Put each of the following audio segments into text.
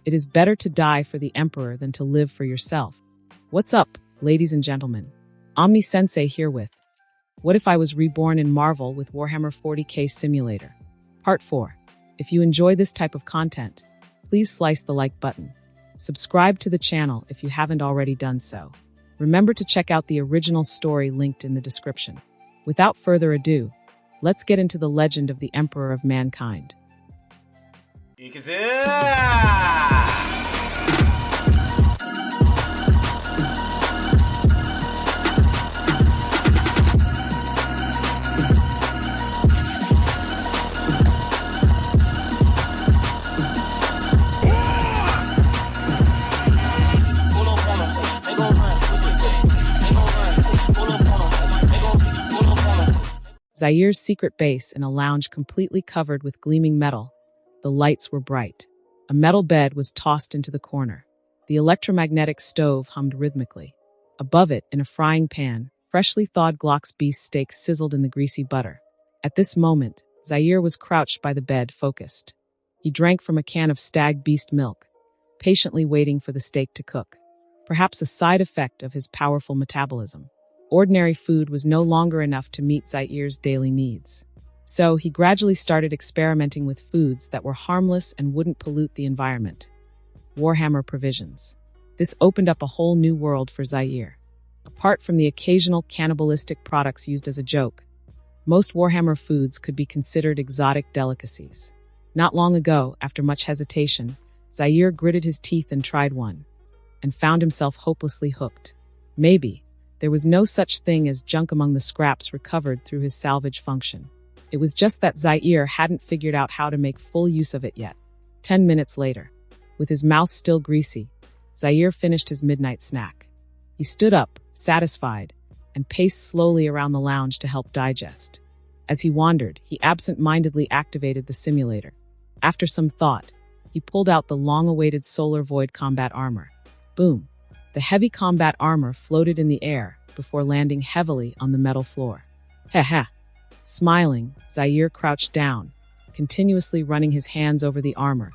It is better to die for the Emperor than to live for yourself. What's up, ladies and gentlemen? Omni-sensei here with What If I Was Reborn in Marvel with Warhammer 40K Simulator? Part 4. If you enjoy this type of content, please slice the like button. Subscribe to the channel if you haven't already done so. Remember to check out the original story linked in the description. Without further ado, let's get into the legend of the Emperor of Mankind. Zair's secret base in a lounge completely covered with gleaming metal. The lights were bright. A metal bed was tossed into the corner. The electromagnetic stove hummed rhythmically. Above it, in a frying pan, freshly thawed Glock's beef steak sizzled in the greasy butter. At this moment, Zair was crouched by the bed, focused. He drank from a can of stag beast milk, patiently waiting for the steak to cook. Perhaps a side effect of his powerful metabolism. Ordinary food was no longer enough to meet Zair's daily needs. So he gradually started experimenting with foods that were harmless and wouldn't pollute the environment. Warhammer provisions. This opened up a whole new world for Zair. Apart from the occasional cannibalistic products used as a joke, most Warhammer foods could be considered exotic delicacies. Not long ago, after much hesitation, Zair gritted his teeth and tried one, and found himself hopelessly hooked. Maybe there was no such thing as junk among the scraps recovered through his salvage function. It was just that Zair hadn't figured out how to make full use of it yet. 10 minutes later, with his mouth still greasy, Zair finished his midnight snack. He stood up, satisfied, and paced slowly around the lounge to help digest. As he wandered, he absent-mindedly activated the simulator. After some thought, he pulled out the long-awaited Solar Void combat armor. Boom! The heavy combat armor floated in the air before landing heavily on the metal floor. Ha! Smiling, Zair crouched down, continuously running his hands over the armor,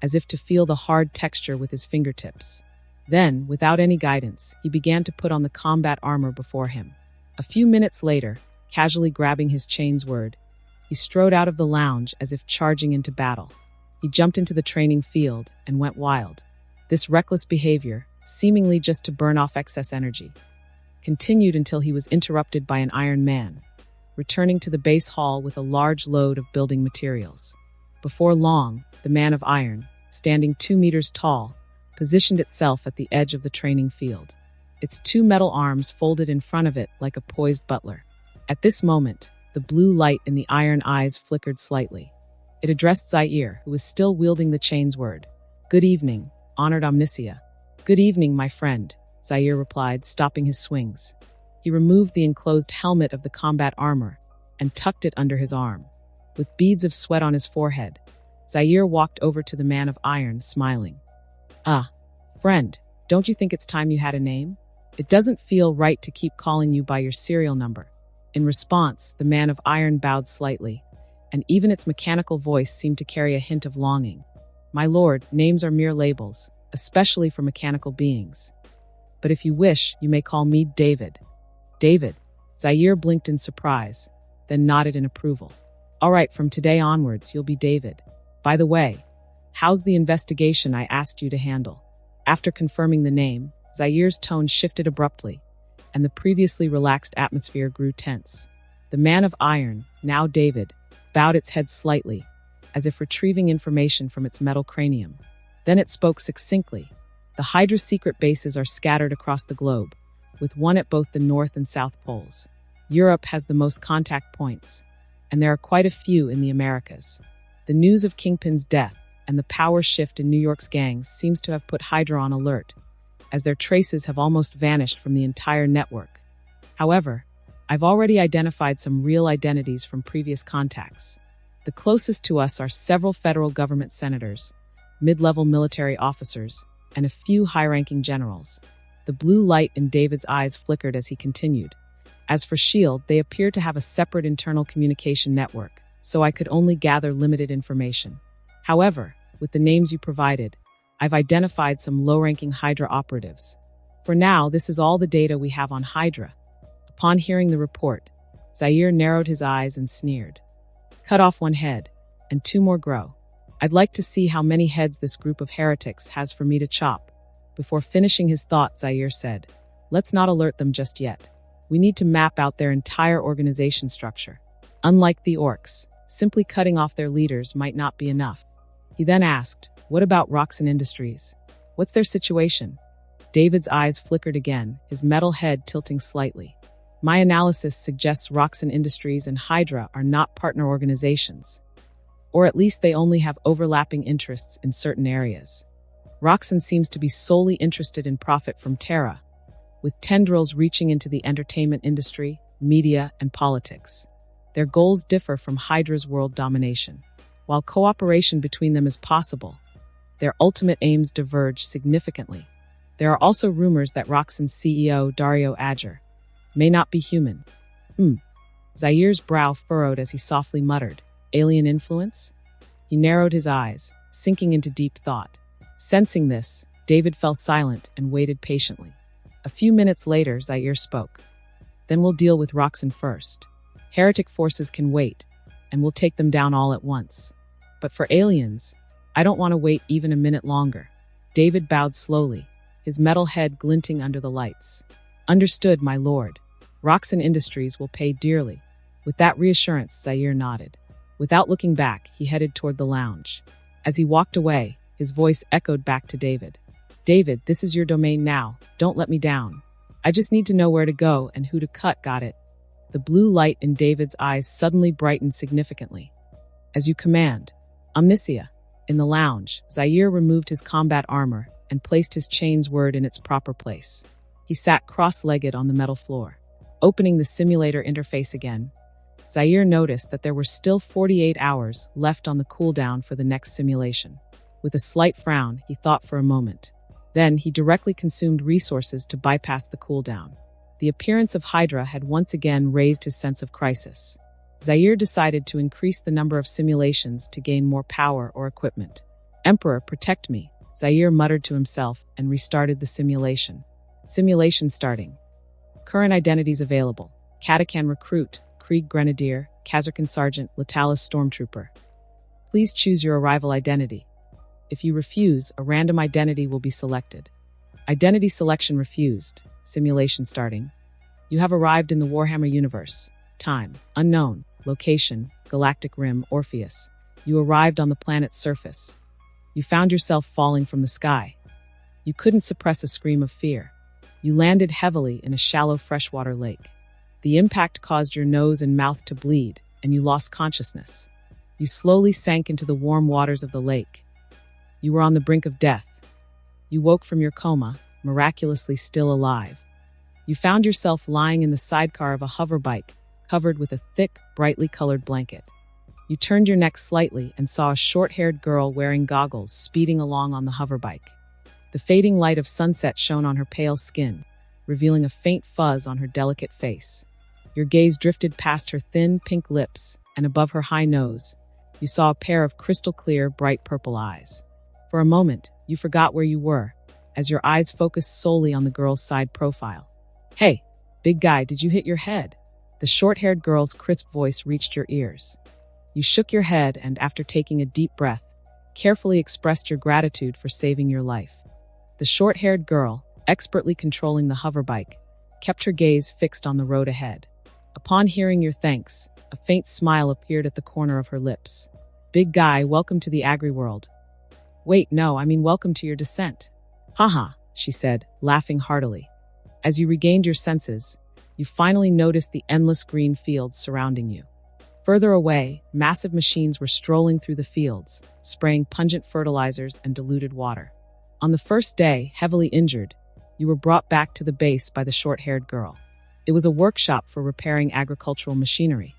as if to feel the hard texture with his fingertips. Then, without any guidance, he began to put on the combat armor before him. A few minutes later, casually grabbing his chain's word, he strode out of the lounge as if charging into battle. He jumped into the training field and went wild. This reckless behavior, seemingly just to burn off excess energy, continued until he was interrupted by an Iron Man, returning to the base hall with a large load of building materials. Before long, the Man of Iron, standing 2 meters tall, positioned itself at the edge of the training field. Its 2 metal arms folded in front of it like a poised butler. At this moment, the blue light in the iron eyes flickered slightly. It addressed Zair, who was still wielding the chain's word. "Good evening, honored Omnicia." "Good evening, my friend," Zair replied, stopping his swings. He removed the enclosed helmet of the combat armor and tucked it under his arm. With beads of sweat on his forehead, Zair walked over to the Man of Iron, smiling. "Ah, friend, don't you think it's time you had a name? It doesn't feel right to keep calling you by your serial number." In response, the Man of Iron bowed slightly, and even its mechanical voice seemed to carry a hint of longing. "My lord, names are mere labels, especially for mechanical beings. But if you wish, you may call me David." "David?" Zair blinked in surprise, then nodded in approval. "All right, from today onwards, you'll be David. By the way, how's the investigation I asked you to handle?" After confirming the name, Zair's tone shifted abruptly, and the previously relaxed atmosphere grew tense. The Man of Iron, now David, bowed its head slightly, as if retrieving information from its metal cranium. Then it spoke succinctly. "The Hydra's secret bases are scattered across the globe, with one at both the North and South Poles. Europe has the most contact points, and there are quite a few in the Americas. The news of Kingpin's death and the power shift in New York's gangs seems to have put Hydra on alert, as their traces have almost vanished from the entire network. However, I've already identified some real identities from previous contacts. The closest to us are several federal government senators, mid-level military officers, and a few high-ranking generals." The blue light in David's eyes flickered as he continued. "As for S.H.I.E.L.D., they appear to have a separate internal communication network, so I could only gather limited information. However, with the names you provided, I've identified some low-ranking Hydra operatives. For now, this is all the data we have on Hydra. Upon hearing the report, Zaire narrowed his eyes and sneered. Cut off one head, and 2 more grow. I'd like to see how many heads this group of heretics has for me to chop. Before finishing his thought, Zaire said, let's not alert them just yet. We need to map out their entire organization structure. Unlike the orcs, simply cutting off their leaders might not be enough. He then asked, what about Roxxon Industries? What's their situation? David's eyes flickered again, his metal head tilting slightly. My analysis suggests Roxxon Industries and Hydra are not partner organizations. Or at least they only have overlapping interests in certain areas. Roxxon seems to be solely interested in profit from Terra, with tendrils reaching into the entertainment industry, media, and politics. Their goals differ from Hydra's world domination. While cooperation between them is possible, their ultimate aims diverge significantly. There are also rumors that Roxxon's CEO, Dario Ager, may not be human. Zaire's brow furrowed as he softly muttered, alien influence? He narrowed his eyes, sinking into deep thought. Sensing this, David fell silent and waited patiently. A few minutes later, Zaire spoke. Then we'll deal with Roxxon first. Heretic forces can wait, and we'll take them down all at once. But for aliens, I don't want to wait even a minute longer. David bowed slowly, his metal head glinting under the lights. Understood, my lord. Roxxon Industries will pay dearly. With that reassurance, Zaire nodded. Without looking back, he headed toward the lounge. As he walked away, his voice echoed back to David. David, this is your domain now. Don't let me down. I just need to know where to go and who to cut, got it? The blue light in David's eyes suddenly brightened significantly. As you command. Omniscia. In the lounge, Zaire removed his combat armor and placed his chain's word in its proper place. He sat cross-legged on the metal floor. Opening the simulator interface again, Zaire noticed that there were still 48 hours left on the cooldown for the next simulation. With a slight frown, he thought for a moment. Then he directly consumed resources to bypass the cooldown. The appearance of Hydra had once again raised his sense of crisis. Zaire decided to increase the number of simulations to gain more power or equipment. Emperor, protect me, Zaire muttered to himself and restarted the simulation. Simulation starting. Current identities available. Katakan Recruit, Krieg Grenadier, Kazarkan Sergeant, Latalis Stormtrooper. Please choose your arrival identity. If you refuse, a random identity will be selected. Identity selection refused. Simulation starting. You have arrived in the Warhammer universe. Time, unknown. Location, Galactic Rim, Orpheus. You arrived on the planet's surface. You found yourself falling from the sky. You couldn't suppress a scream of fear. You landed heavily in a shallow freshwater lake. The impact caused your nose and mouth to bleed, and you lost consciousness. You slowly sank into the warm waters of the lake. You were on the brink of death. You woke from your coma, miraculously still alive. You found yourself lying in the sidecar of a hoverbike, covered with a thick, brightly colored blanket. You turned your neck slightly and saw a short-haired girl wearing goggles speeding along on the hoverbike. The fading light of sunset shone on her pale skin, revealing a faint fuzz on her delicate face. Your gaze drifted past her thin, pink lips, and above her high nose, you saw a pair of crystal-clear, bright purple eyes. For a moment, you forgot where you were, as your eyes focused solely on the girl's side profile. Hey, big guy, did you hit your head? The short-haired girl's crisp voice reached your ears. You shook your head and, after taking a deep breath, carefully expressed your gratitude for saving your life. The short-haired girl, expertly controlling the hoverbike, kept her gaze fixed on the road ahead. Upon hearing your thanks, a faint smile appeared at the corner of her lips. Big guy, welcome to the agri-world. Wait, no, I mean welcome to your descent. Haha, she said, laughing heartily. As you regained your senses, you finally noticed the endless green fields surrounding you. Further away, massive machines were strolling through the fields, spraying pungent fertilizers and diluted water. On the first day, heavily injured, you were brought back to the base by the short-haired girl. It was a workshop for repairing agricultural machinery.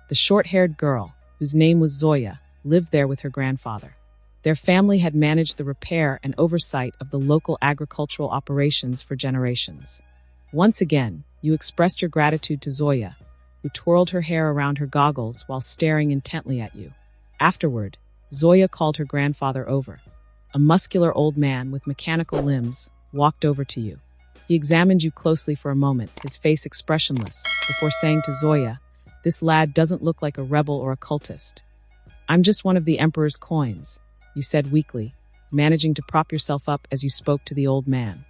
The short-haired girl, whose name was Zoya, lived there with her grandfather. Their family had managed the repair and oversight of the local agricultural operations for generations. Once again, you expressed your gratitude to Zoya, who twirled her hair around her goggles while staring intently at you. Afterward, Zoya called her grandfather over. a muscular old man with mechanical limbs, walked over to you. He examined you closely for a moment, his face expressionless, before saying to Zoya, "This lad doesn't look like a rebel or a cultist." "I'm just one of the Emperor's coins," you said weakly, managing to prop yourself up as you spoke to the old man.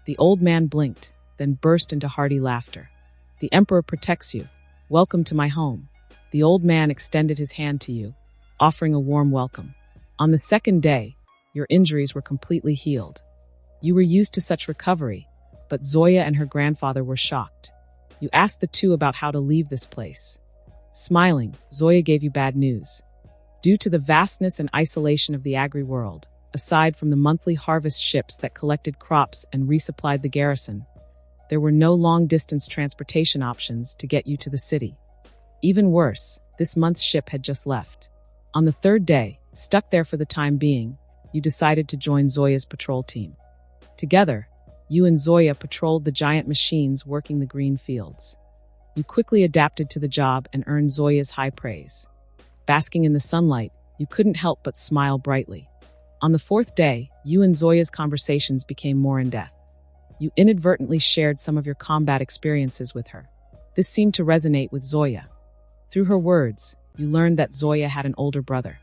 The old man blinked, then burst into hearty laughter. "The Emperor protects you. Welcome to my home." The old man extended his hand to you, offering a warm welcome. On the second day, your injuries were completely healed. You were used to such recovery, but Zoya and her grandfather were shocked. You asked the two about how to leave this place. Smiling, Zoya gave you bad news. Due to the vastness and isolation of the agri-world, aside from the monthly harvest ships that collected crops and resupplied the garrison, there were no long-distance transportation options to get you to the city. Even worse, this month's ship had just left. On the third day, stuck there for the time being, you decided to join Zoya's patrol team. Together, you and Zoya patrolled the giant machines working the green fields. You quickly adapted to the job and earned Zoya's high praise. Basking in the sunlight, you couldn't help but smile brightly. On the fourth day, you and Zoya's conversations became more in-depth. You inadvertently shared some of your combat experiences with her. This seemed to resonate with Zoya. Through her words, you learned that Zoya had an older brother.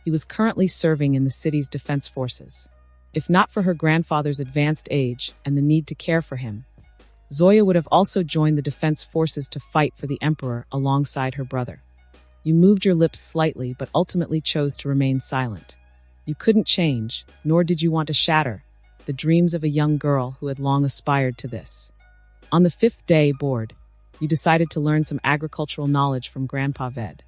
He was currently serving in the city's defense forces. If not for her grandfather's advanced age and the need to care for him, Zoya would have also joined the defense forces to fight for the Emperor alongside her brother. You moved your lips slightly but ultimately chose to remain silent. You couldn't change, nor did you want to shatter, the dreams of a young girl who had long aspired to this. On the fifth day board, you decided to learn some agricultural knowledge from Grandpa Ved.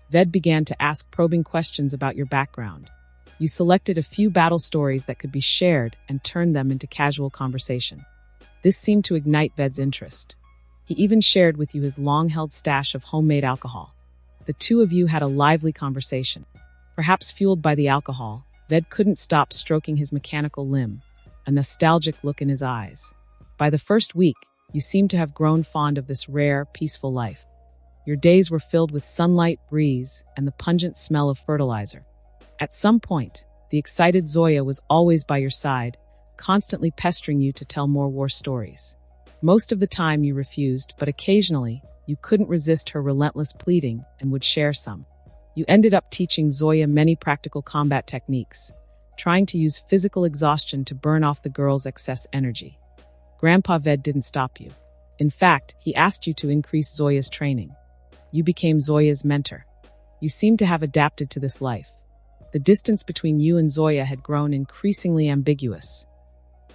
Ved began to ask probing questions about your background. You selected a few battle stories that could be shared and turned them into casual conversation. This seemed to ignite Ved's interest. He even shared with you his long-held stash of homemade alcohol. The two of you had a lively conversation. Perhaps fueled by the alcohol, Ved couldn't stop stroking his mechanical limb, a nostalgic look in his eyes. By the first week, you seemed to have grown fond of this rare, peaceful life. Your days were filled with sunlight, breeze, and the pungent smell of fertilizer. At some point, the excited Zoya was always by your side, constantly pestering you to tell more war stories. Most of the time you refused, but occasionally, you couldn't resist her relentless pleading and would share some. You ended up teaching Zoya many practical combat techniques, trying to use physical exhaustion to burn off the girl's excess energy. Grandpa Ved didn't stop you. In fact, he asked you to increase Zoya's training. You became Zoya's mentor. You seemed to have adapted to this life. The distance between you and Zoya had grown increasingly ambiguous.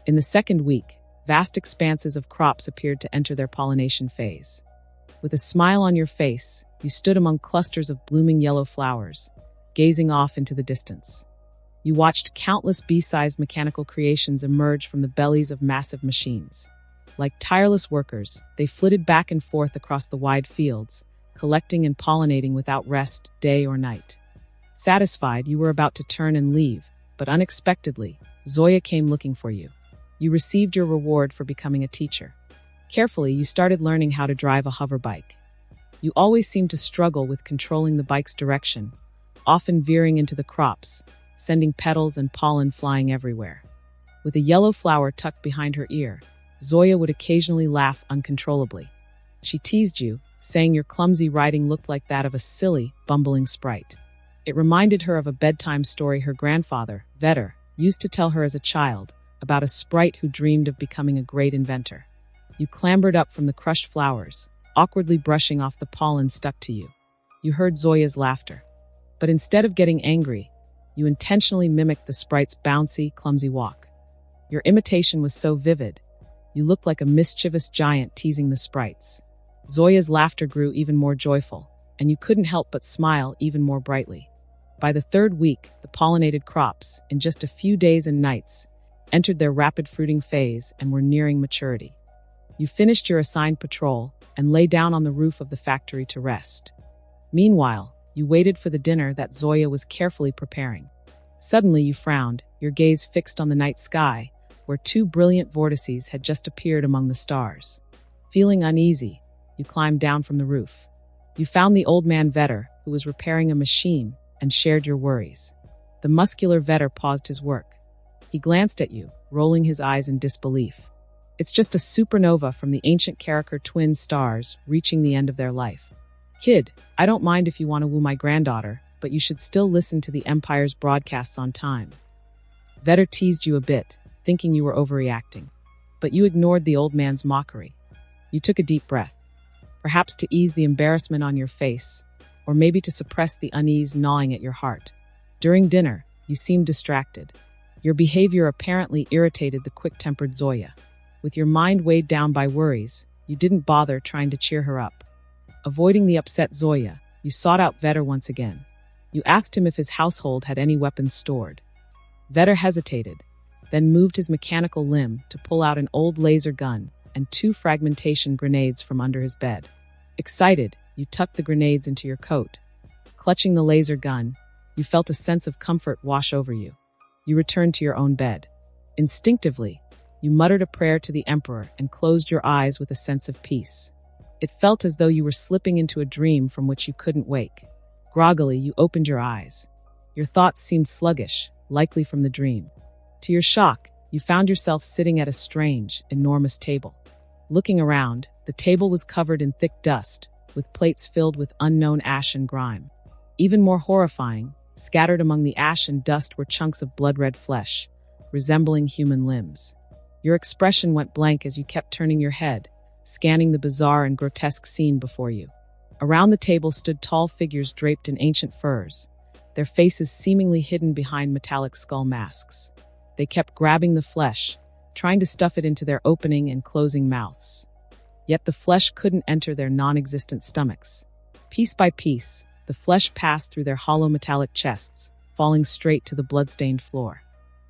In the second week, vast expanses of crops appeared to enter their pollination phase. With a smile on your face, you stood among clusters of blooming yellow flowers, gazing off into the distance. You watched countless bee-sized mechanical creations emerge from the bellies of massive machines. Like tireless workers, they flitted back and forth across the wide fields, collecting and pollinating without rest, day or night. Satisfied, you were about to turn and leave, but unexpectedly, Zoya came looking for you. You received your reward for becoming a teacher. Carefully, you started learning how to drive a hover bike. You always seemed to struggle with controlling the bike's direction, often veering into the crops, sending petals and pollen flying everywhere. With a yellow flower tucked behind her ear, Zoya would occasionally laugh uncontrollably. She teased you, saying your clumsy riding looked like that of a silly, bumbling sprite. It reminded her of a bedtime story her grandfather, Vedder, used to tell her as a child, about a sprite who dreamed of becoming a great inventor. You clambered up from the crushed flowers, awkwardly brushing off the pollen stuck to you. You heard Zoya's laughter. But instead of getting angry, you intentionally mimicked the sprite's bouncy, clumsy walk. Your imitation was so vivid, you looked like a mischievous giant teasing the sprites. Zoya's laughter grew even more joyful, and you couldn't help but smile even more brightly. By the third week, the pollinated crops, in just a few days and nights, entered their rapid fruiting phase and were nearing maturity. You finished your assigned patrol and lay down on the roof of the factory to rest. Meanwhile, you waited for the dinner that Zoya was carefully preparing. Suddenly you frowned, your gaze fixed on the night sky, where two brilliant vortices had just appeared among the stars. Feeling uneasy, you climbed down from the roof. You found the old man Vedder, who was repairing a machine, and shared your worries. The muscular Vedder paused his work, He glanced at you, rolling his eyes in disbelief. It's just a supernova from the ancient Carricker twin stars reaching the end of their life. Kid, I don't mind if you want to woo my granddaughter, but you should still listen to the Empire's broadcasts on time. Vetter teased you a bit, thinking you were overreacting. But you ignored the old man's mockery. You took a deep breath, perhaps to ease the embarrassment on your face, or maybe to suppress the unease gnawing at your heart. During dinner, you seemed distracted. Your behavior apparently irritated the quick-tempered Zoya. With your mind weighed down by worries, you didn't bother trying to cheer her up. Avoiding the upset Zoya, you sought out Vetter once again. You asked him if his household had any weapons stored. Vetter hesitated, then moved his mechanical limb to pull out an old laser gun and 2 fragmentation grenades from under his bed. Excited, you tucked the grenades into your coat. Clutching the laser gun, you felt a sense of comfort wash over you. You returned to your own bed. Instinctively, you muttered a prayer to the Emperor and closed your eyes with a sense of peace. It felt as though you were slipping into a dream from which you couldn't wake. Groggily, you opened your eyes. Your thoughts seemed sluggish, likely from the dream. To your shock, you found yourself sitting at a strange, enormous table. Looking around, the table was covered in thick dust, with plates filled with unknown ash and grime. Even more horrifying, scattered among the ash and dust were chunks of blood-red flesh, resembling human limbs. Your expression went blank as you kept turning your head, scanning the bizarre and grotesque scene before you. Around the table stood tall figures draped in ancient furs, their faces seemingly hidden behind metallic skull masks. They kept grabbing the flesh, trying to stuff it into their opening and closing mouths. Yet the flesh couldn't enter their non-existent stomachs. Piece by piece, the flesh passed through their hollow metallic chests, falling straight to the blood-stained floor.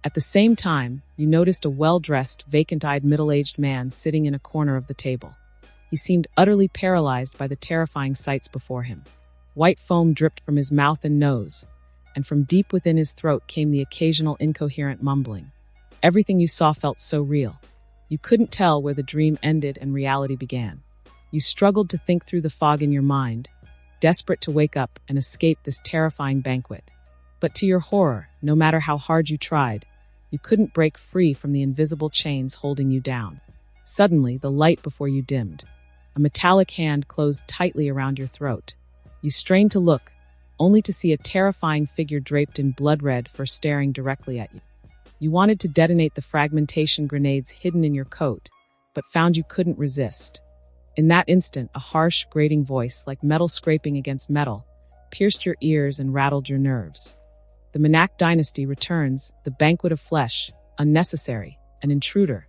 At the same time, you noticed a well-dressed, vacant-eyed middle-aged man sitting in a corner of the table. He seemed utterly paralyzed by the terrifying sights before him. White foam dripped from his mouth and nose, and from deep within his throat came the occasional incoherent mumbling. Everything you saw felt so real. You couldn't tell where the dream ended and reality began. You struggled to think through the fog in your mind, desperate to wake up and escape this terrifying banquet. But to your horror, no matter how hard you tried, you couldn't break free from the invisible chains holding you down. Suddenly, the light before you dimmed. A metallic hand closed tightly around your throat. You strained to look, only to see a terrifying figure draped in blood-red fur staring directly at you. You wanted to detonate the fragmentation grenades hidden in your coat, but found you couldn't resist. In that instant, a harsh, grating voice, like metal scraping against metal, pierced your ears and rattled your nerves. The Minak dynasty returns, the banquet of flesh, unnecessary, an intruder.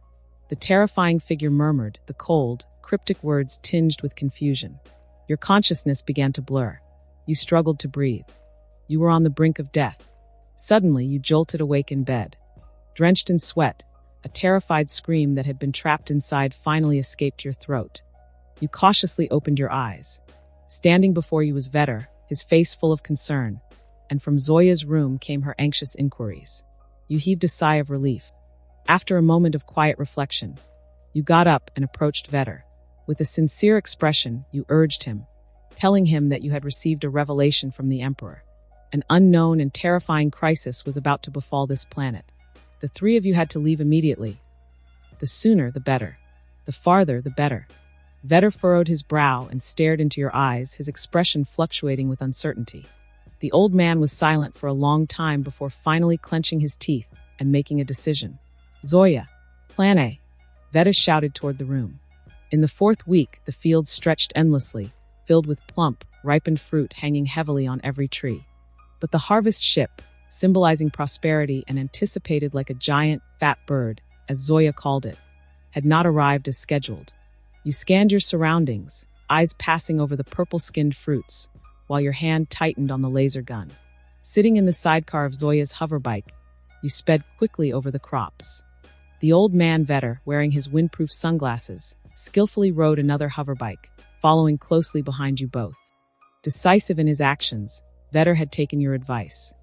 The terrifying figure murmured, the cold, cryptic words tinged with confusion. Your consciousness began to blur. You struggled to breathe. You were on the brink of death. Suddenly, you jolted awake in bed. Drenched in sweat, a terrified scream that had been trapped inside finally escaped your throat. You cautiously opened your eyes. Standing before you was Vetter, his face full of concern, and from Zoya's room came her anxious inquiries. You heaved a sigh of relief. After a moment of quiet reflection, you got up and approached Vetter. With a sincere expression, you urged him, telling him that you had received a revelation from the Emperor. An unknown and terrifying crisis was about to befall this planet. The 3 of you had to leave immediately. The sooner, the better. The farther, the better. Vetter furrowed his brow and stared into your eyes, his expression fluctuating with uncertainty. The old man was silent for a long time before finally clenching his teeth and making a decision. Zoya, Plan A. Vetter shouted toward the room. In the 4th week, the fields stretched endlessly, filled with plump, ripened fruit hanging heavily on every tree. But the harvest ship, symbolizing prosperity and anticipated like a giant, fat bird, as Zoya called it, had not arrived as scheduled. You scanned your surroundings, eyes passing over the purple-skinned fruits, while your hand tightened on the laser gun. Sitting in the sidecar of Zoya's hoverbike, you sped quickly over the crops. The old man Vetter, wearing his windproof sunglasses, skillfully rode another hoverbike, following closely behind you both. Decisive in his actions, Vetter had taken your advice.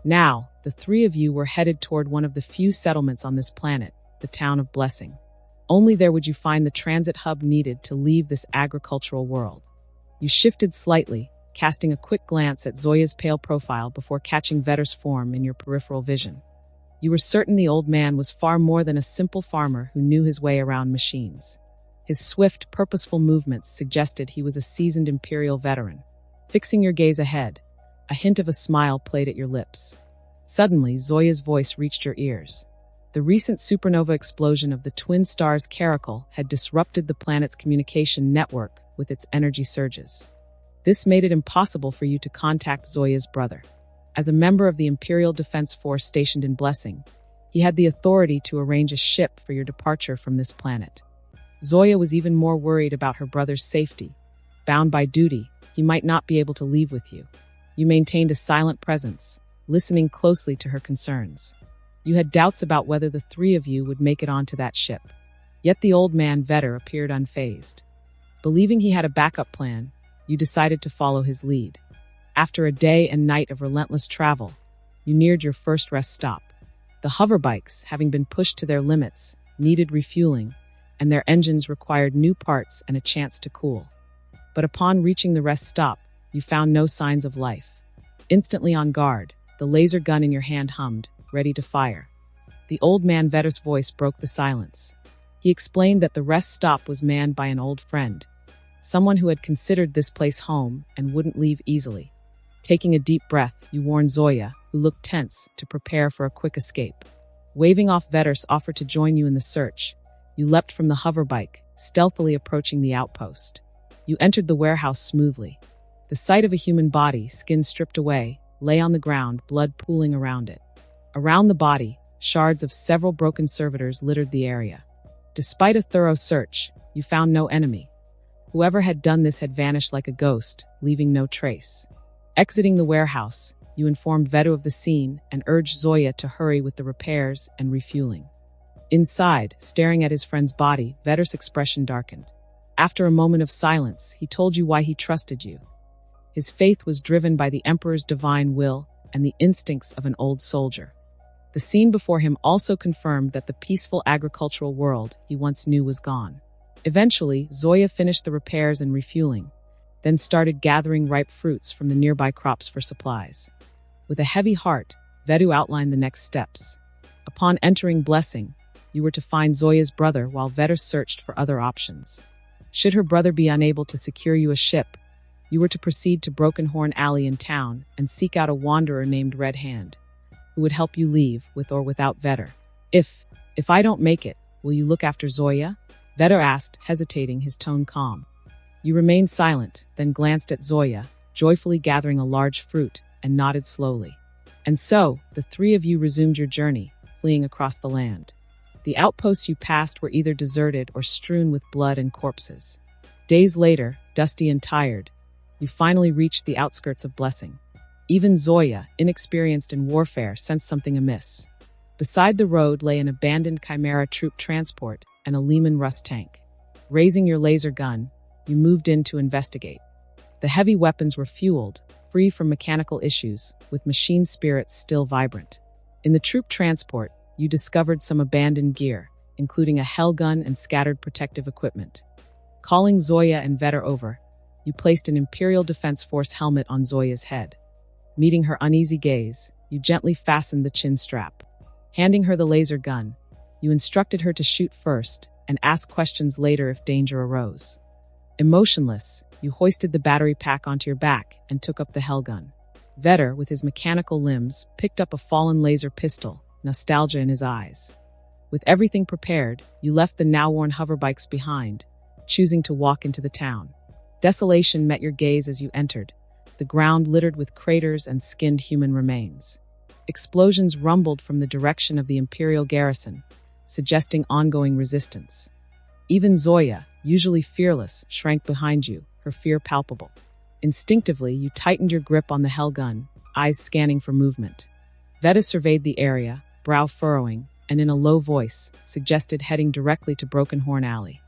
Now, the 3 of you were headed toward one of the few settlements on this planet, the town of Blessing. Only there would you find the transit hub needed to leave this agricultural world. You shifted slightly, casting a quick glance at Zoya's pale profile before catching Vetter's form in your peripheral vision. You were certain the old man was far more than a simple farmer who knew his way around machines. His swift, purposeful movements suggested he was a seasoned imperial veteran. Fixing your gaze ahead, a hint of a smile played at your lips. Suddenly, Zoya's voice reached your ears. The recent supernova explosion of the twin stars Caracal had disrupted the planet's communication network with its energy surges. This made it impossible for you to contact Zoya's brother. As a member of the Imperial Defense Force stationed in Blessing, he had the authority to arrange a ship for your departure from this planet. Zoya was even more worried about her brother's safety. Bound by duty, he might not be able to leave with you. You maintained a silent presence, listening closely to her concerns. You had doubts about whether the three of you would make it onto that ship. Yet the old man Vetter appeared unfazed. Believing he had a backup plan, you decided to follow his lead. After a day and night of relentless travel, you neared your first rest stop. The hoverbikes, having been pushed to their limits, needed refueling, and their engines required new parts and a chance to cool. But upon reaching the rest stop, you found no signs of life. Instantly on guard, the laser gun in your hand hummed, ready to fire. The old man Vetter's voice broke the silence. He explained that the rest stop was manned by an old friend, someone who had considered this place home and wouldn't leave easily. Taking a deep breath, you warned Zoya, who looked tense, to prepare for a quick escape. Waving off Vetter's offer to join you in the search, you leapt from the hoverbike, stealthily approaching the outpost. You entered the warehouse smoothly. The sight of a human body, skin stripped away, lay on the ground, blood pooling around it. Around the body, shards of several broken servitors littered the area. Despite a thorough search, you found no enemy. Whoever had done this had vanished like a ghost, leaving no trace. Exiting the warehouse, you informed Vedu of the scene and urged Zoya to hurry with the repairs and refueling. Inside, staring at his friend's body, Vetter's expression darkened. After a moment of silence, he told you why he trusted you. His faith was driven by the Emperor's divine will and the instincts of an old soldier. The scene before him also confirmed that the peaceful agricultural world he once knew was gone. Eventually, Zoya finished the repairs and refueling, then started gathering ripe fruits from the nearby crops for supplies. With a heavy heart, Vedu outlined the next steps. Upon entering Blessing, you were to find Zoya's brother while Vetter searched for other options. Should her brother be unable to secure you a ship, you were to proceed to Broken Horn Alley in town and seek out a wanderer named Red Hand, who would help you leave with or without Vetter. If I don't make it, will you look after Zoya? Vetter asked, hesitating, his tone calm. You remained silent, then glanced at Zoya, joyfully gathering a large fruit, and nodded slowly. And so, the three of you resumed your journey, fleeing across the land. The outposts you passed were either deserted or strewn with blood and corpses. Days later, dusty and tired, you finally reached the outskirts of Blessing. Even Zoya, inexperienced in warfare, sensed something amiss. Beside the road lay an abandoned Chimera troop transport and a Lehman Russ tank. Raising your laser gun, you moved in to investigate. The heavy weapons were fueled, free from mechanical issues, with machine spirits still vibrant. In the troop transport, you discovered some abandoned gear, including a hell gun and scattered protective equipment. Calling Zoya and Vetter over, you placed an Imperial Defense Force helmet on Zoya's head. Meeting her uneasy gaze, you gently fastened the chin strap. Handing her the laser gun, you instructed her to shoot first and ask questions later if danger arose. Emotionless, you hoisted the battery pack onto your back and took up the hell gun. Vetter, with his mechanical limbs, picked up a fallen laser pistol, nostalgia in his eyes. With everything prepared, you left the now-worn hoverbikes behind, choosing to walk into the town. Desolation met your gaze as you entered, the ground littered with craters and skinned human remains. Explosions rumbled from the direction of the Imperial garrison, suggesting ongoing resistance. Even Zoya, usually fearless, shrank behind you, her fear palpable. Instinctively, you tightened your grip on the hell gun, eyes scanning for movement. Veta surveyed the area, brow furrowing, and in a low voice, suggested heading directly to Broken Horn Alley.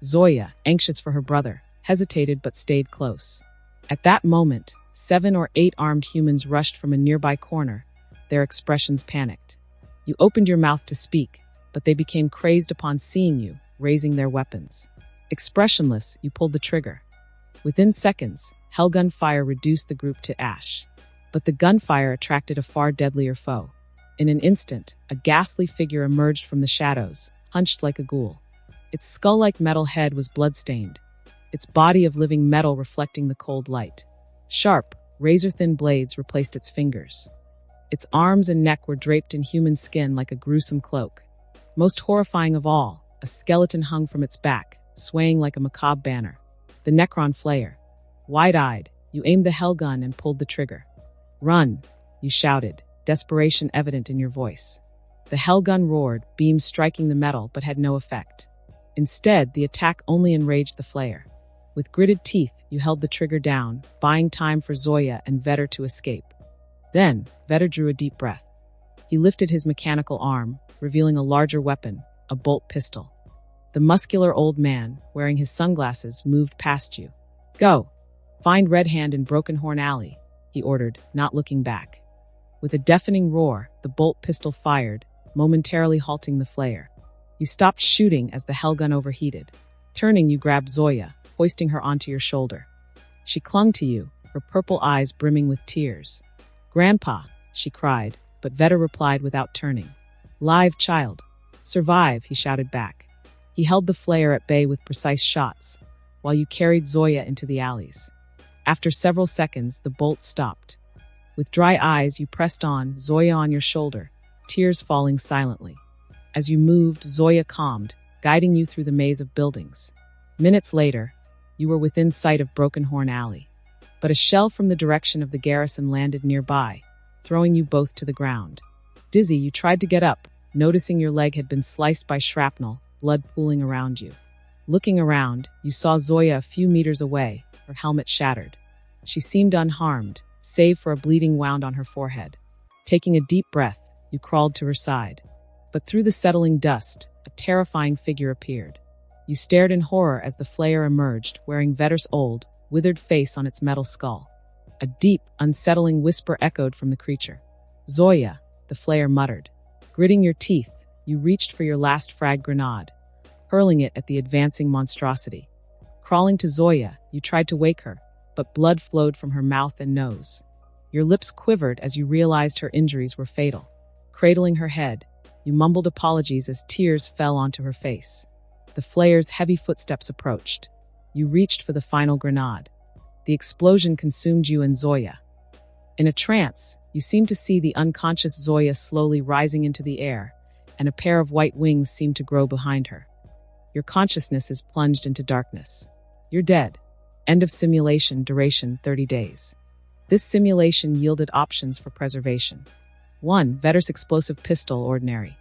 Zoya, anxious for her brother, hesitated but stayed close. At that moment, 7 or 8 armed humans rushed from a nearby corner, their expressions panicked. You opened your mouth to speak, but they became crazed upon seeing you, raising their weapons. Expressionless, you pulled the trigger. Within seconds, hellgun fire reduced the group to ash. But the gunfire attracted a far deadlier foe. In an instant, a ghastly figure emerged from the shadows, hunched like a ghoul. Its skull-like metal head was blood-stained, its body of living metal reflecting the cold light. Sharp, razor-thin blades replaced its fingers. Its arms and neck were draped in human skin like a gruesome cloak. Most horrifying of all, a skeleton hung from its back, swaying like a macabre banner. The Necron Flayer. Wide-eyed, you aimed the hell gun and pulled the trigger. "Run," you shouted, desperation evident in your voice. The hell gun roared, beams striking the metal but had no effect. Instead, the attack only enraged the Flayer. With gritted teeth, you held the trigger down, buying time for Zoya and Vetter to escape. Then, Vetter drew a deep breath. He lifted his mechanical arm, revealing a larger weapon, a bolt pistol. The muscular old man, wearing his sunglasses, moved past you. "Go. Find Red Hand in Broken Horn Alley," he ordered, not looking back. With a deafening roar, the bolt pistol fired, momentarily halting the Flayer. You stopped shooting as the hellgun overheated. Turning, you grabbed Zoya, hoisting her onto your shoulder. She clung to you, her purple eyes brimming with tears. "Grandpa," she cried, but Vetter replied without turning. "Live, child. Survive," he shouted back. He held the Flayer at bay with precise shots, while you carried Zoya into the alleys. After several seconds, the bolt stopped. With dry eyes, you pressed on, Zoya on your shoulder, tears falling silently. As you moved, Zoya calmed, guiding you through the maze of buildings. Minutes later, you were within sight of Broken Horn Alley. But a shell from the direction of the garrison landed nearby, throwing you both to the ground. Dizzy, you tried to get up, noticing your leg had been sliced by shrapnel, blood pooling around you. Looking around, you saw Zoya a few meters away, her helmet shattered. She seemed unharmed, save for a bleeding wound on her forehead. Taking a deep breath, you crawled to her side. But through the settling dust, a terrifying figure appeared. You stared in horror as the Flayer emerged, wearing Vetter's old, withered face on its metal skull. A deep, unsettling whisper echoed from the creature. "Zoya," the Flayer muttered. Gritting your teeth, you reached for your last frag grenade, hurling it at the advancing monstrosity. Crawling to Zoya, you tried to wake her, but blood flowed from her mouth and nose. Your lips quivered as you realized her injuries were fatal. Cradling her head, you mumbled apologies as tears fell onto her face. The Flayer's heavy footsteps approached. You reached for the final grenade. The explosion consumed you and Zoya. In a trance, you seemed to see the unconscious Zoya slowly rising into the air, and a pair of white wings seemed to grow behind her. Your consciousness is plunged into darkness. You're dead. End of simulation, duration 30 days. This simulation yielded options for preservation. 1. Vetter's explosive pistol, ordinary.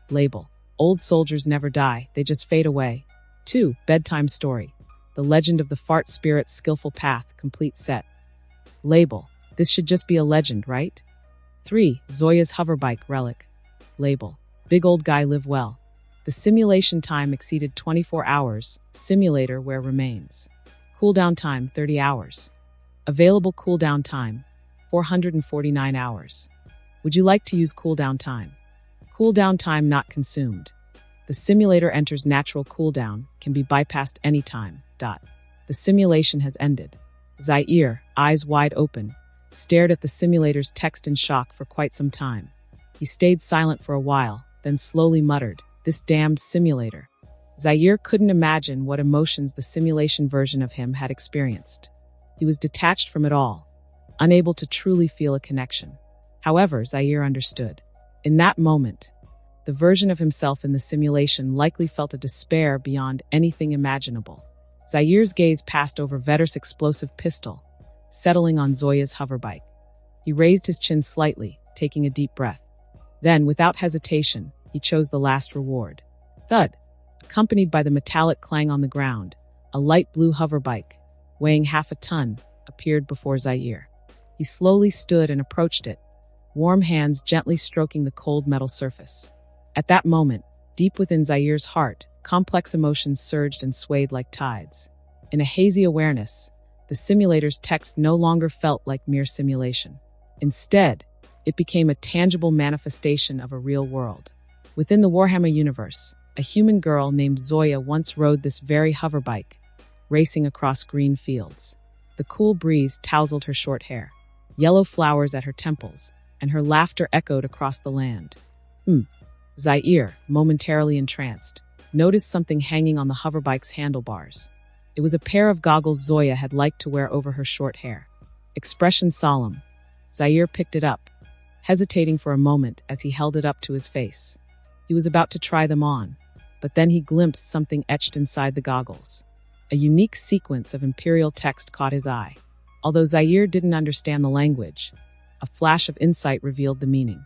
Label: old soldiers never die, they just fade away. 2. Bedtime story. The Legend of the Fart Spirit's Skillful Path, complete set. Label: this should just be a legend, right? 3. Zoya's hoverbike relic. Label: big old guy live well. The simulation time exceeded 24 hours, simulator where remains. Cooldown time 30 hours. Available cooldown time 449 hours. Would you like to use cooldown time? Cooldown time not consumed. The simulator enters natural cooldown, can be bypassed anytime. The simulation has ended. Zaire, eyes wide open, stared at the simulator's text in shock for quite some time. He stayed silent for a while, then slowly muttered, "This damned simulator." Zaire couldn't imagine what emotions the simulation version of him had experienced. He was detached from it all, unable to truly feel a connection. However, Zaire understood. In that moment, the version of himself in the simulation likely felt a despair beyond anything imaginable. Zaire's gaze passed over Vetter's explosive pistol, settling on Zoya's hoverbike. He raised his chin slightly, taking a deep breath. Then, without hesitation, he chose the last reward. Thud! Accompanied by the metallic clang on the ground, a light blue hoverbike, weighing half a ton, appeared before Zaire. He slowly stood and approached it, warm hands gently stroking the cold metal surface. At that moment, deep within Zaire's heart, complex emotions surged and swayed like tides. In a hazy awareness, the simulator's text no longer felt like mere simulation. Instead, it became a tangible manifestation of a real world. Within the Warhammer universe, a human girl named Zoya once rode this very hoverbike, racing across green fields. The cool breeze tousled her short hair. Yellow flowers at her temples, and her laughter echoed across the land. Zaire, momentarily entranced, noticed something hanging on the hoverbike's handlebars. It was a pair of goggles Zoya had liked to wear over her short hair. Expression solemn, Zaire picked it up, hesitating for a moment as he held it up to his face. He was about to try them on, but then he glimpsed something etched inside the goggles. A unique sequence of imperial text caught his eye. Although Zaire didn't understand the language, a flash of insight revealed the meaning.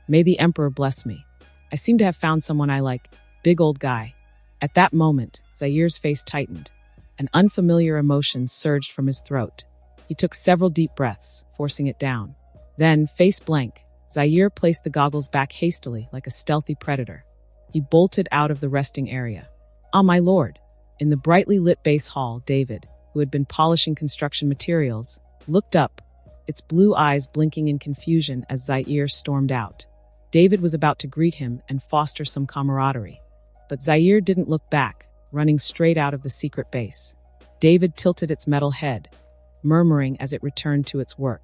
May the Emperor bless me. I seem to have found someone I like. Big old guy. At that moment, Zaire's face tightened. An unfamiliar emotion surged from his throat. He took several deep breaths, forcing it down. Then, face blank, Zaire placed the goggles back hastily like a stealthy predator. He bolted out of the resting area. Ah, my lord! In the brightly lit base hall, David, who had been polishing construction materials, looked up, its blue eyes blinking in confusion as Zaire stormed out. David was about to greet him and foster some camaraderie. But Zaire didn't look back, running straight out of the secret base. David tilted its metal head, murmuring as it returned to its work.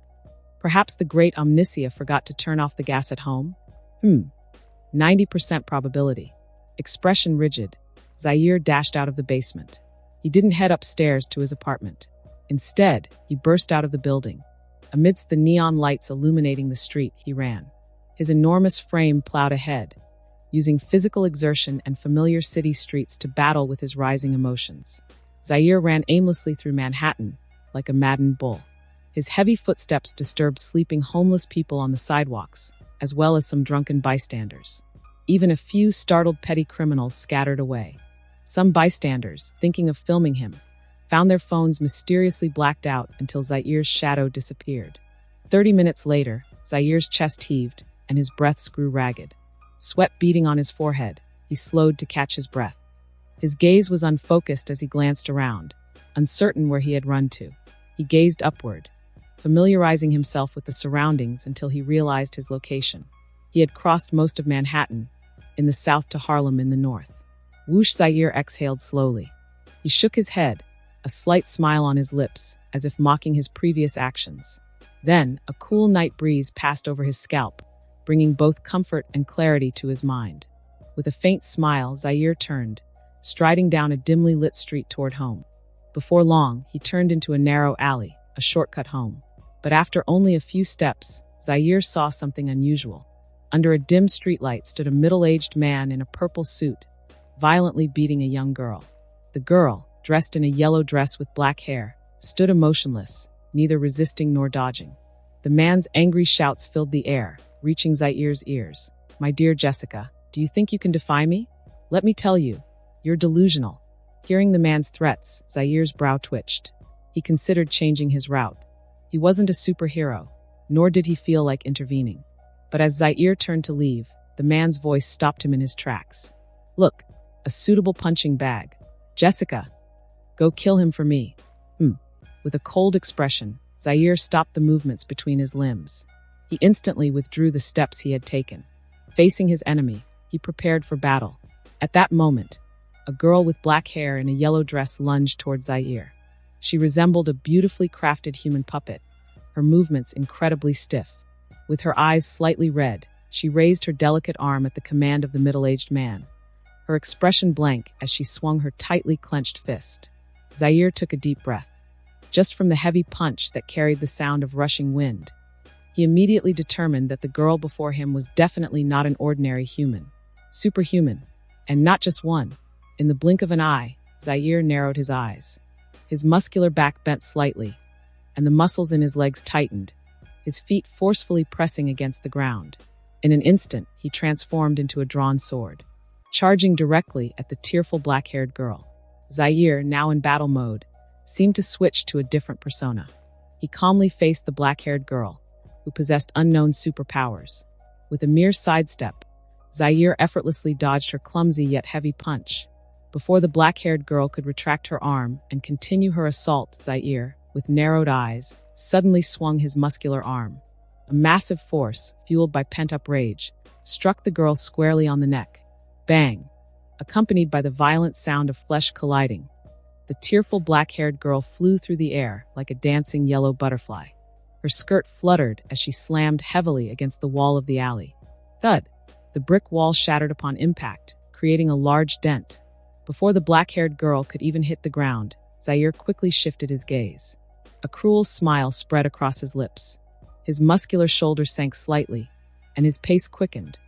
Perhaps the great Omni-sensei forgot to turn off the gas at home? 90% probability. Expression rigid, Zaire dashed out of the basement. He didn't head upstairs to his apartment. Instead, he burst out of the building. Amidst the neon lights illuminating the street, he ran. His enormous frame plowed ahead, using physical exertion and familiar city streets to battle with his rising emotions. Zaire ran aimlessly through Manhattan, like a maddened bull. His heavy footsteps disturbed sleeping homeless people on the sidewalks, as well as some drunken bystanders. Even a few startled petty criminals scattered away. Some bystanders, thinking of filming him, found their phones mysteriously blacked out until Zaire's shadow disappeared. 30 minutes later, Zaire's chest heaved, and his breaths grew ragged. Sweat beading on his forehead, he slowed to catch his breath. His gaze was unfocused as he glanced around, uncertain where he had run to. He gazed upward, familiarizing himself with the surroundings until he realized his location. He had crossed most of Manhattan, in the south to Harlem in the north. Whoosh! Zaire exhaled slowly. He shook his head, a slight smile on his lips, as if mocking his previous actions. Then, a cool night breeze passed over his scalp, bringing both comfort and clarity to his mind. With a faint smile, Zaire turned, striding down a dimly lit street toward home. Before long, he turned into a narrow alley, a shortcut home. But after only a few steps, Zaire saw something unusual. Under a dim streetlight stood a middle-aged man in a purple suit, violently beating a young girl. The girl, dressed in a yellow dress with black hair, stood emotionless, neither resisting nor dodging. The man's angry shouts filled the air, reaching Zaire's ears. "My dear Jessica, do you think you can defy me? Let me tell you, you're delusional." Hearing the man's threats, Zaire's brow twitched. He considered changing his route. He wasn't a superhero, nor did he feel like intervening. But as Zaire turned to leave, the man's voice stopped him in his tracks. "Look, a suitable punching bag. Jessica, go kill him for me." With a cold expression, Zaire stopped the movements between his limbs. He instantly withdrew the steps he had taken. Facing his enemy, he prepared for battle. At that moment, a girl with black hair and a yellow dress lunged toward Zaire. She resembled a beautifully crafted human puppet, her movements incredibly stiff. With her eyes slightly red, she raised her delicate arm at the command of the middle-aged man, her expression blank as she swung her tightly clenched fist. Zaire took a deep breath. Just from the heavy punch that carried the sound of rushing wind, he immediately determined that the girl before him was definitely not an ordinary human. Superhuman, and not just one. In the blink of an eye, Zaire narrowed his eyes. His muscular back bent slightly, and the muscles in his legs tightened, his feet forcefully pressing against the ground. In an instant, he transformed into a drawn sword, charging directly at the tearful black-haired girl. Zaire, now in battle mode, seemed to switch to a different persona. He calmly faced the black-haired girl, who possessed unknown superpowers. With a mere sidestep, Zaire effortlessly dodged her clumsy yet heavy punch. Before the black-haired girl could retract her arm and continue her assault, Zaire, with narrowed eyes, suddenly swung his muscular arm. A massive force, fueled by pent-up rage, struck the girl squarely on the neck. Bang! Accompanied by the violent sound of flesh colliding, the tearful black-haired girl flew through the air like a dancing yellow butterfly. Her skirt fluttered as she slammed heavily against the wall of the alley. Thud! The brick wall shattered upon impact, creating a large dent. Before the black-haired girl could even hit the ground, Zaire quickly shifted his gaze. A cruel smile spread across his lips. His muscular shoulders sank slightly, and his pace quickened.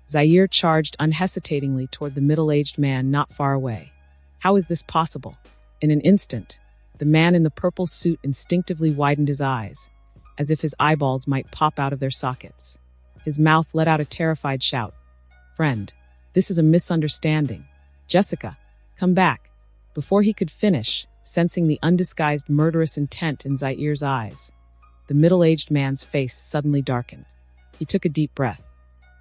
Zaire charged unhesitatingly toward the middle-aged man not far away. How is this possible? In an instant, the man in the purple suit instinctively widened his eyes, as if his eyeballs might pop out of their sockets. His mouth let out a terrified shout. "Friend, this is a misunderstanding. Jessica, come back." Before he could finish, sensing the undisguised murderous intent in Zaire's eyes, the middle-aged man's face suddenly darkened. He took a deep breath.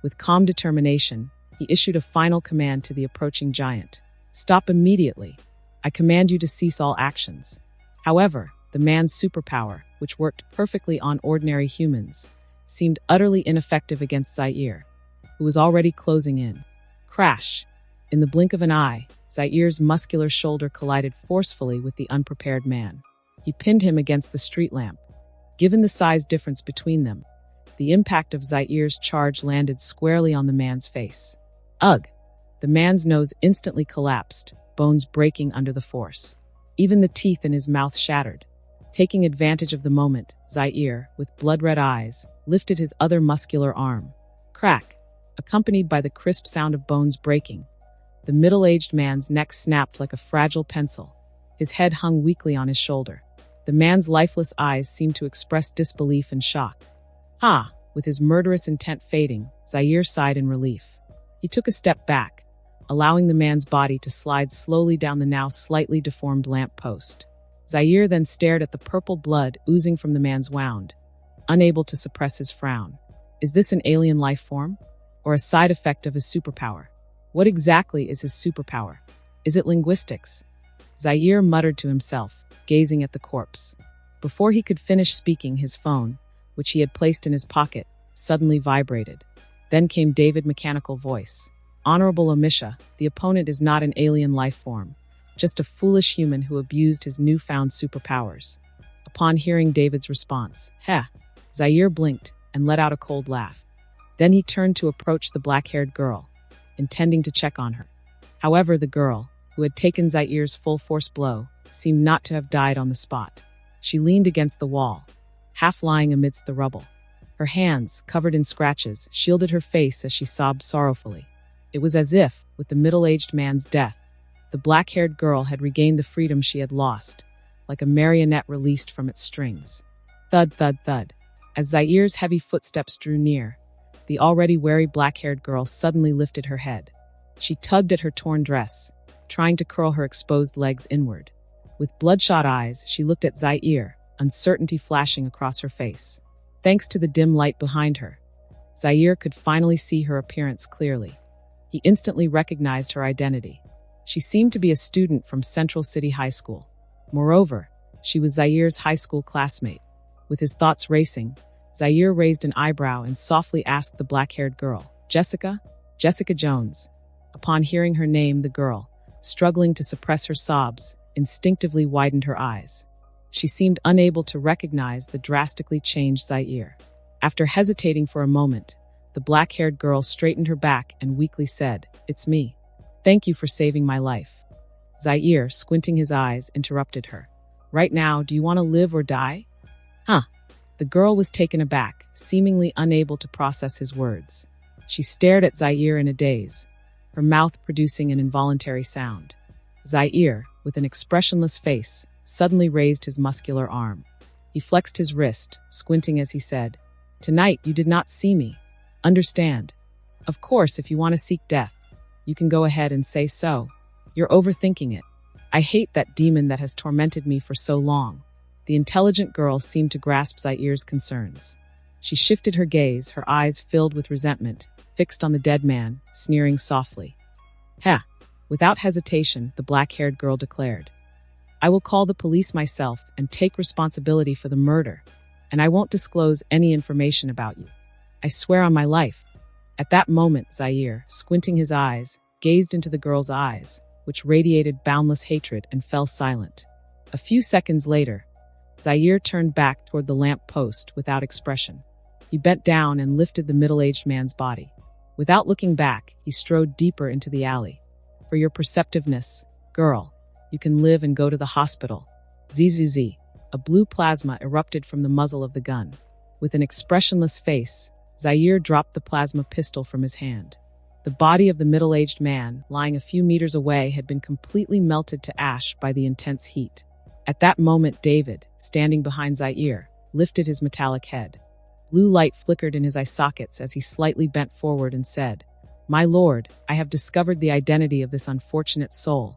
With calm determination, he issued a final command to the approaching giant. "Stop immediately. I command you to cease all actions." However, the man's superpower, which worked perfectly on ordinary humans, seemed utterly ineffective against Zaire, who was already closing in. Crash! In the blink of an eye, Zaire's muscular shoulder collided forcefully with the unprepared man. He pinned him against the street lamp. Given the size difference between them, the impact of Zaire's charge landed squarely on the man's face. Ugh! The man's nose instantly collapsed, bones breaking under the force. Even the teeth in his mouth shattered. Taking advantage of the moment, Zaire, with blood-red eyes, lifted his other muscular arm. Crack! Accompanied by the crisp sound of bones breaking, the middle-aged man's neck snapped like a fragile pencil. His head hung weakly on his shoulder. The man's lifeless eyes seemed to express disbelief and shock. Ha! With his murderous intent fading, Zaire sighed in relief. He took a step back, allowing the man's body to slide slowly down the now slightly deformed lamp post. Zaire then stared at the purple blood oozing from the man's wound, unable to suppress his frown. Is this an alien life form? Or a side effect of his superpower? What exactly is his superpower? Is it linguistics? Zaire muttered to himself, gazing at the corpse. Before he could finish speaking, his phone, which he had placed in his pocket, suddenly vibrated. Then came David's mechanical voice. "Honorable Amisha, the opponent is not an alien life form, just a foolish human who abused his newfound superpowers." Upon hearing David's response, Zaire blinked and let out a cold laugh. Then he turned to approach the black-haired girl, intending to check on her. However, the girl, who had taken Zaire's full-force blow, seemed not to have died on the spot. She leaned against the wall, half lying amidst the rubble. Her hands, covered in scratches, shielded her face as she sobbed sorrowfully. It was as if, with the middle-aged man's death, the black-haired girl had regained the freedom she had lost, like a marionette released from its strings. Thud, thud, thud. As Zaire's heavy footsteps drew near, the already wary black-haired girl suddenly lifted her head. She tugged at her torn dress, trying to curl her exposed legs inward. With bloodshot eyes, she looked at Zaire, uncertainty flashing across her face. Thanks to the dim light behind her, Zaire could finally see her appearance clearly. He instantly recognized her identity. She seemed to be a student from Central City High School. Moreover, she was Zaire's high school classmate. With his thoughts racing, Zaire raised an eyebrow and softly asked the black-haired girl, "Jessica? Jessica Jones." Upon hearing her name, the girl, struggling to suppress her sobs, instinctively widened her eyes. She seemed unable to recognize the drastically changed Zaire. After hesitating for a moment, the black-haired girl straightened her back and weakly said, "It's me. Thank you for saving my life." Zaire, squinting his eyes, interrupted her. "Right now, do you want to live or die?" The girl was taken aback, seemingly unable to process his words. She stared at Zaire in a daze, her mouth producing an involuntary sound. Zaire, with an expressionless face, suddenly raised his muscular arm. He flexed his wrist, squinting as he said, "Tonight you did not see me. Understand? Of course, if you want to seek death, you can go ahead and say so. You're overthinking it. I hate that demon that has tormented me for so long." The intelligent girl seemed to grasp Zaire's concerns. She shifted her gaze, her eyes filled with resentment, fixed on the dead man, sneering softly. Without hesitation, the black-haired girl declared, "I will call the police myself and take responsibility for the murder, and I won't disclose any information about you. I swear on my life." At that moment, Zaire, squinting his eyes, gazed into the girl's eyes, which radiated boundless hatred, and fell silent. A few seconds later, Zaire turned back toward the lamp post without expression. He bent down and lifted the middle-aged man's body. Without looking back, he strode deeper into the alley. For your perceptiveness, girl, you can live and go to the hospital. Zzz. A blue plasma erupted from the muzzle of the gun. With an expressionless face, Zaire dropped the plasma pistol from his hand. The body of the middle-aged man, lying a few meters away, had been completely melted to ash by the intense heat. At that moment, David, standing behind Zaire, lifted his metallic head. Blue light flickered in his eye sockets as he slightly bent forward and said, "My lord, I have discovered the identity of this unfortunate soul."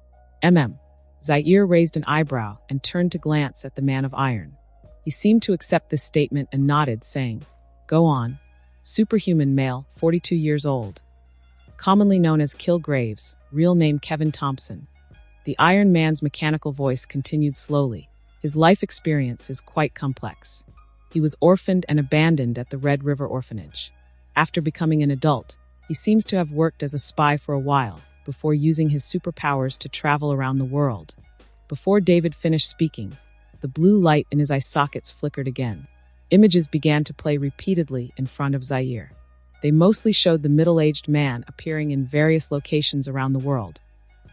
Zaire raised an eyebrow and turned to glance at the man of iron. He seemed to accept this statement and nodded, saying, "Go on." Superhuman male, 42 years old. Commonly known as Kilgraves, real name Kevin Thompson. The Iron Man's mechanical voice continued slowly. His life experience is quite complex. He was orphaned and abandoned at the Red River Orphanage. After becoming an adult, he seems to have worked as a spy for a while, before using his superpowers to travel around the world. Before David finished speaking, the blue light in his eye sockets flickered again. Images began to play repeatedly in front of Zaire. They mostly showed the middle-aged man appearing in various locations around the world,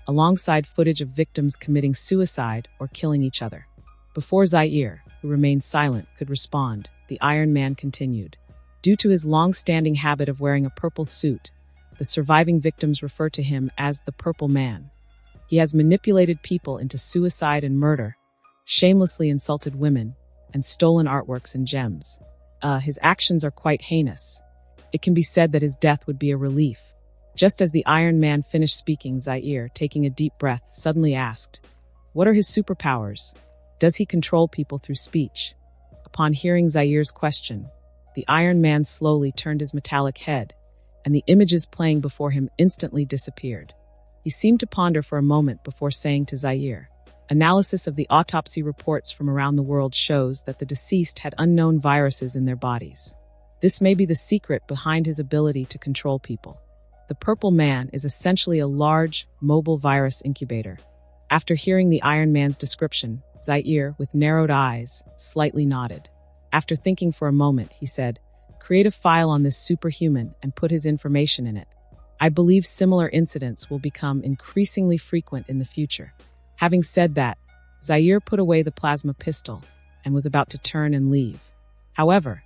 alongside footage of victims committing suicide or killing each other. Before Zaire, who remained silent, could respond, the Iron Man continued. Due to his long-standing habit of wearing a purple suit, the surviving victims refer to him as the Purple Man. He has manipulated people into suicide and murder, shamelessly insulted women, and stolen artworks and gems. His actions are quite heinous. It can be said that his death would be a relief. Just as the Iron Man finished speaking, Zaire, taking a deep breath, suddenly asked, "What are his superpowers? Does he control people through speech?" Upon hearing Zaire's question, the Iron Man slowly turned his metallic head, and the images playing before him instantly disappeared. He seemed to ponder for a moment before saying to Zaire, "Analysis of the autopsy reports from around the world shows that the deceased had unknown viruses in their bodies. This may be the secret behind his ability to control people. The Purple Man is essentially a large, mobile virus incubator." After hearing the Iron Man's description, Zaire, with narrowed eyes, slightly nodded. After thinking for a moment, he said, "Create a file on this superhuman and put his information in it. I believe similar incidents will become increasingly frequent in the future." Having said that, Zaire put away the plasma pistol and was about to turn and leave. However,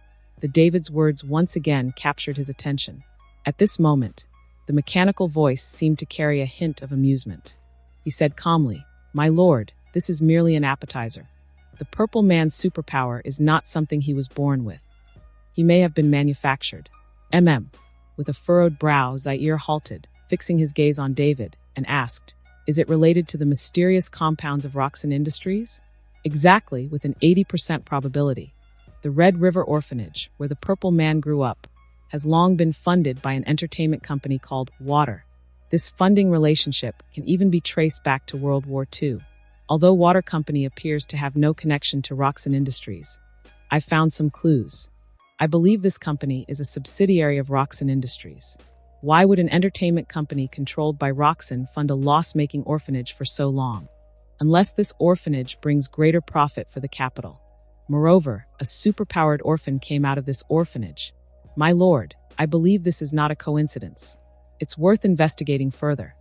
David's words once again captured his attention. At this moment, the mechanical voice seemed to carry a hint of amusement. He said calmly, "My lord, this is merely an appetizer. The Purple Man's superpower is not something he was born with. He may have been manufactured." With a furrowed brow, Zaire halted, fixing his gaze on David, and asked, "Is it related to the mysterious compounds of Roxxon Industries?" "Exactly, with an 80% probability. The Red River Orphanage, where the Purple Man grew up, has long been funded by an entertainment company called Water. This funding relationship can even be traced back to World War II. Although Water Company appears to have no connection to Roxxon Industries, I found some clues. I believe this company is a subsidiary of Roxxon Industries. Why would an entertainment company controlled by Roxxon fund a loss-making orphanage for so long? Unless this orphanage brings greater profit for the capital. Moreover, a superpowered orphan came out of this orphanage. My lord, I believe this is not a coincidence. It's worth investigating further.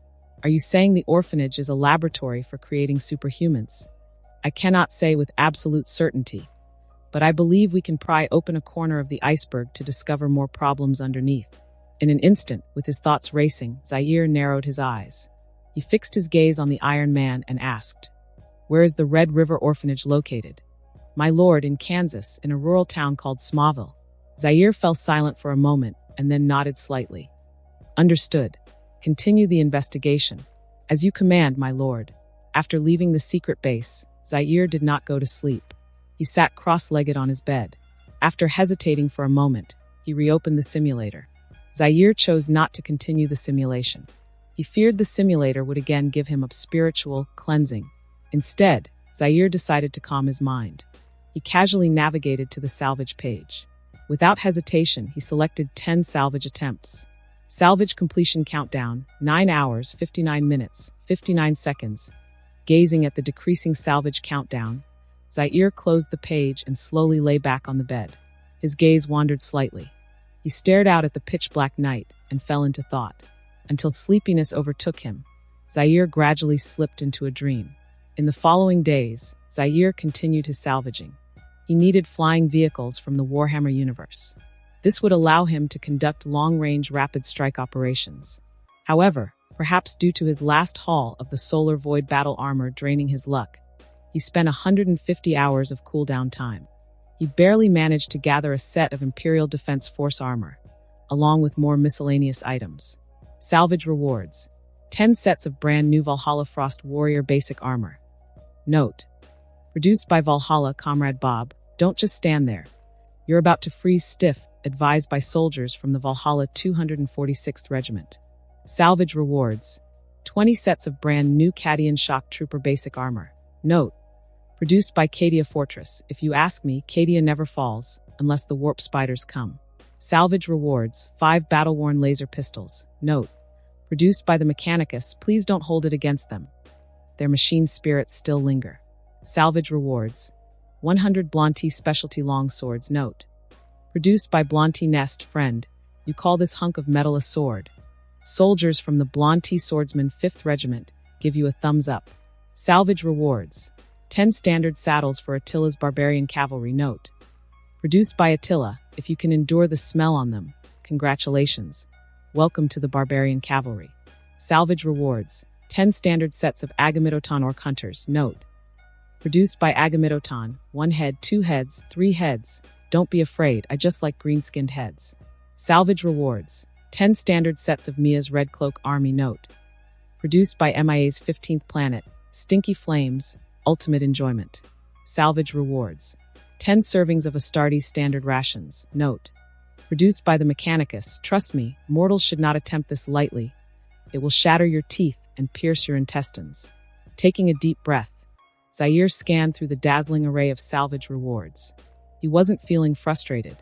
Are you saying the orphanage is a laboratory for creating superhumans? I cannot say with absolute certainty, but I believe we can pry open a corner of the iceberg to discover more problems underneath." In an instant, with his thoughts racing, Zaire narrowed his eyes. He fixed his gaze on the Iron Man and asked, "Where is the Red River Orphanage located?" "My lord, in Kansas, in a rural town called Smallville." Zaire fell silent for a moment and then nodded slightly. "Understood. Continue the investigation. As you command, my lord." After leaving the secret base, Zaire did not go to sleep. He sat cross-legged on his bed. After hesitating for a moment, he reopened the simulator. Zaire chose not to continue the simulation. He feared the simulator would again give him a spiritual cleansing. Instead, Zaire decided to calm his mind. He casually navigated to the salvage page. Without hesitation, he selected 10 salvage attempts. Salvage completion countdown, 9 hours, 59 minutes, 59 seconds. Gazing at the decreasing salvage countdown, Zaire closed the page and slowly lay back on the bed. His gaze wandered slightly. He stared out at the pitch-black night and fell into thought. Until sleepiness overtook him, Zaire gradually slipped into a dream. In the following days, Zaire continued his salvaging. He needed flying vehicles from the Warhammer universe. This would allow him to conduct long-range rapid strike operations. However, perhaps due to his last haul of the Solar Void battle armor draining his luck, he spent 150 hours of cooldown time. He barely managed to gather a set of Imperial Defense Force armor, along with more miscellaneous items. Salvage rewards: 10 sets of brand new Valhalla Frost Warrior basic armor. Note: produced by Valhalla Comrade Bob, don't just stand there. You're about to freeze stiff, advised by soldiers from the Valhalla 246th Regiment. Salvage rewards: 20 sets of brand new Cadian Shock Trooper basic armor. Note: produced by Cadia Fortress. If you ask me, Cadia never falls, unless the warp spiders come. Salvage rewards: 5 battle-worn laser pistols. Note: produced by the Mechanicus. Please don't hold it against them. Their machine spirits still linger. Salvage rewards: 100 Blonty specialty longswords. Note: produced by Blonty Nest. Friend, you call this hunk of metal a sword? Soldiers from the Blonty Swordsman 5th Regiment give you a thumbs up. Salvage rewards: 10 standard saddles for Attila's Barbarian Cavalry. Note: produced by Attila. If you can endure the smell on them, congratulations. Welcome to the Barbarian Cavalry. Salvage rewards: 10 standard sets of Agamotton Orc Hunters. Note: produced by Agamotton. 1 head, 2 heads, 3 heads. Don't be afraid, I just like green-skinned heads. Salvage rewards: 10 standard sets of Mia's Red Cloak Army. Note: produced by MIA's 15th Planet. Stinky Flames, ultimate enjoyment. Salvage rewards: 10 servings of Astartes standard rations. Note: produced by the Mechanicus. Trust me, mortals should not attempt this lightly. It will shatter your teeth and pierce your intestines. Taking a deep breath, Zaire scanned through the dazzling array of salvage rewards. He wasn't feeling frustrated.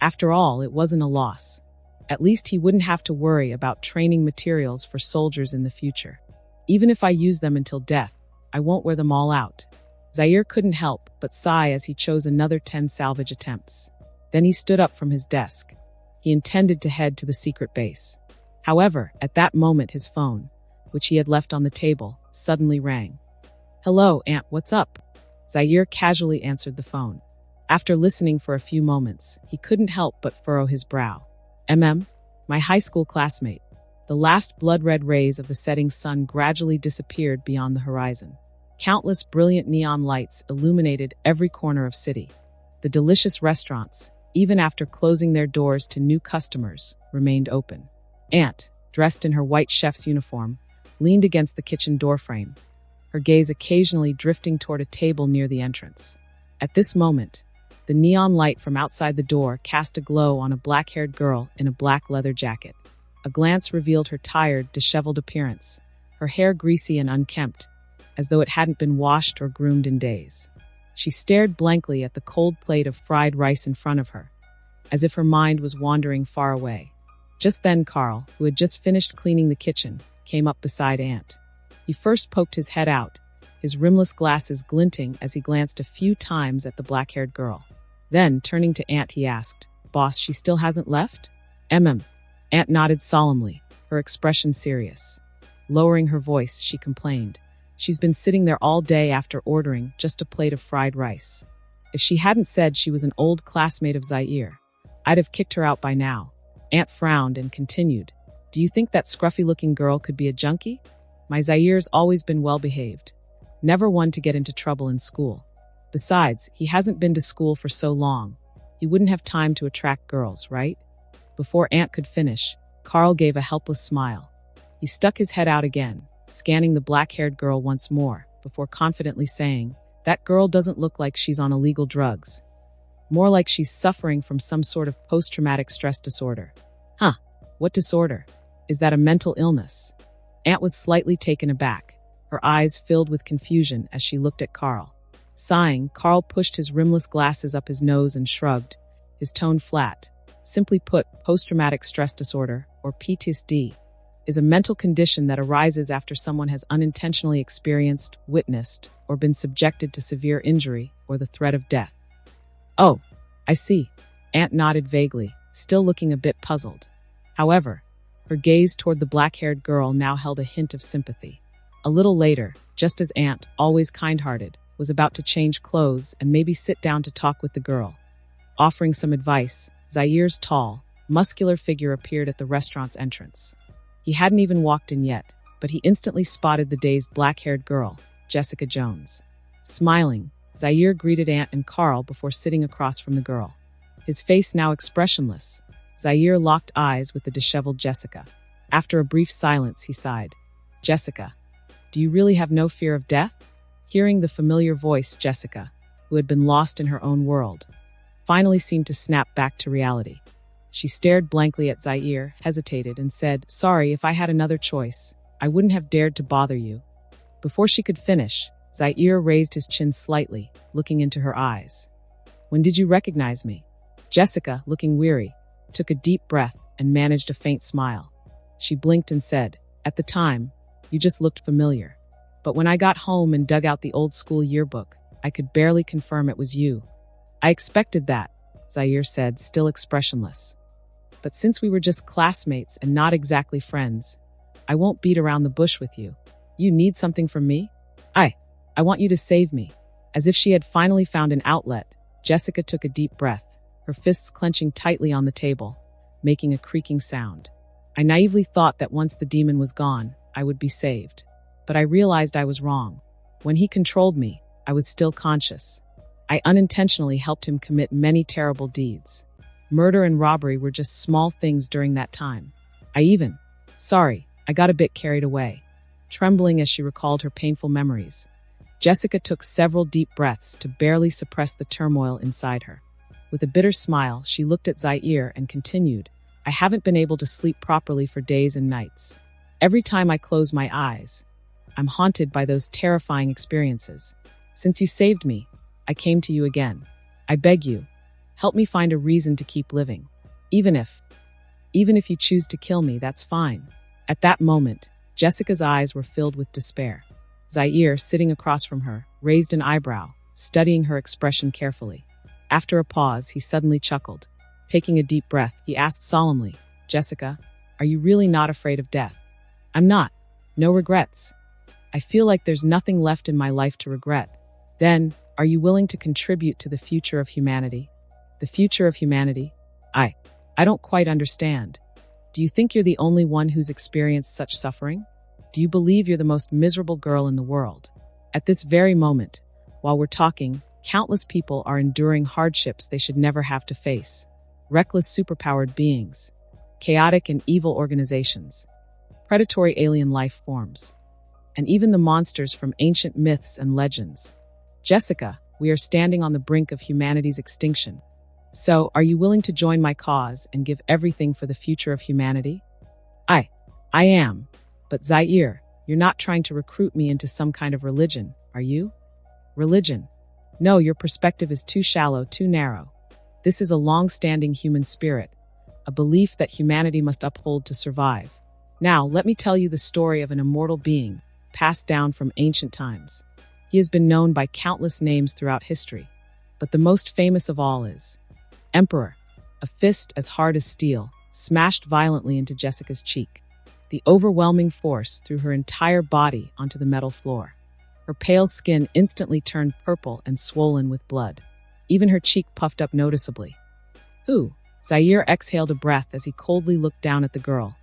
After all, it wasn't a loss. At least he wouldn't have to worry about training materials for soldiers in the future. Even if I use them until death, I won't wear them all out. Zaire couldn't help but sigh as he chose another 10 salvage attempts. Then he stood up from his desk. He intended to head to the secret base. However, at that moment his phone, which he had left on the table, suddenly rang. "Hello, Aunt, what's up?" Zaire casually answered the phone. After listening for a few moments, he couldn't help but furrow his brow. My high school classmate." The last blood-red rays of the setting sun gradually disappeared beyond the horizon. Countless brilliant neon lights illuminated every corner of city. The delicious restaurants, even after closing their doors to new customers, remained open. Aunt, dressed in her white chef's uniform, leaned against the kitchen doorframe, her gaze occasionally drifting toward a table near the entrance. At this moment, the neon light from outside the door cast a glow on a black-haired girl in a black leather jacket. A glance revealed her tired, disheveled appearance, her hair greasy and unkempt, as though it hadn't been washed or groomed in days. She stared blankly at the cold plate of fried rice in front of her, as if her mind was wandering far away. Just then Carl, who had just finished cleaning the kitchen, came up beside Aunt. He first poked his head out, his rimless glasses glinting as he glanced a few times at the black-haired girl. Then, turning to Aunt, he asked, "Boss, she still hasn't left?" Aunt nodded solemnly, her expression serious. Lowering her voice, she complained, "She's been sitting there all day after ordering just a plate of fried rice. If she hadn't said she was an old classmate of Zaire, I'd have kicked her out by now." Aunt frowned and continued, "Do you think that scruffy-looking girl could be a junkie? My Zaire's always been well-behaved, never one to get into trouble in school. Besides, he hasn't been to school for so long. He wouldn't have time to attract girls, right?" Before Aunt could finish, Carl gave a helpless smile. He stuck his head out again, scanning the black-haired girl once more, before confidently saying, "That girl doesn't look like she's on illegal drugs. More like she's suffering from some sort of post-traumatic stress disorder." "Huh, what disorder? Is that a mental illness?" Aunt was slightly taken aback, her eyes filled with confusion as she looked at Carl. Sighing, Carl pushed his rimless glasses up his nose and shrugged, his tone flat. "Simply put, post-traumatic stress disorder, or PTSD, is a mental condition that arises after someone has unintentionally experienced, witnessed, or been subjected to severe injury or the threat of death. Oh, I see. Aunt nodded vaguely, still looking a bit puzzled. However, her gaze toward the black-haired girl now held a hint of sympathy. A little later, just as Aunt, always kind-hearted, was about to change clothes and maybe sit down to talk with the girl, offering some advice, Zaire's tall, muscular figure appeared at the restaurant's entrance. He hadn't even walked in yet, but he instantly spotted the dazed black-haired girl, Jessica Jones. Smiling, Zaire greeted Aunt and Carl before sitting across from the girl. His face now expressionless, Zaire locked eyes with the disheveled Jessica. After a brief silence, he sighed. Jessica, do you really have no fear of death? Hearing the familiar voice, Jessica, who had been lost in her own world, finally seemed to snap back to reality. She stared blankly at Zaire, hesitated, and said, Sorry, if I had another choice, I wouldn't have dared to bother you. Before she could finish, Zaire raised his chin slightly, looking into her eyes. When did you recognize me? Jessica, looking weary, took a deep breath and managed a faint smile. She blinked and said, At the time, you just looked familiar. But when I got home and dug out the old school yearbook, I could barely confirm it was you. I expected that, Zaire said, still expressionless. But since we were just classmates and not exactly friends, I won't beat around the bush with you. You need something from me? I want you to save me. As if she had finally found an outlet, Jessica took a deep breath, her fists clenching tightly on the table, making a creaking sound. I naively thought that once the demon was gone, I would be saved. But I realized I was wrong. When he controlled me, I was still conscious. I unintentionally helped him commit many terrible deeds. Murder and robbery were just small things during that time. Sorry, I got a bit carried away. Trembling as she recalled her painful memories, Jessica took several deep breaths to barely suppress the turmoil inside her. With a bitter smile, she looked at Zaire and continued, I haven't been able to sleep properly for days and nights. Every time I close my eyes, I'm haunted by those terrifying experiences. Since you saved me, I came to you again. I beg you, help me find a reason to keep living. Even if you choose to kill me, that's fine. At that moment, Jessica's eyes were filled with despair. Zaire, sitting across from her, raised an eyebrow, studying her expression carefully. After a pause, he suddenly chuckled. Taking a deep breath, he asked solemnly, Jessica, are you really not afraid of death? I'm not. No regrets. I feel like there's nothing left in my life to regret. Then, are you willing to contribute to the future of humanity? The future of humanity? I don't quite understand. Do you think you're the only one who's experienced such suffering? Do you believe you're the most miserable girl in the world? At this very moment, while we're talking, countless people are enduring hardships they should never have to face. Reckless superpowered beings, chaotic and evil organizations, predatory alien life forms, and even the monsters from ancient myths and legends. Jessica, we are standing on the brink of humanity's extinction. So, are you willing to join my cause and give everything for the future of humanity? I am. But Zaire, you're not trying to recruit me into some kind of religion, are you? Religion? No, your perspective is too shallow, too narrow. This is a long-standing human spirit, a belief that humanity must uphold to survive. Now, let me tell you the story of an immortal being, passed down from ancient times. He has been known by countless names throughout history, but the most famous of all is Emperor. A fist as hard as steel smashed violently into Jessica's cheek. The overwhelming force threw her entire body onto the metal floor. Her pale skin instantly turned purple and swollen with blood. Even her cheek puffed up noticeably. Who? Zaire exhaled a breath as he coldly looked down at the girl,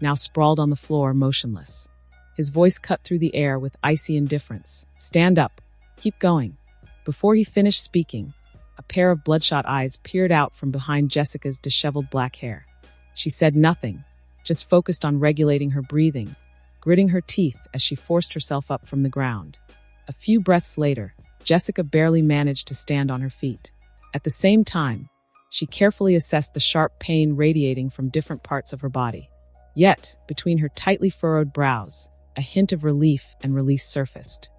now sprawled on the floor motionless. His voice cut through the air with icy indifference. Stand up. Keep going. Before he finished speaking, a pair of bloodshot eyes peered out from behind Jessica's disheveled black hair. She said nothing, just focused on regulating her breathing, gritting her teeth as she forced herself up from the ground. A few breaths later, Jessica barely managed to stand on her feet. At the same time, she carefully assessed the sharp pain radiating from different parts of her body. Yet, between her tightly furrowed brows, a hint of relief and release surfaced.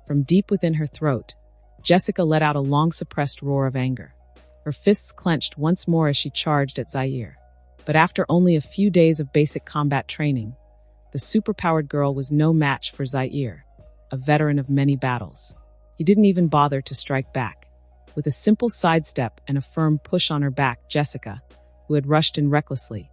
From deep within her throat, Jessica let out a long-suppressed roar of anger. Her fists clenched once more as she charged at Zaire. But after only a few days of basic combat training, the superpowered girl was no match for Zaire, a veteran of many battles. He didn't even bother to strike back. With a simple sidestep and a firm push on her back, Jessica, who had rushed in recklessly,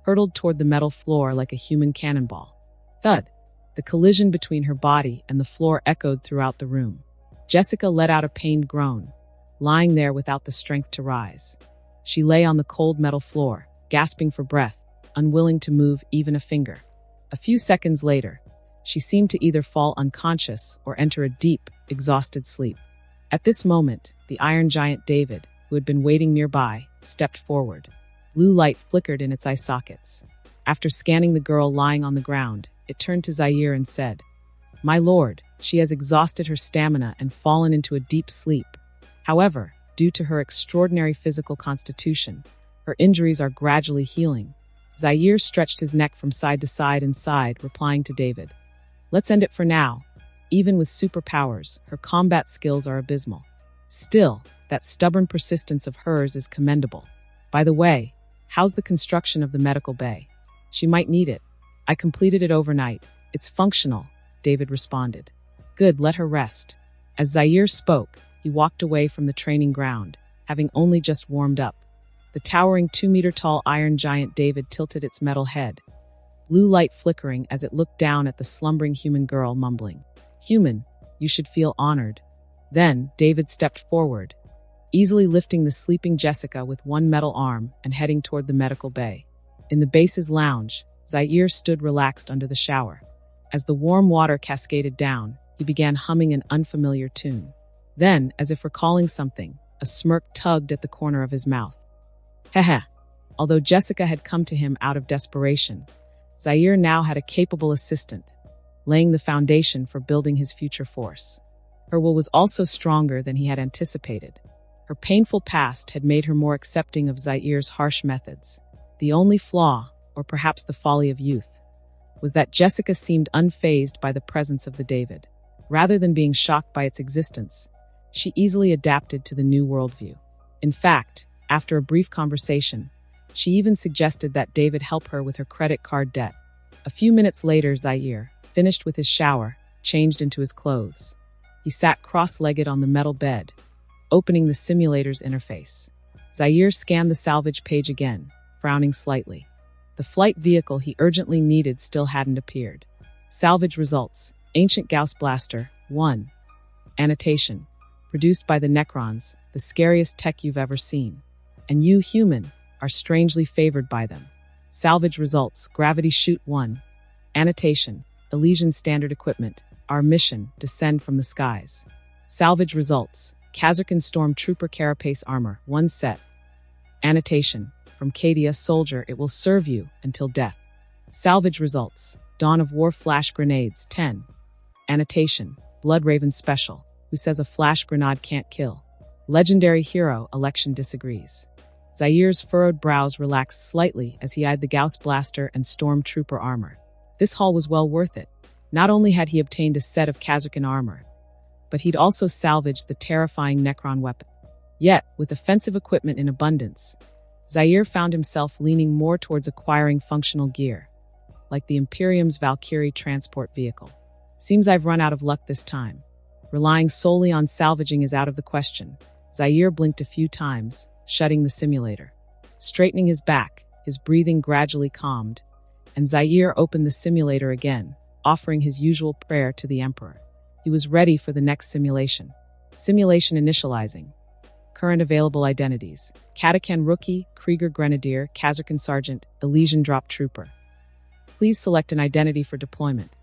hurtled toward the metal floor like a human cannonball. Thud! The collision between her body and the floor echoed throughout the room. Jessica let out a pained groan, lying there without the strength to rise. She lay on the cold metal floor, gasping for breath, unwilling to move even a finger. A few seconds later, she seemed to either fall unconscious or enter a deep, exhausted sleep. At this moment, the Iron Giant David, who had been waiting nearby, stepped forward. Blue light flickered in its eye sockets. After scanning the girl lying on the ground, it turned to Zaire and said, "My lord, she has exhausted her stamina and fallen into a deep sleep. However, due to her extraordinary physical constitution, her injuries are gradually healing." Zaire stretched his neck from side to side and sighed, replying to David, "Let's end it for now. Even with superpowers, her combat skills are abysmal. Still, that stubborn persistence of hers is commendable. By the way, how's the construction of the medical bay? She might need it. I completed it overnight. It's functional," David responded. "Good, let her rest." As Zaire spoke, he walked away from the training ground, having only just warmed up. The towering 2-meter-tall Iron Giant David tilted its metal head, blue light flickering as it looked down at the slumbering human girl, mumbling, "Human, you should feel honored." Then, David stepped forward, easily lifting the sleeping Jessica with one metal arm and heading toward the medical bay. In the base's lounge, Zaire stood relaxed under the shower. As the warm water cascaded down, he began humming an unfamiliar tune. Then, as if recalling something, a smirk tugged at the corner of his mouth. Heh. Although Jessica had come to him out of desperation, Zaire now had a capable assistant, laying the foundation for building his future force. Her will was also stronger than he had anticipated. Her painful past had made her more accepting of Zaire's harsh methods. The only flaw, or perhaps the folly of youth, was that Jessica seemed unfazed by the presence of the David. Rather than being shocked by its existence, she easily adapted to the new worldview. In fact, after a brief conversation, she even suggested that David help her with her credit card debt. A few minutes later, Zaire, finished with his shower, changed into his clothes. He sat cross-legged on the metal bed, opening the simulator's interface. Zaire scanned the salvage page again, frowning slightly. The flight vehicle he urgently needed still hadn't appeared. Salvage results: Ancient Gauss Blaster, 1. Annotation: produced by the Necrons, the scariest tech you've ever seen. And you, human, are strangely favored by them. Salvage results: Gravity Chute 1. Annotation: Elysian Standard Equipment. Our mission: descend from the skies. Salvage results: Kazarkan Stormtrooper Carapace Armor, 1 set. Annotation: from Cadia Soldier, it will serve you until death. Salvage results: Dawn of War Flash Grenades, 10. Annotation: Bloodraven Special, who says a flash grenade can't kill. Legendary Hero, Election disagrees. Zaire's furrowed brows relaxed slightly as he eyed the Gauss Blaster and Stormtrooper armor. This haul was well worth it. Not only had he obtained a set of Kazarkan armor, but he'd also salvaged the terrifying Necron weapon. Yet, with offensive equipment in abundance, Zaire found himself leaning more towards acquiring functional gear, like the Imperium's Valkyrie transport vehicle. Seems I've run out of luck this time. Relying solely on salvaging is out of the question. Zaire blinked a few times, shutting the simulator. Straightening his back, his breathing gradually calmed, and Zaire opened the simulator again, offering his usual prayer to the Emperor. He was ready for the next simulation. Simulation initializing. Current available identities: Katakan Rookie, Krieger Grenadier, Kazarkan Sergeant, Elysian Drop Trooper. Please select an identity for deployment.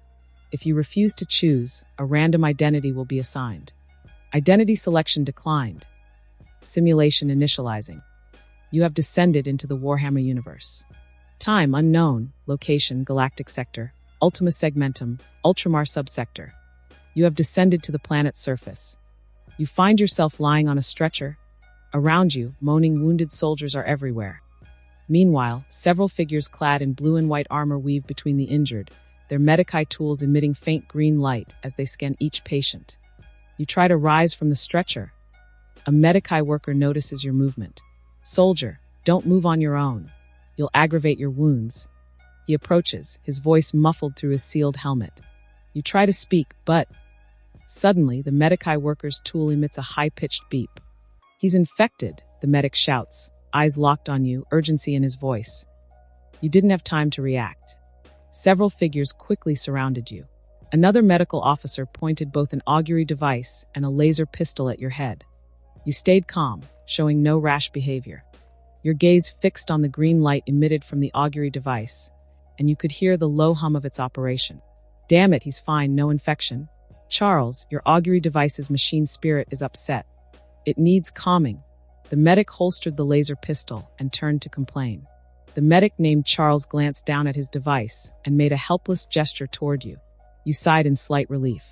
If you refuse to choose, a random identity will be assigned. Identity selection declined. Simulation initializing. You have descended into the Warhammer universe. Time unknown. Location galactic sector. Ultima Segmentum, Ultramar subsector. You have descended to the planet's surface. You find yourself lying on a stretcher. Around you, moaning wounded soldiers are everywhere. Meanwhile, several figures clad in blue and white armor weave between the injured, their medici tools emitting faint green light as they scan each patient. You try to rise from the stretcher. A medici worker notices your movement. Soldier, don't move on your own. You'll aggravate your wounds. He approaches, his voice muffled through his sealed helmet. You try to speak, but suddenly the Medicae worker's tool emits a high-pitched beep. He's infected, the medic shouts, eyes locked on you, urgency in his voice. You didn't have time to react. Several figures quickly surrounded you. Another medical officer pointed both an augury device and a laser pistol at your head. You stayed calm, showing no rash behavior. Your gaze fixed on the green light emitted from the augury device, and you could hear the low hum of its operation. Damn it, he's fine, no infection. Charles, your augury device's machine spirit is upset. It needs calming. The medic holstered the laser pistol and turned to complain. The medic named Charles glanced down at his device and made a helpless gesture toward you. You sighed in slight relief.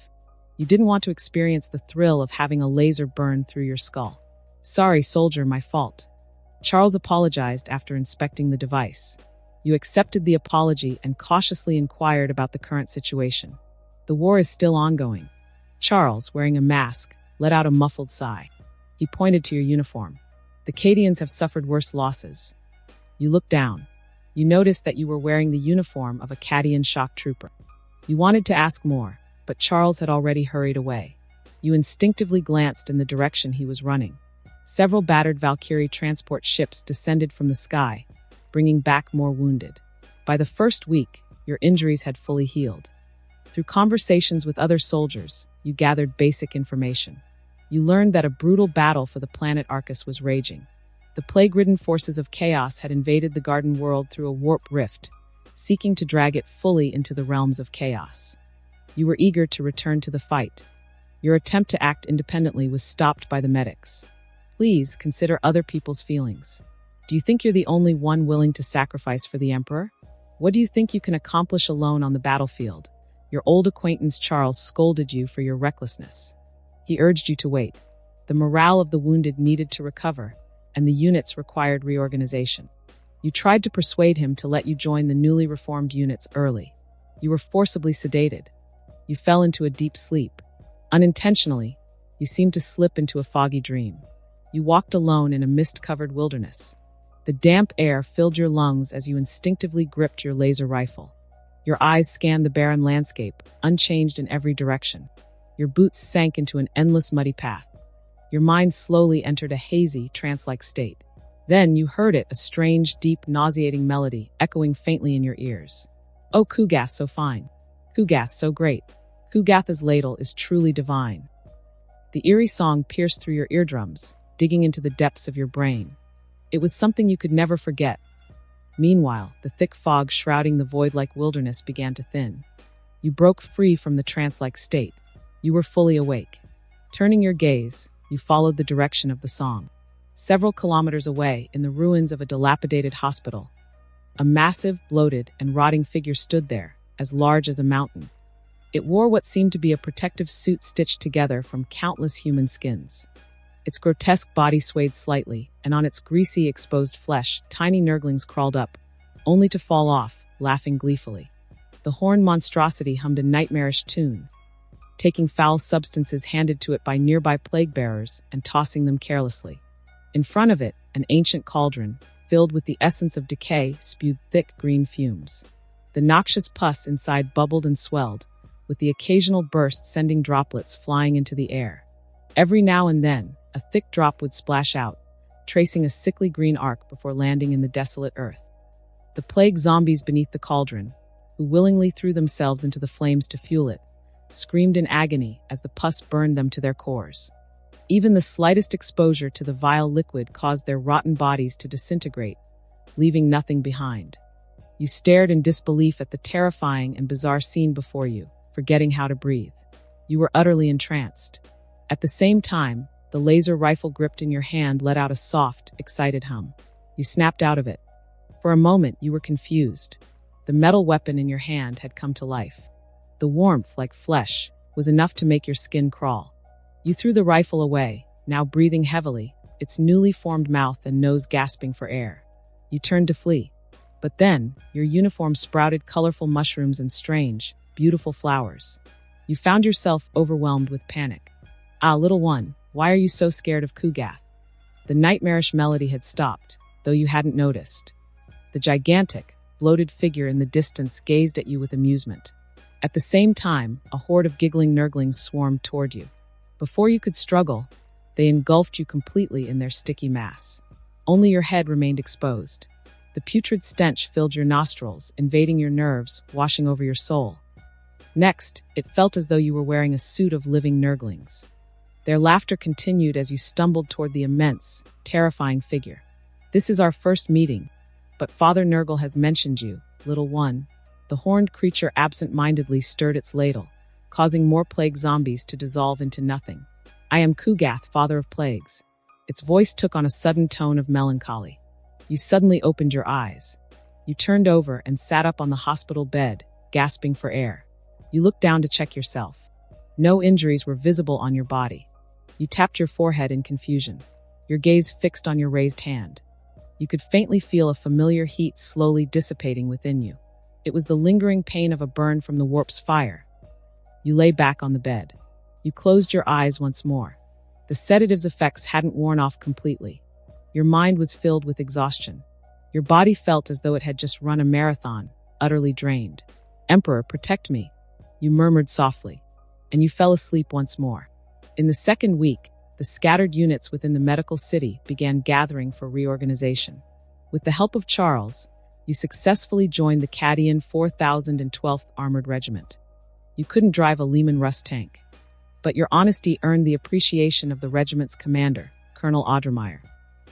You didn't want to experience the thrill of having a laser burn through your skull. Sorry, soldier, my fault. Charles apologized after inspecting the device. You accepted the apology and cautiously inquired about the current situation. The war is still ongoing. Charles, wearing a mask, let out a muffled sigh. He pointed to your uniform. The Cadians have suffered worse losses. You looked down. You noticed that you were wearing the uniform of a Cadian shock trooper. You wanted to ask more, but Charles had already hurried away. You instinctively glanced in the direction he was running. Several battered Valkyrie transport ships descended from the sky, bringing back more wounded. By the first week, your injuries had fully healed. Through conversations with other soldiers, you gathered basic information. You learned that a brutal battle for the planet Arcus was raging. The plague-ridden forces of chaos had invaded the garden world through a warp rift, seeking to drag it fully into the realms of chaos. You were eager to return to the fight. Your attempt to act independently was stopped by the medics. Please consider other people's feelings. Do you think you're the only one willing to sacrifice for the Emperor? What do you think you can accomplish alone on the battlefield? Your old acquaintance Charles scolded you for your recklessness. He urged you to wait. The morale of the wounded needed to recover, and the units required reorganization. You tried to persuade him to let you join the newly reformed units early. You were forcibly sedated. You fell into a deep sleep. Unintentionally, you seemed to slip into a foggy dream. You walked alone in a mist-covered wilderness. The damp air filled your lungs as you instinctively gripped your laser rifle. Your eyes scanned the barren landscape, unchanged in every direction. Your boots sank into an endless muddy path. Your mind slowly entered a hazy, trance-like state. Then you heard it, a strange, deep, nauseating melody, echoing faintly in your ears. Oh, Kugath, so fine. Kugath, so great. Kugatha's ladle is truly divine. The eerie song pierced through your eardrums, digging into the depths of your brain. It was something you could never forget. Meanwhile, the thick fog shrouding the void-like wilderness began to thin. You broke free from the trance-like state. You were fully awake. Turning your gaze, you followed the direction of the song. Several kilometers away, in the ruins of a dilapidated hospital, a massive, bloated, and rotting figure stood there, as large as a mountain. It wore what seemed to be a protective suit stitched together from countless human skins. Its grotesque body swayed slightly, and on its greasy, exposed flesh, tiny nurglings crawled up, only to fall off, laughing gleefully. The horned monstrosity hummed a nightmarish tune, taking foul substances handed to it by nearby plague-bearers and tossing them carelessly. In front of it, an ancient cauldron, filled with the essence of decay, spewed thick green fumes. The noxious pus inside bubbled and swelled, with the occasional burst sending droplets flying into the air. Every now and then, a thick drop would splash out, tracing a sickly green arc before landing in the desolate earth. The plague zombies beneath the cauldron, who willingly threw themselves into the flames to fuel it, screamed in agony as the pus burned them to their cores. Even the slightest exposure to the vile liquid caused their rotten bodies to disintegrate, leaving nothing behind. You stared in disbelief at the terrifying and bizarre scene before you, forgetting how to breathe. You were utterly entranced. At the same time, the laser rifle gripped in your hand let out a soft, excited hum. You snapped out of it. For a moment, you were confused. The metal weapon in your hand had come to life. The warmth, like flesh, was enough to make your skin crawl. You threw the rifle away, now breathing heavily, its newly formed mouth and nose gasping for air. You turned to flee. But then, your uniform sprouted colorful mushrooms and strange, beautiful flowers. You found yourself overwhelmed with panic. Ah, little one, why are you so scared of Kugath? The nightmarish melody had stopped, though you hadn't noticed. The The gigantic, bloated figure in the distance gazed at you with amusement. At the same time, a horde of giggling nurglings swarmed toward you. Before you could struggle, they engulfed you completely in their sticky mass. Only your head remained exposed. The putrid stench filled your nostrils, invading your nerves, washing over your soul. Next, it felt as though you were wearing a suit of living nurglings. Their laughter continued as you stumbled toward the immense, terrifying figure. "This is our first meeting, but Father Nurgle has mentioned you, little one." The horned creature absent-mindedly stirred its ladle, causing more plague zombies to dissolve into nothing. "I am Kugath, Father of Plagues." Its voice took on a sudden tone of melancholy. You suddenly opened your eyes. You turned over and sat up on the hospital bed, gasping for air. You looked down to check yourself. No injuries were visible on your body. You tapped your forehead in confusion, your gaze fixed on your raised hand. You could faintly feel a familiar heat slowly dissipating within you. It was the lingering pain of a burn from the warp's fire. You lay back on the bed. You closed your eyes once more. The sedative's effects hadn't worn off completely. Your mind was filled with exhaustion. Your body felt as though it had just run a marathon, utterly drained. "Emperor, protect me," you murmured softly, and you fell asleep once more. In the second week, the scattered units within the medical city began gathering for reorganization. With the help of Charles, you successfully joined the Cadian 4012th Armored Regiment. You couldn't drive a Lehman Russ tank, but your honesty earned the appreciation of the regiment's commander, Colonel Odermeyer,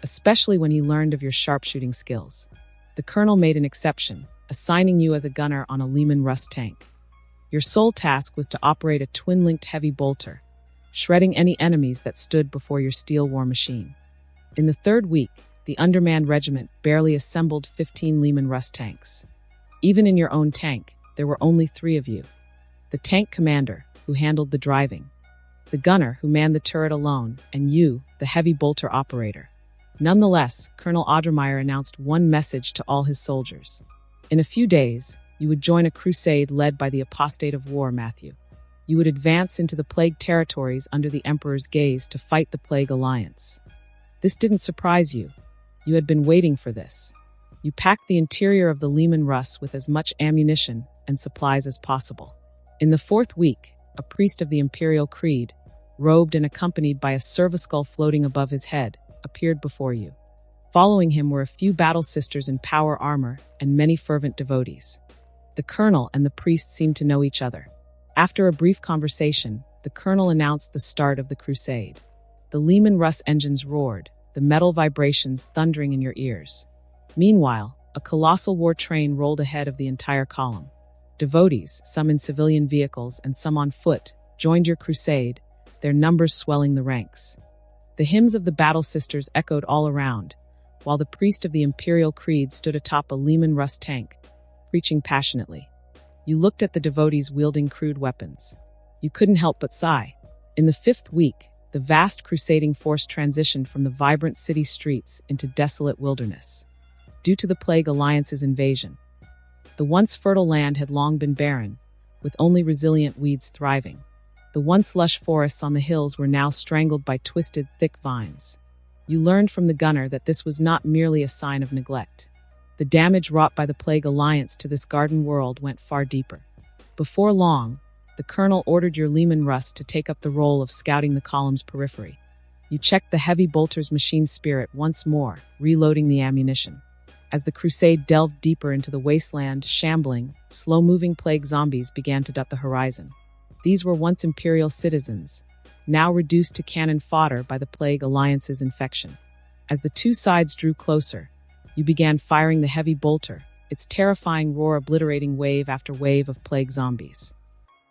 especially when he learned of your sharpshooting skills. The colonel made an exception, assigning you as a gunner on a Lehman Russ tank. Your sole task was to operate a twin-linked heavy bolter, shredding any enemies that stood before your steel war machine. In the third week, the undermanned regiment barely assembled 15 Lehman Russ tanks. Even in your own tank, there were only 3 of you. The tank commander, who handled the driving, the gunner, who manned the turret alone, and you, the heavy bolter operator. Nonetheless, Colonel Odermeyer announced one message to all his soldiers. In a few days, you would join a crusade led by the apostate of war, Matthew. You would advance into the Plague territories under the Emperor's gaze to fight the Plague Alliance. This didn't surprise you. You had been waiting for this. You packed the interior of the Lehman Russ with as much ammunition and supplies as possible. In the 4th week, a priest of the Imperial Creed, robed and accompanied by a service-skull floating above his head, appeared before you. Following him were a few battle sisters in power armor and many fervent devotees. The colonel and the priest seemed to know each other. After a brief conversation, the colonel announced the start of the crusade. The Lehman Russ engines roared, the metal vibrations thundering in your ears. Meanwhile, a colossal war train rolled ahead of the entire column. Devotees, some in civilian vehicles and some on foot, joined your crusade, their numbers swelling the ranks. The hymns of the battle sisters echoed all around, while the priest of the Imperial Creed stood atop a Lehman Russ tank, preaching passionately. You looked at the devotees wielding crude weapons. You couldn't help but sigh. In the 5th week, the vast crusading force transitioned from the vibrant city streets into desolate wilderness. Due to the Plague Alliance's invasion, the once fertile land had long been barren, with only resilient weeds thriving. The once lush forests on the hills were now strangled by twisted, thick vines. You learned from the gunner that this was not merely a sign of neglect. The damage wrought by the Plague Alliance to this garden world went far deeper. Before long, the colonel ordered your Lehman Russ to take up the role of scouting the column's periphery. You checked the heavy bolter's machine spirit once more, reloading the ammunition. As the crusade delved deeper into the wasteland, shambling, slow-moving plague zombies began to dot the horizon. These were once Imperial citizens, now reduced to cannon fodder by the Plague Alliance's infection. As the two sides drew closer, you began firing the heavy bolter, its terrifying roar obliterating wave after wave of plague zombies.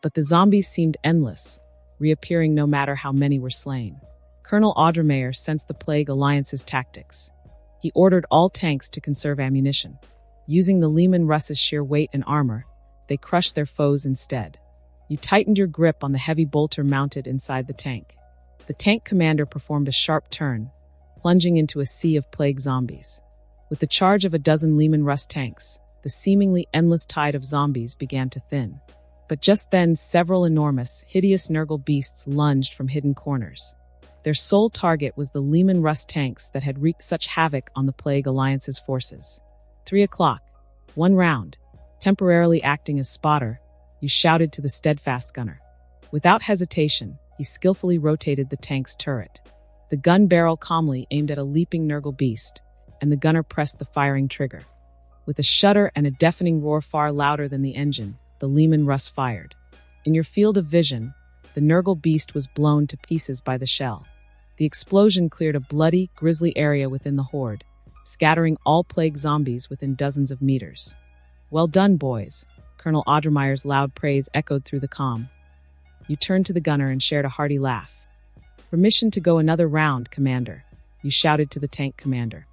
But the zombies seemed endless, reappearing no matter how many were slain. Colonel Odermeyer sensed the Plague Alliance's tactics. He ordered all tanks to conserve ammunition. Using the Lehman Russ's sheer weight and armor, they crushed their foes instead. You tightened your grip on the heavy bolter mounted inside the tank. The tank commander performed a sharp turn, plunging into a sea of plague zombies. With the charge of a dozen Lehman Russ tanks, the seemingly endless tide of zombies began to thin. But just then, several enormous, hideous Nurgle beasts lunged from hidden corners. Their sole target was the Lehman Russ tanks that had wreaked such havoc on the Plague Alliance's forces. 3 o'clock. 1 round. Temporarily acting as spotter, you shouted to the steadfast gunner. Without hesitation, he skillfully rotated the tank's turret. The gun barrel calmly aimed at a leaping Nurgle beast, and the gunner pressed the firing trigger. With a shudder and a deafening roar far louder than the engine, the Leman Russ fired. In your field of vision, the Nurgle beast was blown to pieces by the shell. The explosion cleared a bloody, grisly area within the horde, scattering all plague zombies within dozens of meters. Well done, boys. Colonel Audremeyer's loud praise echoed through the comm. You turned to the gunner and shared a hearty laugh. Permission to go another round, Commander, you shouted to the tank commander.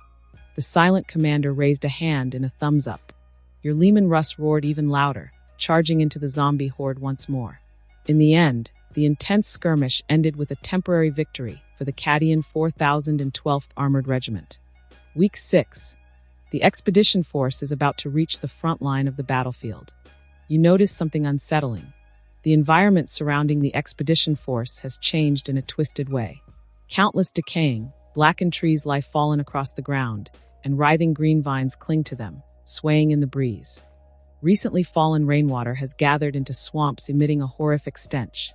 The silent commander raised a hand in a thumbs up. Your Leman Russ roared even louder, charging into the zombie horde once more. In the end, the intense skirmish ended with a temporary victory for the Cadian 4012th Armored Regiment. Week 6. The expedition force is about to reach the front line of the battlefield. You notice something unsettling. The environment surrounding the expedition force has changed in a twisted way. Countless decaying, blackened trees lie fallen across the ground, and writhing green vines cling to them, swaying in the breeze. Recently fallen rainwater has gathered into swamps, emitting a horrific stench.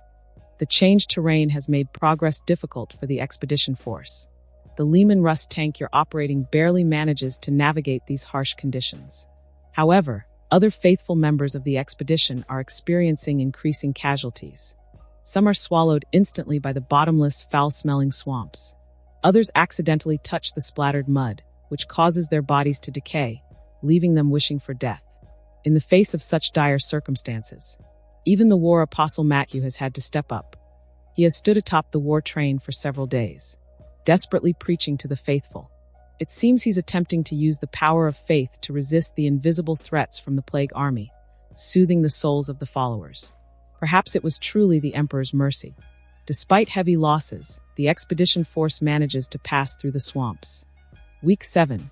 The changed terrain has made progress difficult for the expedition force. The Leman Russ tank you're operating barely manages to navigate these harsh conditions. However, other faithful members of the expedition are experiencing increasing casualties. Some are swallowed instantly by the bottomless, foul-smelling swamps. Others accidentally touch the splattered mud, which causes their bodies to decay, leaving them wishing for death. In the face of such dire circumstances, even the war apostle Matthew has had to step up. He has stood atop the war train for several days, desperately preaching to the faithful. It seems he's attempting to use the power of faith to resist the invisible threats from the plague army, soothing the souls of the followers. Perhaps it was truly the Emperor's mercy. Despite heavy losses, the expedition force manages to pass through the swamps. Week 7.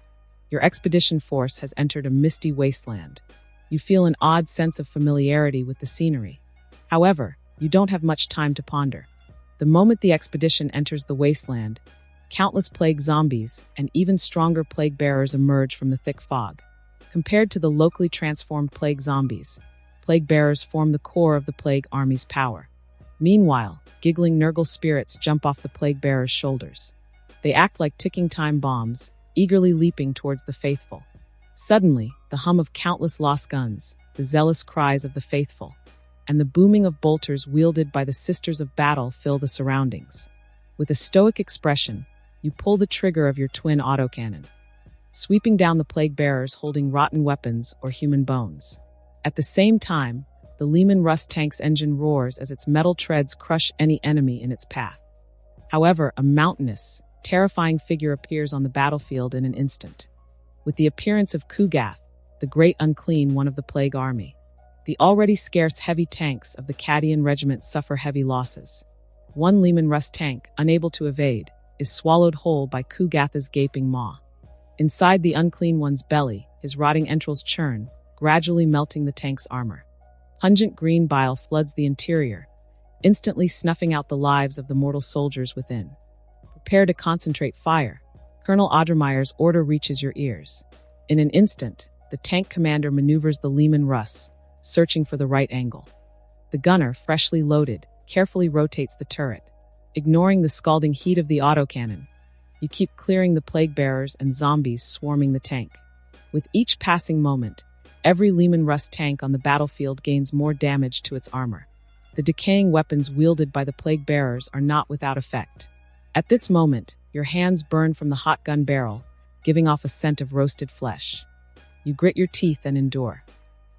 Your expedition force has entered a misty wasteland. You feel an odd sense of familiarity with the scenery. However, you don't have much time to ponder. The moment the expedition enters the wasteland, countless plague zombies and even stronger plague bearers emerge from the thick fog. Compared to the locally transformed plague zombies, plague bearers form the core of the plague army's power. Meanwhile, giggling Nurgle spirits jump off the plague bearers' shoulders. They act like ticking time bombs, eagerly leaping towards the faithful. Suddenly, the hum of countless lost guns, the zealous cries of the faithful, and the booming of bolters wielded by the Sisters of Battle fill the surroundings. With a stoic expression, you pull the trigger of your twin autocannon, sweeping down the plague bearers holding rotten weapons or human bones. At the same time, the Leman Russ tank's engine roars as its metal treads crush any enemy in its path. However, a mountainous, terrifying figure appears on the battlefield in an instant. With the appearance of Kugath, the Great Unclean one of the plague army, the already scarce heavy tanks of the Cadian regiment suffer heavy losses. One Leman Russ tank, unable to evade, is swallowed whole by Kugath's gaping maw. Inside the Unclean one's belly, his rotting entrails churn, gradually melting the tank's armor. Pungent green bile floods the interior, instantly snuffing out the lives of the mortal soldiers within. Prepare to concentrate fire. Colonel Audremeyer's order reaches your ears. In an instant, the tank commander maneuvers the Leman Russ, searching for the right angle. The gunner, freshly loaded, carefully rotates the turret. Ignoring the scalding heat of the autocannon, you keep clearing the plague bearers and zombies swarming the tank. With each passing moment, every Leman Russ tank on the battlefield gains more damage to its armor. The decaying weapons wielded by the plague bearers are not without effect. At this moment, your hands burn from the hot gun barrel, giving off a scent of roasted flesh. You grit your teeth and endure.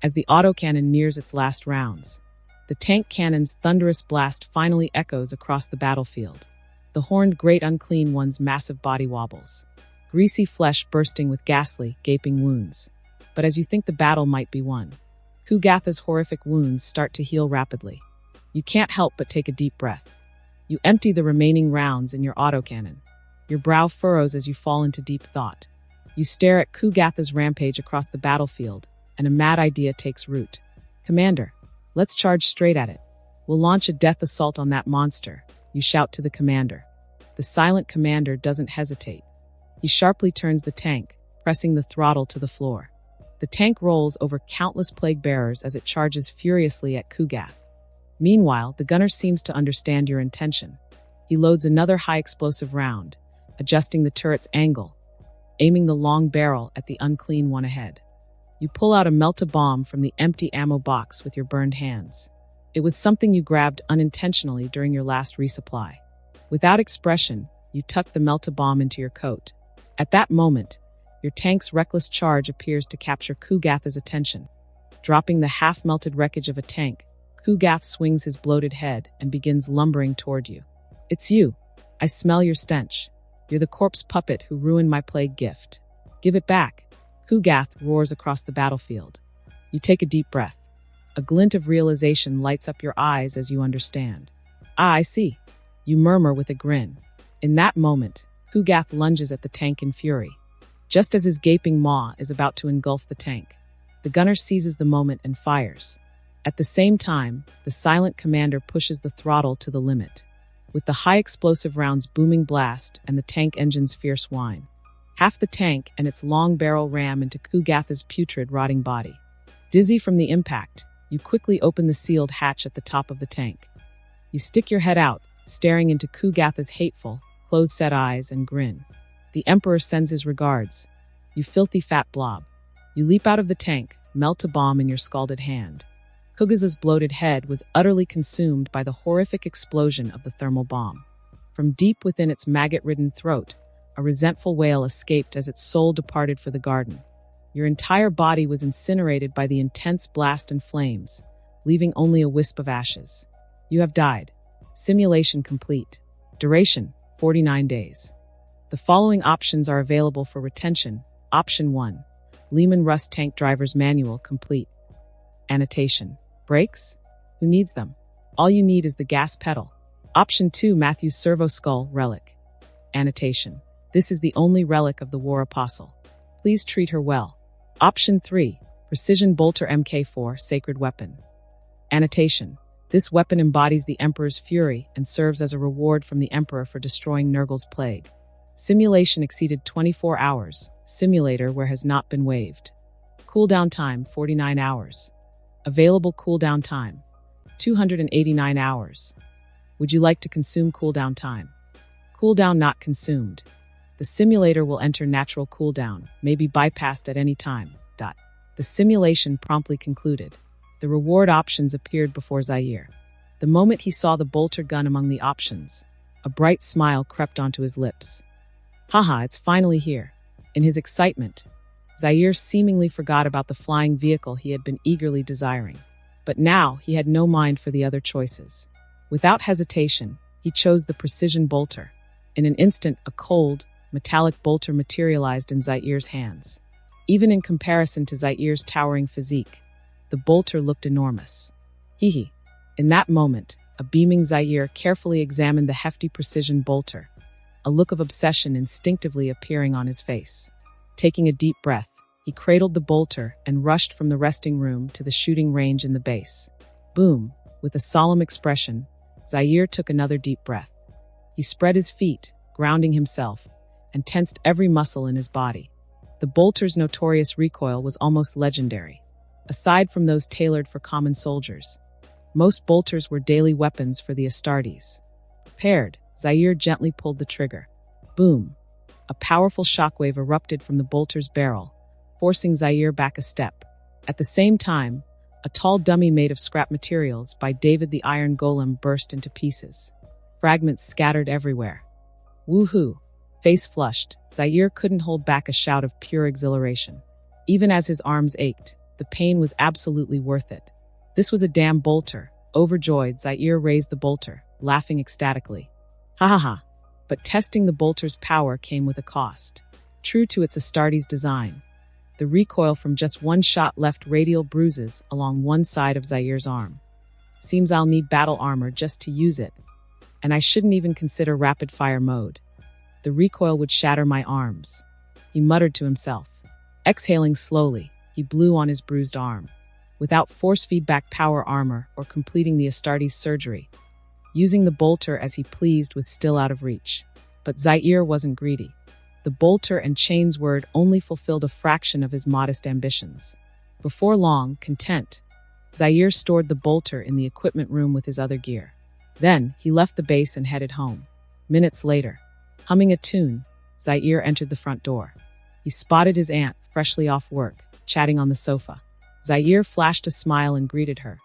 As the autocannon nears its last rounds, the tank cannon's thunderous blast finally echoes across the battlefield. The horned Great Unclean one's massive body wobbles, greasy flesh bursting with ghastly, gaping wounds. But as you think the battle might be won, Kugatha's horrific wounds start to heal rapidly. You can't help but take a deep breath. You empty the remaining rounds in your autocannon. Your brow furrows as you fall into deep thought. You stare at Kugatha's rampage across the battlefield, and a mad idea takes root. Commander, let's charge straight at it. We'll launch a death assault on that monster, you shout to the commander. The silent commander doesn't hesitate. He sharply turns the tank, pressing the throttle to the floor. The tank rolls over countless plague bearers as it charges furiously at Kugath. Meanwhile, the gunner seems to understand your intention. He loads another high-explosive round, adjusting the turret's angle, aiming the long barrel at the unclean one ahead. You pull out a melt-a-bomb from the empty ammo box with your burned hands. It was something you grabbed unintentionally during your last resupply. Without expression, you tuck the melt-a-bomb into your coat. At that moment, your tank's reckless charge appears to capture Kugath's attention. Dropping the half-melted wreckage of a tank, Kugath swings his bloated head and begins lumbering toward you. "It's you. I smell your stench. You're the corpse puppet who ruined my plague gift. Give it back." Kugath roars across the battlefield. You take a deep breath. A glint of realization lights up your eyes as you understand. "Ah, I see," you murmur with a grin. In that moment, Kugath lunges at the tank in fury. Just as his gaping maw is about to engulf the tank, the gunner seizes the moment and fires. At the same time, the silent commander pushes the throttle to the limit. With the high explosive round's booming blast and the tank engine's fierce whine, half the tank and its long barrel ram into Kugath's putrid, rotting body. Dizzy from the impact, you quickly open the sealed hatch at the top of the tank. You stick your head out, staring into Kugath's hateful, close-set eyes and grin. The Emperor sends his regards. You filthy fat blob. You leap out of the tank, melt a bomb in your scalded hand. Kugath's bloated head was utterly consumed by the horrific explosion of the thermal bomb. From deep within its maggot-ridden throat, a resentful wail escaped as its soul departed for the garden. Your entire body was incinerated by the intense blast and flames, leaving only a wisp of ashes. You have died. Simulation complete. Duration, 49 days. The following options are available for retention. Option 1. Lehman Russ Tank Driver's Manual complete. Annotation. Brakes? Who needs them? All you need is the gas pedal. Option 2. Matthew's Servo Skull Relic. Annotation. This is the only relic of the War Apostle. Please treat her well. Option 3. Precision Bolter Mk4 Sacred Weapon. Annotation. This weapon embodies the Emperor's fury and serves as a reward from the Emperor for destroying Nurgle's plague. Simulation exceeded 24 hours. Simulator where has not been waived. Cooldown time 49 hours. Available cooldown time 289 hours. Would you like to consume cooldown time? Cooldown not consumed. The simulator will enter natural cooldown, may be bypassed at any time. The simulation promptly concluded. The reward options appeared before Zaire. The moment he saw the bolter gun among the options, a bright smile crept onto his lips. Haha, it's finally here. In his excitement, Zaire seemingly forgot about the flying vehicle he had been eagerly desiring. But now he had no mind for the other choices. Without hesitation, he chose the precision bolter. In an instant, a cold, metallic bolter materialized in Zaire's hands. Even in comparison to Zaire's towering physique, the bolter looked enormous. Hee. In that moment, a beaming Zaire carefully examined the hefty precision bolter, a look of obsession instinctively appearing on his face. Taking a deep breath, he cradled the bolter and rushed from the resting room to the shooting range in the base. Boom! With a solemn expression, Zaire took another deep breath. He spread his feet, grounding himself, and tensed every muscle in his body. The bolter's notorious recoil was almost legendary. Aside from those tailored for common soldiers, most bolters were daily weapons for the Astartes. Prepared, Zaire gently pulled the trigger. Boom! A powerful shockwave erupted from the bolter's barrel, forcing Zaire back a step. At the same time, a tall dummy made of scrap materials by David the Iron Golem burst into pieces. Fragments scattered everywhere. Woohoo! Face flushed, Zaire couldn't hold back a shout of pure exhilaration. Even as his arms ached, the pain was absolutely worth it. This was a damn bolter. Overjoyed, Zaire raised the bolter, laughing ecstatically. Ha ha ha! But testing the bolter's power came with a cost. True to its Astartes design, the recoil from just one shot left radial bruises along one side of Zaire's arm. Seems I'll need battle armor just to use it. And I shouldn't even consider rapid-fire mode. The recoil would shatter my arms, he muttered to himself. Exhaling slowly, he blew on his bruised arm. Without force feedback power armor or completing the Astartes surgery, using the bolter as he pleased was still out of reach. But Zaire wasn't greedy. The bolter and chains word only fulfilled a fraction of his modest ambitions. Before long, content, Zaire stored the bolter in the equipment room with his other gear. Then, he left the base and headed home. Minutes later, humming a tune, Zaire entered the front door. He spotted his aunt, freshly off work, chatting on the sofa. Zaire flashed a smile and greeted her,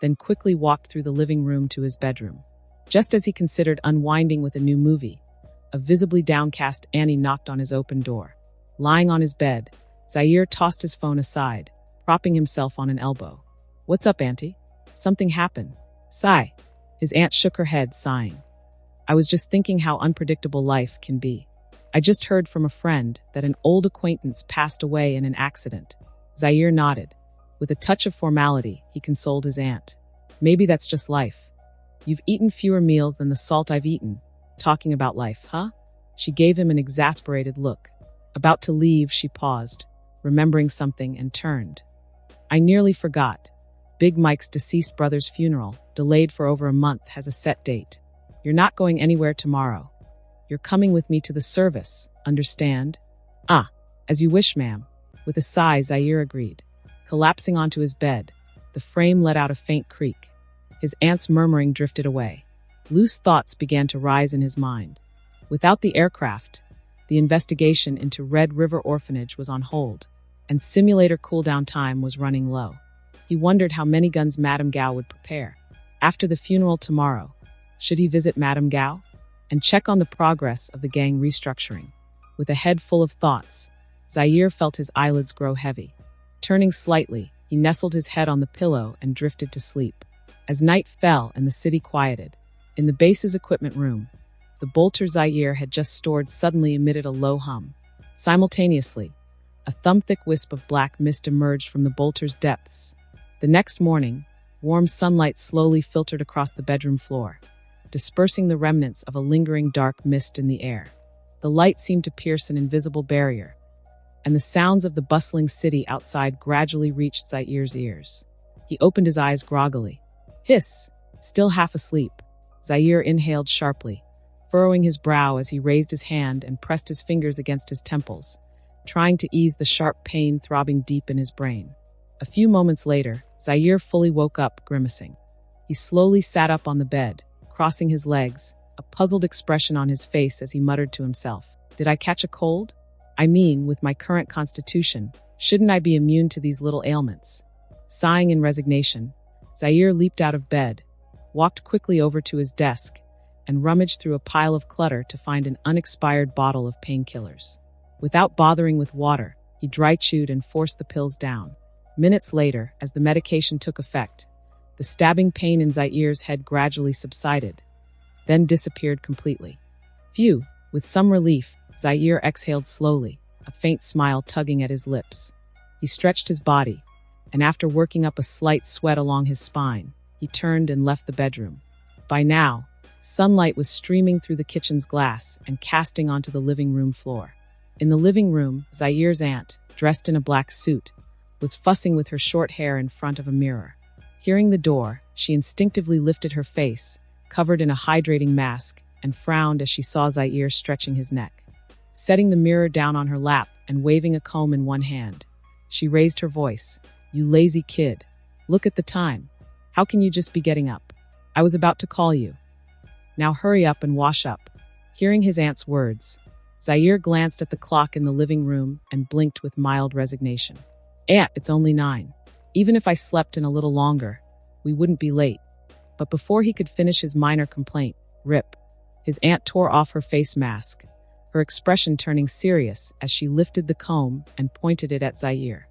then quickly walked through the living room to his bedroom. Just as he considered unwinding with a new movie, a visibly downcast Annie knocked on his open door. Lying on his bed, Zaire tossed his phone aside, propping himself on an elbow. "What's up, Auntie? Something happened?" "Sigh." His aunt shook her head, sighing. "I was just thinking how unpredictable life can be. I just heard from a friend that an old acquaintance passed away in an accident." Zaire nodded. With a touch of formality, he consoled his aunt. "Maybe that's just life. You've eaten fewer meals than the salt I've eaten. Talking about life, huh?" She gave him an exasperated look. About to leave, she paused, remembering something, and turned. "I nearly forgot. Big Mike's deceased brother's funeral, delayed for over a month, has a set date. You're not going anywhere tomorrow. You're coming with me to the service, understand?" "Ah, as you wish, ma'am." With a sigh, Zaire agreed. Collapsing onto his bed, the frame let out a faint creak. His aunt's murmuring drifted away. Loose thoughts began to rise in his mind. Without the aircraft, the investigation into Red River Orphanage was on hold, and simulator cooldown time was running low. He wondered how many guns Madame Gao would prepare. After the funeral tomorrow, should he visit Madame Gao and check on the progress of the gang restructuring? With a head full of thoughts, Zaire felt his eyelids grow heavy. Turning slightly, he nestled his head on the pillow and drifted to sleep. As night fell and the city quieted, in the base's equipment room, the bolter Zaire had just stored suddenly emitted a low hum. Simultaneously, a thumb-thick wisp of black mist emerged from the bolter's depths. The next morning, warm sunlight slowly filtered across the bedroom floor, dispersing the remnants of a lingering dark mist in the air. The light seemed to pierce an invisible barrier, and the sounds of the bustling city outside gradually reached Zaire's ears. He opened his eyes groggily. Hiss! Still half asleep, Zaire inhaled sharply, furrowing his brow as he raised his hand and pressed his fingers against his temples, trying to ease the sharp pain throbbing deep in his brain. A few moments later, Zaire fully woke up, grimacing. He slowly sat up on the bed, crossing his legs, a puzzled expression on his face as he muttered to himself. "Did I catch a cold? I mean, with my current constitution, shouldn't I be immune to these little ailments?" Sighing in resignation, Zaire leaped out of bed, walked quickly over to his desk, and rummaged through a pile of clutter to find an unexpired bottle of painkillers. Without bothering with water, he dry-chewed and forced the pills down. Minutes later, as the medication took effect, the stabbing pain in Zaire's head gradually subsided, then disappeared completely. Phew! With some relief, Zaire exhaled slowly, a faint smile tugging at his lips. He stretched his body, and after working up a slight sweat along his spine, he turned and left the bedroom. By now, sunlight was streaming through the kitchen's glass and casting onto the living room floor. In the living room, Zaire's aunt, dressed in a black suit, was fussing with her short hair in front of a mirror. Hearing the door, she instinctively lifted her face, covered in a hydrating mask, and frowned as she saw Zaire stretching his neck. Setting the mirror down on her lap and waving a comb in one hand, she raised her voice. "You lazy kid. Look at the time. How can you just be getting up? I was about to call you. Now hurry up and wash up." Hearing his aunt's words, Zaire glanced at the clock in the living room and blinked with mild resignation. "Aunt, it's only 9. Even if I slept in a little longer, we wouldn't be late." But before he could finish his minor complaint, rip, his aunt tore off her face mask, her expression turning serious as she lifted the comb and pointed it at Zaire.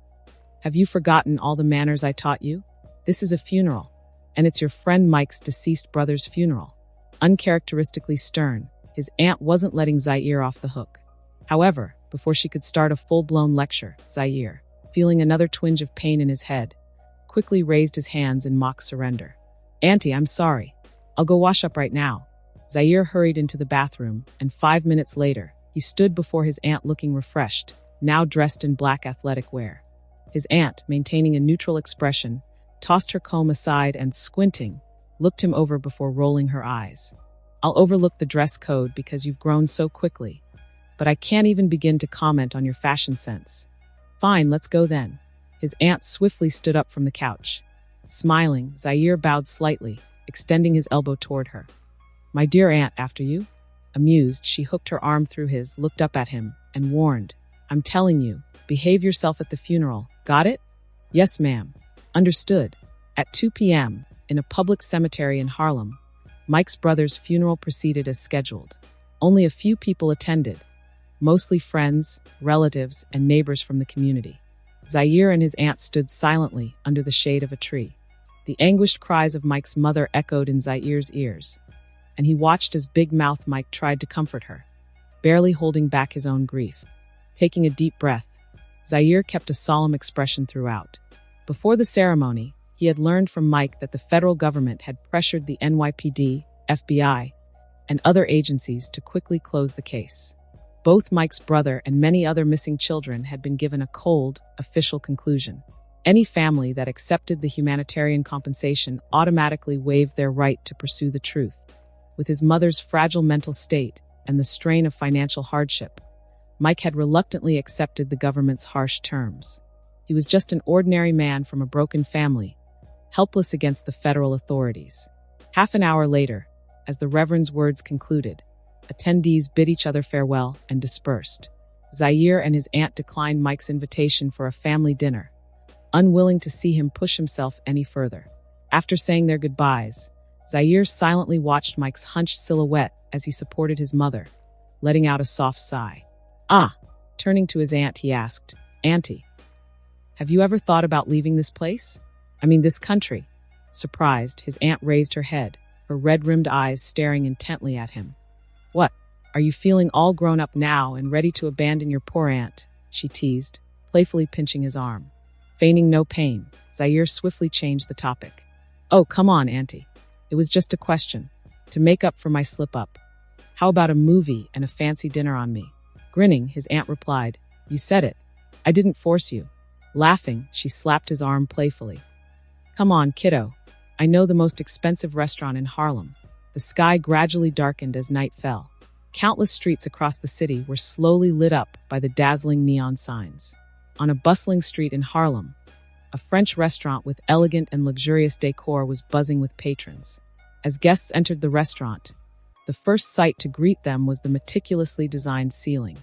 "Have you forgotten all the manners I taught you? This is a funeral, and it's your friend Mike's deceased brother's funeral." Uncharacteristically stern, his aunt wasn't letting Zaire off the hook. However, before she could start a full-blown lecture, Zaire, feeling another twinge of pain in his head, quickly raised his hands in mock surrender. "Auntie, I'm sorry. I'll go wash up right now." Zaire hurried into the bathroom, and 5 minutes later, he stood before his aunt looking refreshed, now dressed in black athletic wear. His aunt, maintaining a neutral expression, tossed her comb aside and, squinting, looked him over before rolling her eyes. "I'll overlook the dress code because you've grown so quickly. but I can't even begin to comment on your fashion sense. Fine, let's go then. His aunt swiftly stood up from the couch. Smiling, Zaire bowed slightly, extending his elbow toward her. My dear aunt, after you? Amused, she hooked her arm through his, looked up at him, and warned, I'm telling you, behave yourself at the funeral, got it? Yes, ma'am. Understood. At 2 p.m., in a public cemetery in Harlem, Mike's brother's funeral proceeded as scheduled. Only a few people attended, mostly friends, relatives, and neighbors from the community. Zaire and his aunt stood silently under the shade of a tree. The anguished cries of Mike's mother echoed in Zaire's ears, and he watched as Big Mouth Mike tried to comfort her, barely holding back his own grief. Taking a deep breath, Zaire kept a solemn expression throughout. Before the ceremony, he had learned from Mike that the federal government had pressured the NYPD, FBI, and other agencies to quickly close the case. Both Mike's brother and many other missing children had been given a cold, official conclusion. Any family that accepted the humanitarian compensation automatically waived their right to pursue the truth. With his mother's fragile mental state and the strain of financial hardship, Mike had reluctantly accepted the government's harsh terms. He was just an ordinary man from a broken family, helpless against the federal authorities. Half an hour later, as the Reverend's words concluded, attendees bid each other farewell and dispersed. Zaire and his aunt declined Mike's invitation for a family dinner, unwilling to see him push himself any further. After saying their goodbyes, Zaire silently watched Mike's hunched silhouette as he supported his mother, letting out a soft sigh. Ah! Turning to his aunt, he asked, Auntie, have you ever thought about leaving this place? I mean, this country. Surprised, his aunt raised her head, her red-rimmed eyes staring intently at him. What? Are you feeling all grown up now and ready to abandon your poor aunt? She teased, playfully pinching his arm. Feigning no pain, Zaire swiftly changed the topic. Oh, come on, Auntie. It was just a question, to make up for my slip-up. How about a movie and a fancy dinner on me? Grinning, his aunt replied, You said it. I didn't force you. Laughing, she slapped his arm playfully. Come on, kiddo. I know the most expensive restaurant in Harlem. The sky gradually darkened as night fell. Countless streets across the city were slowly lit up by the dazzling neon signs. On a bustling street in Harlem, a French restaurant with elegant and luxurious decor was buzzing with patrons. As guests entered the restaurant, the first sight to greet them was the meticulously designed ceiling.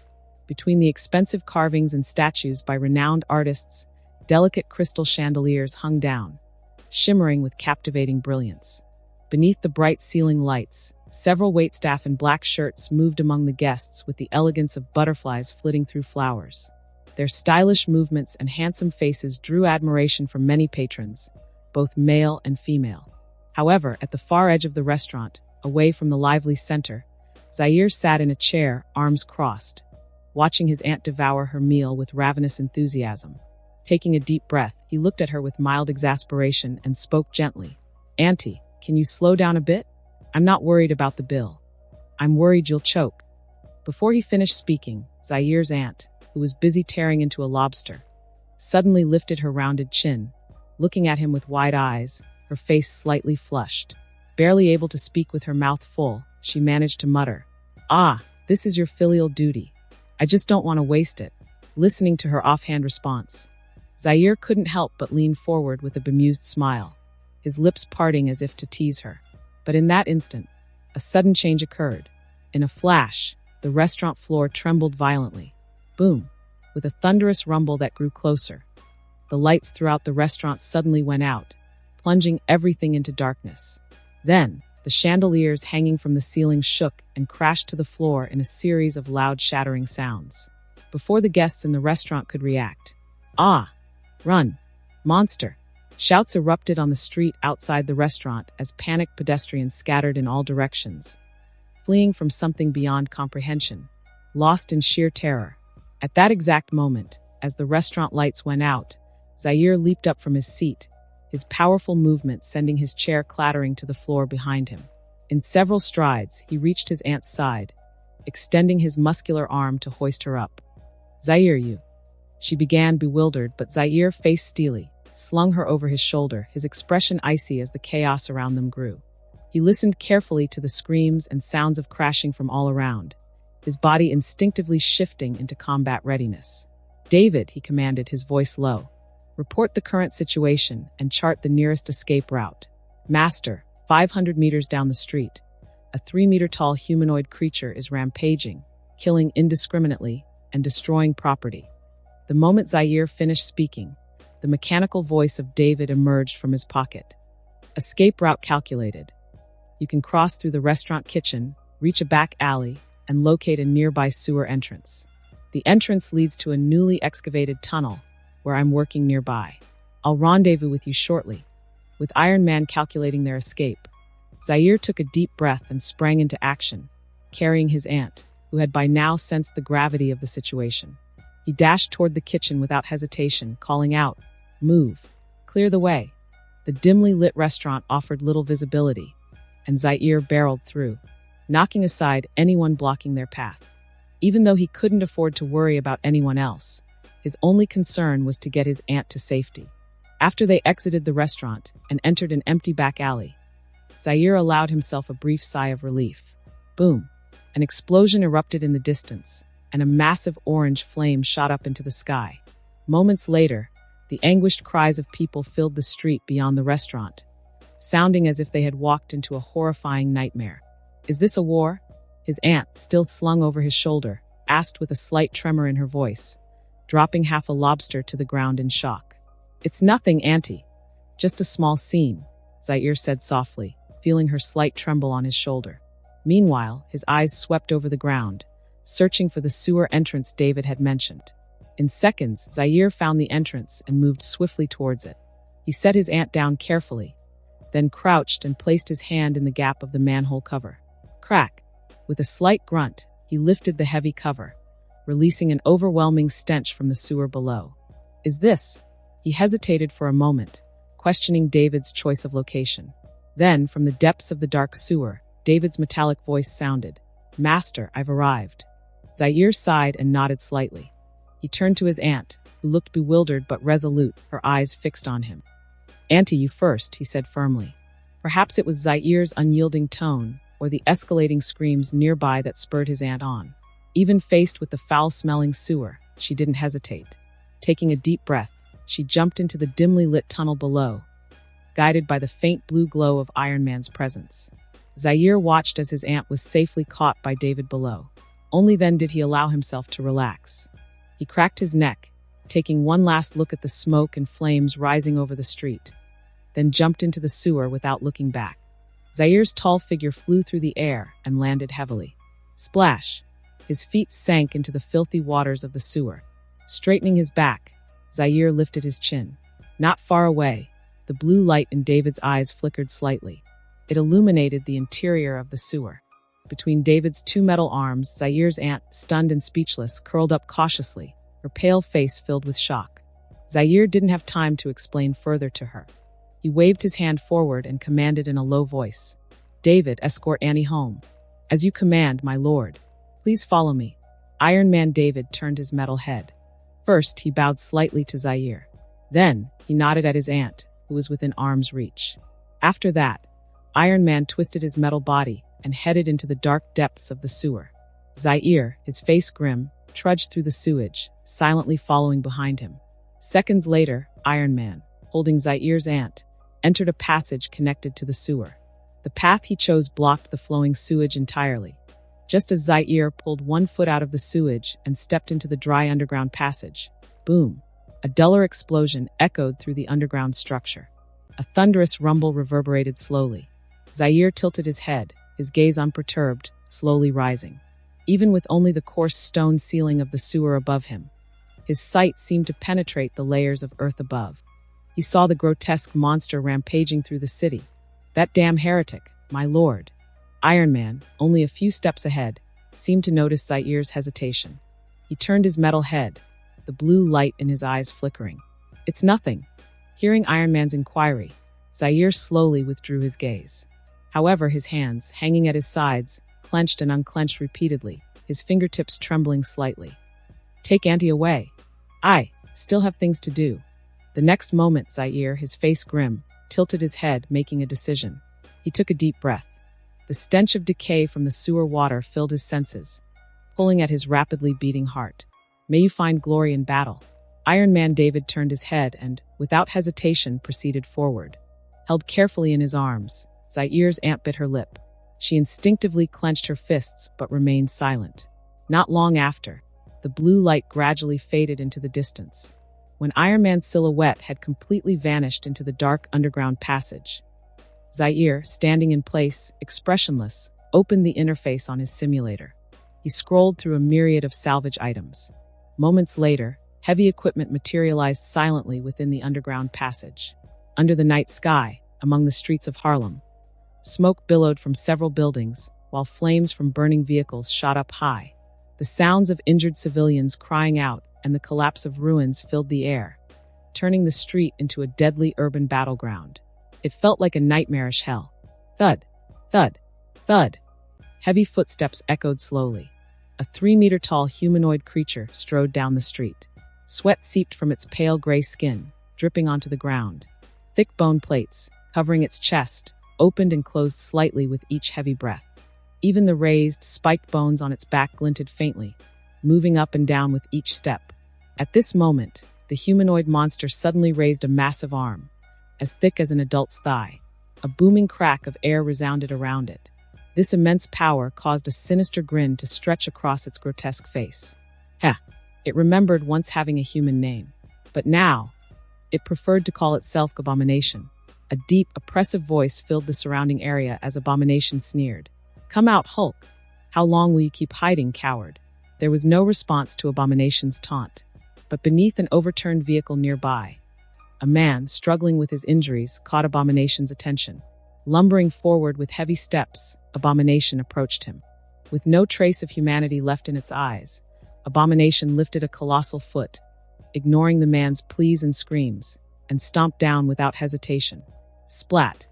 Between the expensive carvings and statues by renowned artists, delicate crystal chandeliers hung down, shimmering with captivating brilliance. Beneath the bright ceiling lights, several waitstaff in black shirts moved among the guests with the elegance of butterflies flitting through flowers. Their stylish movements and handsome faces drew admiration from many patrons, both male and female. However, at the far edge of the restaurant, away from the lively center, Zaire sat in a chair, arms crossed, watching his aunt devour her meal with ravenous enthusiasm. Taking a deep breath, he looked at her with mild exasperation and spoke gently. Auntie, can you slow down a bit? I'm not worried about the bill. I'm worried you'll choke. Before he finished speaking, Zaire's aunt, who was busy tearing into a lobster, suddenly lifted her rounded chin, looking at him with wide eyes, her face slightly flushed. Barely able to speak with her mouth full, she managed to mutter, Ah, this is your filial duty. I just don't want to waste it. Listening to her offhand response, Zaire couldn't help but lean forward with a bemused smile, his lips parting as if to tease her. But in that instant, a sudden change occurred. In a flash, the restaurant floor trembled violently. Boom! With a thunderous rumble that grew closer. The lights throughout the restaurant suddenly went out, plunging everything into darkness. Then, the chandeliers hanging from the ceiling shook and crashed to the floor in a series of loud shattering sounds. Before the guests in the restaurant could react, Ah! Run! Monster! Shouts erupted on the street outside the restaurant as panicked pedestrians scattered in all directions, fleeing from something beyond comprehension, lost in sheer terror. At that exact moment, as the restaurant lights went out, Zaire leaped up from his seat, his powerful movement sending his chair clattering to the floor behind him. In several strides, he reached his aunt's side, extending his muscular arm to hoist her up. Zaire, you. She began, bewildered, but Zaire faced steely, slung her over his shoulder, his expression icy as the chaos around them grew. He listened carefully to the screams and sounds of crashing from all around, his body instinctively shifting into combat readiness. "David," he commanded, his voice low. "Report the current situation and chart the nearest escape route." "Master, 500 meters down the street. A 3-meter-tall humanoid creature is rampaging, killing indiscriminately and destroying property." The moment Zaire finished speaking, the mechanical voice of David emerged from his pocket. "Escape route calculated. You can cross through the restaurant kitchen, reach a back alley, and locate a nearby sewer entrance. The entrance leads to a newly excavated tunnel, where I'm working nearby. I'll rendezvous with you shortly." With Iron Man calculating their escape, Zaire took a deep breath and sprang into action, carrying his aunt, who had by now sensed the gravity of the situation. He dashed toward the kitchen without hesitation, calling out, "Move! Clear the way!" The dimly lit restaurant offered little visibility, and Zaire barreled through, knocking aside anyone blocking their path. Even though he couldn't afford to worry about anyone else, his only concern was to get his aunt to safety. After they exited the restaurant and entered an empty back alley, Zaire allowed himself a brief sigh of relief. Boom! An explosion erupted in the distance, and a massive orange flame shot up into the sky. Moments later, the anguished cries of people filled the street beyond the restaurant, sounding as if they had walked into a horrifying nightmare. "Is this a war?" His aunt, still slung over his shoulder, asked with a slight tremor in her voice, dropping half a lobster to the ground in shock. "It's nothing, Auntie. Just a small scene," Zaire said softly, feeling her slight tremble on his shoulder. Meanwhile, his eyes swept over the ground, searching for the sewer entrance David had mentioned. In seconds, Zaire found the entrance and moved swiftly towards it. He set his aunt down carefully, then crouched and placed his hand in the gap of the manhole cover. Crack! With a slight grunt, he lifted the heavy cover, releasing an overwhelming stench from the sewer below. "Is this?" He hesitated for a moment, questioning David's choice of location. Then, from the depths of the dark sewer, David's metallic voice sounded, "Master, I've arrived." Zaire sighed and nodded slightly. He turned to his aunt, who looked bewildered but resolute, her eyes fixed on him. "Auntie, you first," he said firmly. Perhaps it was Zaire's unyielding tone or the escalating screams nearby that spurred his aunt on. Even faced with the foul-smelling sewer, she didn't hesitate. Taking a deep breath, she jumped into the dimly lit tunnel below, guided by the faint blue glow of Iron Man's presence. Zaire watched as his aunt was safely caught by David below. Only then did he allow himself to relax. He cracked his neck, taking one last look at the smoke and flames rising over the street, then jumped into the sewer without looking back. Zaire's tall figure flew through the air and landed heavily. Splash! His feet sank into the filthy waters of the sewer. Straightening his back, Zaire lifted his chin. Not far away, the blue light in David's eyes flickered slightly. It illuminated the interior of the sewer. Between David's two metal arms, Zaire's aunt, stunned and speechless, curled up cautiously, her pale face filled with shock. Zaire didn't have time to explain further to her. He waved his hand forward and commanded in a low voice, "David, escort Annie home." "As you command, my lord. Please follow me." Iron Man David turned his metal head. First, he bowed slightly to Zaire. Then, he nodded at his aunt, who was within arm's reach. After that, Iron Man twisted his metal body and headed into the dark depths of the sewer. Zaire, his face grim, trudged through the sewage, silently following behind him. Seconds later, Iron Man, holding Zaire's aunt, entered a passage connected to the sewer. The path he chose blocked the flowing sewage entirely. Just as Zaire pulled one foot out of the sewage and stepped into the dry underground passage, boom! A duller explosion echoed through the underground structure. A thunderous rumble reverberated slowly. Zaire tilted his head, his gaze unperturbed, slowly rising. Even with only the coarse stone ceiling of the sewer above him, his sight seemed to penetrate the layers of earth above. He saw the grotesque monster rampaging through the city. That damn heretic, my lord. Iron Man, only a few steps ahead, seemed to notice Zaire's hesitation. He turned his metal head, the blue light in his eyes flickering. "It's nothing." Hearing Iron Man's inquiry, Zaire slowly withdrew his gaze. However, his hands, hanging at his sides, clenched and unclenched repeatedly, his fingertips trembling slightly. "Take Auntie away. I still have things to do." The next moment, Zaire, his face grim, tilted his head, making a decision. He took a deep breath. The stench of decay from the sewer water filled his senses. pulling at his rapidly beating heart. May you find glory in battle. Iron Man David turned his head and, without hesitation, proceeded forward. Held carefully in his arms, Zair's aunt bit her lip. She instinctively clenched her fists but remained silent. Not long after, the blue light gradually faded into the distance. When Iron Man's silhouette had completely vanished into the dark underground passage, Zair, standing in place, expressionless, opened the interface on his simulator. He scrolled through a myriad of salvage items. Moments later, heavy equipment materialized silently within the underground passage. Under the night sky, among the streets of Harlem, smoke billowed from several buildings, while flames from burning vehicles shot up high. The sounds of injured civilians crying out and the collapse of ruins filled the air, turning the street into a deadly urban battleground. It felt like a nightmarish hell. Thud, thud, thud. Heavy footsteps echoed slowly. A 3-meter-tall humanoid creature strode down the street. Sweat seeped from its pale gray skin, dripping onto the ground. Thick bone plates, covering its chest, opened and closed slightly with each heavy breath. Even the raised, spiked bones on its back glinted faintly, moving up and down with each step. At this moment, the humanoid monster suddenly raised a massive arm, as thick as an adult's thigh. A booming crack of air resounded around it. This immense power caused a sinister grin to stretch across its grotesque face. It remembered once having a human name, but now, it preferred to call itself Abomination. A deep, oppressive voice filled the surrounding area as Abomination sneered. "Come out, Hulk! How long will you keep hiding, coward?" There was no response to Abomination's taunt, but beneath an overturned vehicle nearby, a man, struggling with his injuries, caught Abomination's attention. Lumbering forward with heavy steps, Abomination approached him. With no trace of humanity left in its eyes, Abomination lifted a colossal foot, ignoring the man's pleas and screams, and stomped down without hesitation. Splat!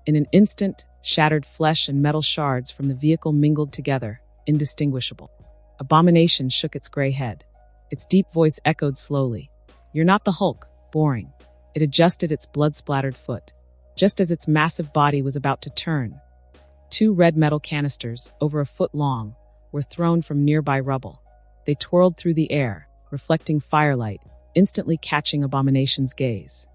In an instant, shattered flesh and metal shards from the vehicle mingled together, indistinguishable. Abomination shook its gray head. Its deep voice echoed slowly. "You're not the Hulk, boring." It adjusted its blood-splattered foot. Just as its massive body was about to turn, 2 red metal canisters, over a foot long, were thrown from nearby rubble. They twirled through the air, reflecting firelight, instantly catching Abomination's gaze.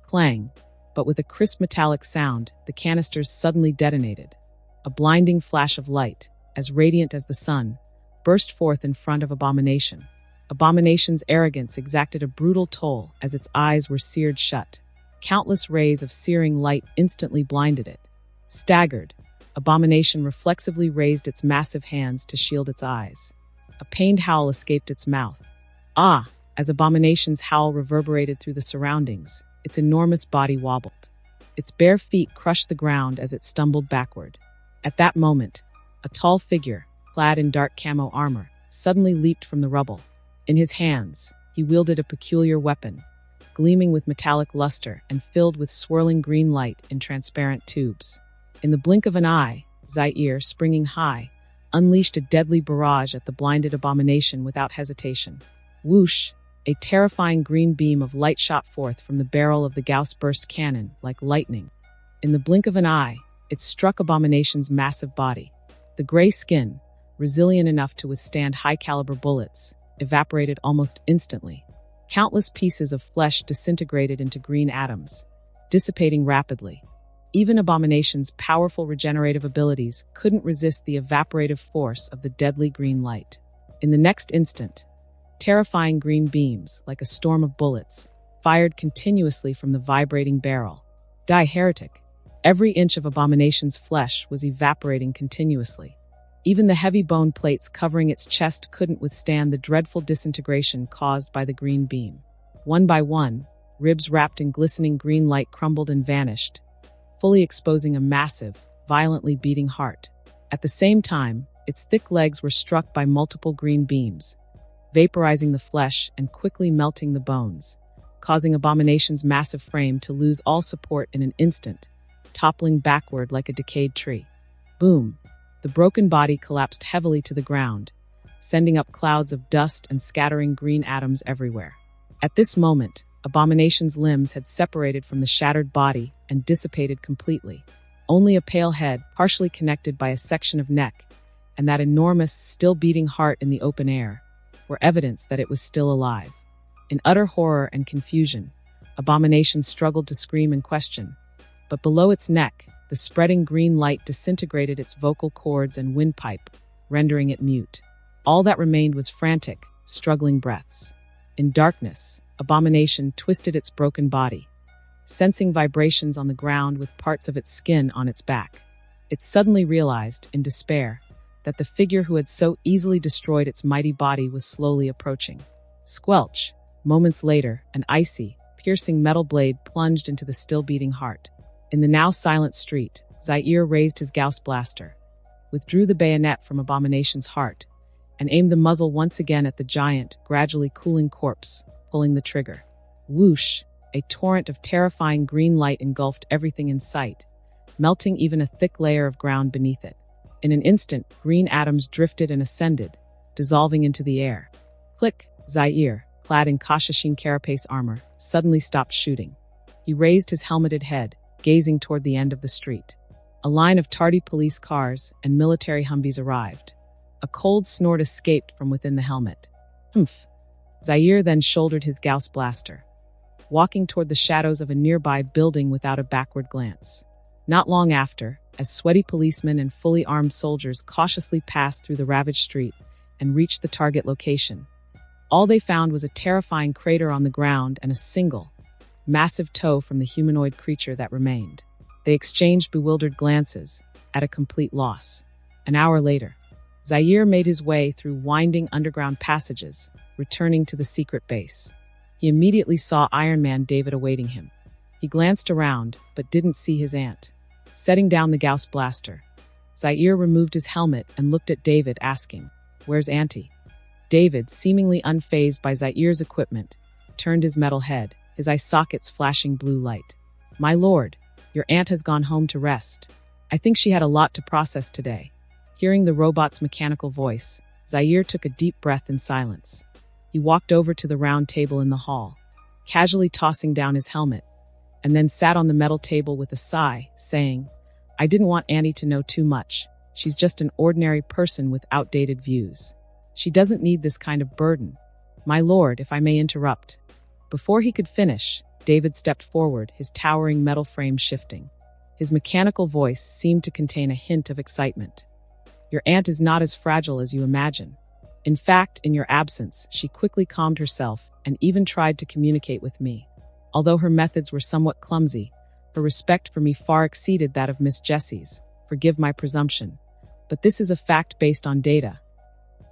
Clang. But with a crisp metallic sound, the canisters suddenly detonated. A blinding flash of light, as radiant as the sun, burst forth in front of Abomination. Abomination's arrogance exacted a brutal toll as its eyes were seared shut. Countless rays of searing light instantly blinded it. Staggered, Abomination reflexively raised its massive hands to shield its eyes. A pained howl escaped its mouth. As Abomination's howl reverberated through the surroundings, its enormous body wobbled. Its bare feet crushed the ground as it stumbled backward. At that moment, a tall figure, clad in dark camo armor, suddenly leaped from the rubble. In his hands, he wielded a peculiar weapon, gleaming with metallic luster and filled with swirling green light in transparent tubes. In the blink of an eye, Zair, springing high, unleashed a deadly barrage at the blinded Abomination without hesitation. Whoosh! A terrifying green beam of light shot forth from the barrel of the Gauss burst cannon like lightning. In the blink of an eye, it struck Abomination's massive body. The gray skin, resilient enough to withstand high-caliber bullets, evaporated almost instantly. Countless pieces of flesh disintegrated into green atoms, dissipating rapidly. Even Abomination's powerful regenerative abilities couldn't resist the evaporative force of the deadly green light. In the next instant, terrifying green beams, like a storm of bullets, fired continuously from the vibrating barrel. Die, heretic! Every inch of Abomination's flesh was evaporating continuously. Even the heavy bone plates covering its chest couldn't withstand the dreadful disintegration caused by the green beam. One by one, ribs wrapped in glistening green light crumbled and vanished, fully exposing a massive, violently beating heart. At the same time, its thick legs were struck by multiple green beams, vaporizing the flesh and quickly melting the bones, causing Abomination's massive frame to lose all support in an instant, toppling backward like a decayed tree. Boom! The broken body collapsed heavily to the ground, sending up clouds of dust and scattering green atoms everywhere. At this moment, Abomination's limbs had separated from the shattered body and dissipated completely. Only a pale head, partially connected by a section of neck, and that enormous, still-beating heart in the open air were evidence that it was still alive. In utter horror and confusion, Abomination struggled to scream and question, but below its neck, the spreading green light disintegrated its vocal cords and windpipe, rendering it mute. All that remained was frantic, struggling breaths. In darkness, Abomination twisted its broken body, sensing vibrations on the ground with parts of its skin on its back. It suddenly realized, in despair, that the figure who had so easily destroyed its mighty body was slowly approaching. Squelch! Moments later, an icy, piercing metal blade plunged into the still-beating heart. In the now silent street, Zaire raised his Gauss blaster, withdrew the bayonet from Abomination's heart, and aimed the muzzle once again at the giant, gradually cooling corpse, pulling the trigger. Whoosh! A torrent of terrifying green light engulfed everything in sight, melting even a thick layer of ground beneath it. In an instant, green atoms drifted and ascended, dissolving into the air. Click! Zaire, clad in Kashishin carapace armor, suddenly stopped shooting. He raised his helmeted head, gazing toward the end of the street. A line of tardy police cars and military Humvees arrived. A cold snort escaped from within the helmet. Humph! Zaire then shouldered his Gauss blaster, walking toward the shadows of a nearby building without a backward glance. Not long after, as sweaty policemen and fully armed soldiers cautiously passed through the ravaged street and reached the target location, all they found was a terrifying crater on the ground and a single, massive toe from the humanoid creature that remained. They exchanged bewildered glances, at a complete loss. An hour later, Zaire made his way through winding underground passages, returning to the secret base. He immediately saw Iron Man David awaiting him. He glanced around, but didn't see his aunt. Setting down the Gauss blaster, Zaire removed his helmet and looked at David, asking, "Where's Auntie?" David, seemingly unfazed by Zaire's equipment, turned his metal head, his eye sockets flashing blue light. "My lord, your aunt has gone home to rest. I think she had a lot to process today." Hearing the robot's mechanical voice, Zaire took a deep breath in silence. He walked over to the round table in the hall, casually tossing down his helmet, and then sat on the metal table with a sigh, saying, "I didn't want Annie to know too much. She's just an ordinary person with outdated views. She doesn't need this kind of burden. My lord, if I may interrupt." Before he could finish, David stepped forward, his towering metal frame shifting. His mechanical voice seemed to contain a hint of excitement. "Your aunt is not as fragile as you imagine. In fact, in your absence, she quickly calmed herself and even tried to communicate with me. Although her methods were somewhat clumsy, her respect for me far exceeded that of Miss Jessie's. Forgive my presumption, but this is a fact based on data.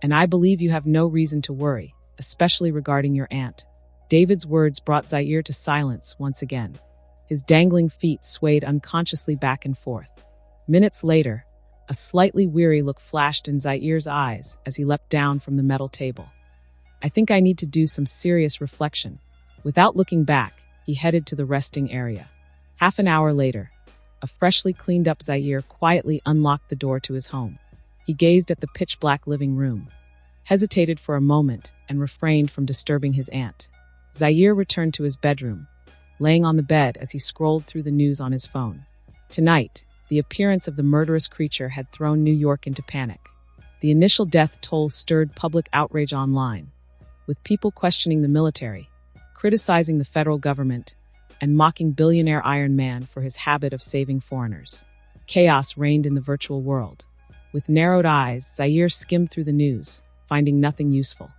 And I believe you have no reason to worry, especially regarding your aunt." David's words brought Zaire to silence once again. His dangling feet swayed unconsciously back and forth. Minutes later, a slightly weary look flashed in Zaire's eyes as he leapt down from the metal table. "I think I need to do some serious reflection." Without looking back, he headed to the resting area. Half an hour later, a freshly cleaned up Zaire quietly unlocked the door to his home. He gazed at the pitch-black living room, hesitated for a moment, and refrained from disturbing his aunt. Zaire returned to his bedroom, laying on the bed as he scrolled through the news on his phone. Tonight, the appearance of the murderous creature had thrown New York into panic. The initial death toll stirred public outrage online, with people questioning the military, criticizing the federal government, and mocking billionaire Iron Man for his habit of saving foreigners. Chaos reigned in the virtual world. With narrowed eyes, Zaire skimmed through the news, finding nothing useful.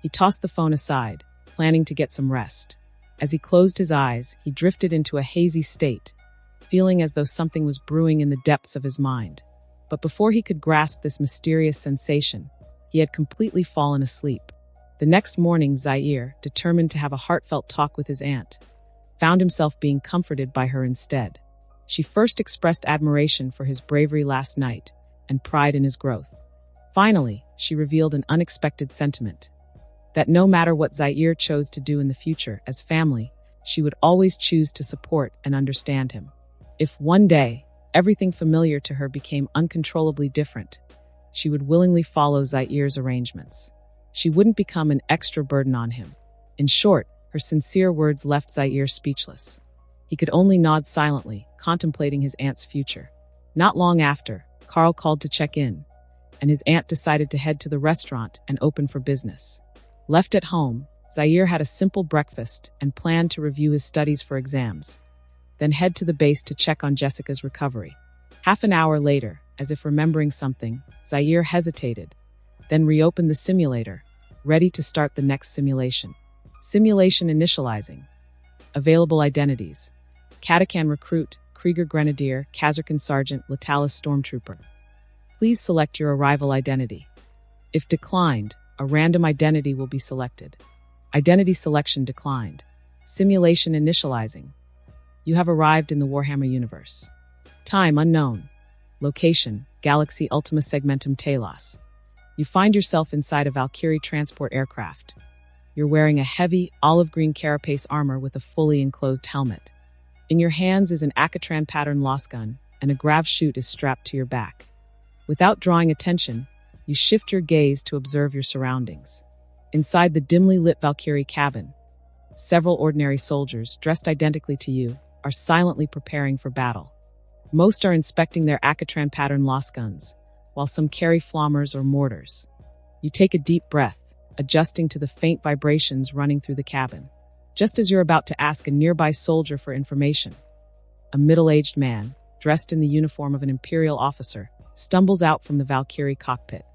He tossed the phone aside, planning to get some rest. As he closed his eyes, he drifted into a hazy state, feeling as though something was brewing in the depths of his mind. But before he could grasp this mysterious sensation, he had completely fallen asleep. The next morning, Zaire, determined to have a heartfelt talk with his aunt, found himself being comforted by her instead. She first expressed admiration for his bravery last night and pride in his growth. Finally, she revealed an unexpected sentiment: that no matter what Zaire chose to do in the future as family, she would always choose to support and understand him. If one day, everything familiar to her became uncontrollably different, she would willingly follow Zaire's arrangements. She wouldn't become an extra burden on him. In short, her sincere words left Zaire speechless. He could only nod silently, contemplating his aunt's future. Not long after, Carl called to check in, and his aunt decided to head to the restaurant and open for business. Left at home, Zaire had a simple breakfast and planned to review his studies for exams, then head to the base to check on Jessica's recovery. Half an hour later, as if remembering something, Zaire hesitated, then reopened the simulator, ready to start the next simulation. Simulation initializing. Available identities: Katakan Recruit, Krieger Grenadier, Kazarkan Sergeant, Latalis Stormtrooper. Please select your arrival identity. If declined, a random identity will be selected. Identity selection declined. Simulation initializing. You have arrived in the Warhammer universe. Time unknown. Location: Galaxy Ultima Segmentum Talos. You find yourself inside a Valkyrie transport aircraft. You're wearing a heavy, olive-green carapace armor with a fully enclosed helmet. In your hands is an Akatran pattern loss gun, and a grav chute is strapped to your back. Without drawing attention, you shift your gaze to observe your surroundings. Inside the dimly lit Valkyrie cabin, several ordinary soldiers, dressed identically to you, are silently preparing for battle. Most are inspecting their Akatran pattern loss guns, while some carry flammers or mortars. You take a deep breath, adjusting to the faint vibrations running through the cabin. Just as you're about to ask a nearby soldier for information, a middle-aged man, dressed in the uniform of an Imperial officer, stumbles out from the Valkyrie cockpit.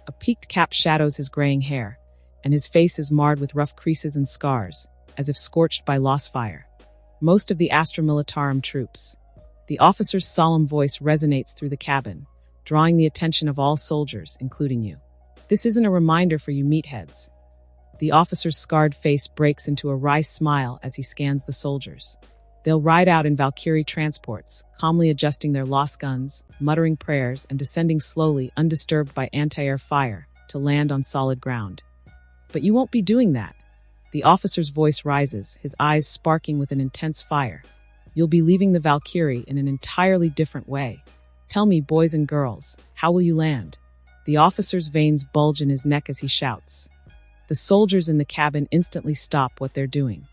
A peaked cap shadows his graying hair, and his face is marred with rough creases and scars, as if scorched by lost fire. Most of the Astra Militarum troops. The officer's solemn voice resonates through the cabin, drawing the attention of all soldiers, including you. This isn't a reminder for you meatheads. The officer's scarred face breaks into a wry smile as he scans the soldiers. They'll ride out in Valkyrie transports, calmly adjusting their lost guns, muttering prayers, and descending slowly, undisturbed by anti-air fire, to land on solid ground. But you won't be doing that. The officer's voice rises, his eyes sparking with an intense fire. You'll be leaving the Valkyrie in an entirely different way. Tell me, boys and girls, how will you land? The officer's veins bulge in his neck as he shouts. The soldiers in the cabin instantly stop what they're doing.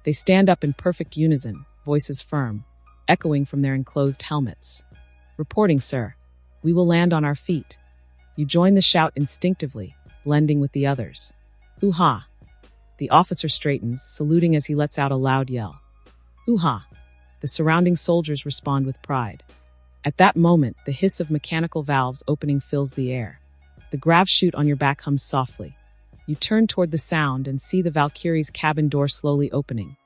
They stand up in perfect unison, voices firm, echoing from their enclosed helmets. Reporting, sir. We will land on our feet. You join the shout instinctively, blending with the others. Hoo-ha! The officer straightens, saluting as he lets out a loud yell. Hoo-ha! The surrounding soldiers respond with pride. At that moment, the hiss of mechanical valves opening fills the air. The grav chute on your back hums softly. You turn toward the sound and see the Valkyrie's cabin door slowly opening,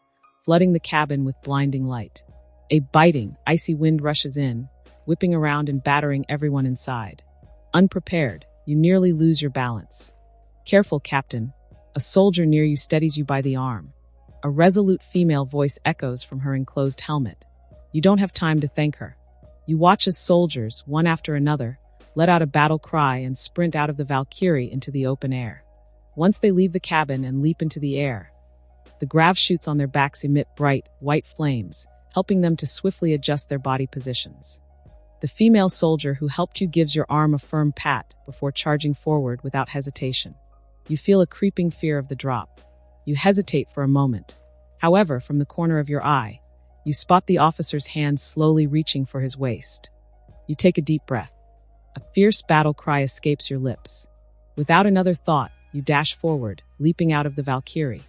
flooding the cabin with blinding light. A biting, icy wind rushes in, whipping around and battering everyone inside. Unprepared, you nearly lose your balance. Careful, Captain. A soldier near you steadies you by the arm. A resolute female voice echoes from her enclosed helmet. You don't have time to thank her. You watch as soldiers, one after another, let out a battle cry and sprint out of the Valkyrie into the open air. Once they leave the cabin and leap into the air, the grav chutes on their backs emit bright, white flames, helping them to swiftly adjust their body positions. The female soldier who helped you gives your arm a firm pat before charging forward without hesitation. You feel a creeping fear of the drop. You hesitate for a moment. However, from the corner of your eye, you spot the officer's hand slowly reaching for his waist. You take a deep breath. A fierce battle cry escapes your lips. Without another thought, you dash forward, leaping out of the Valkyrie.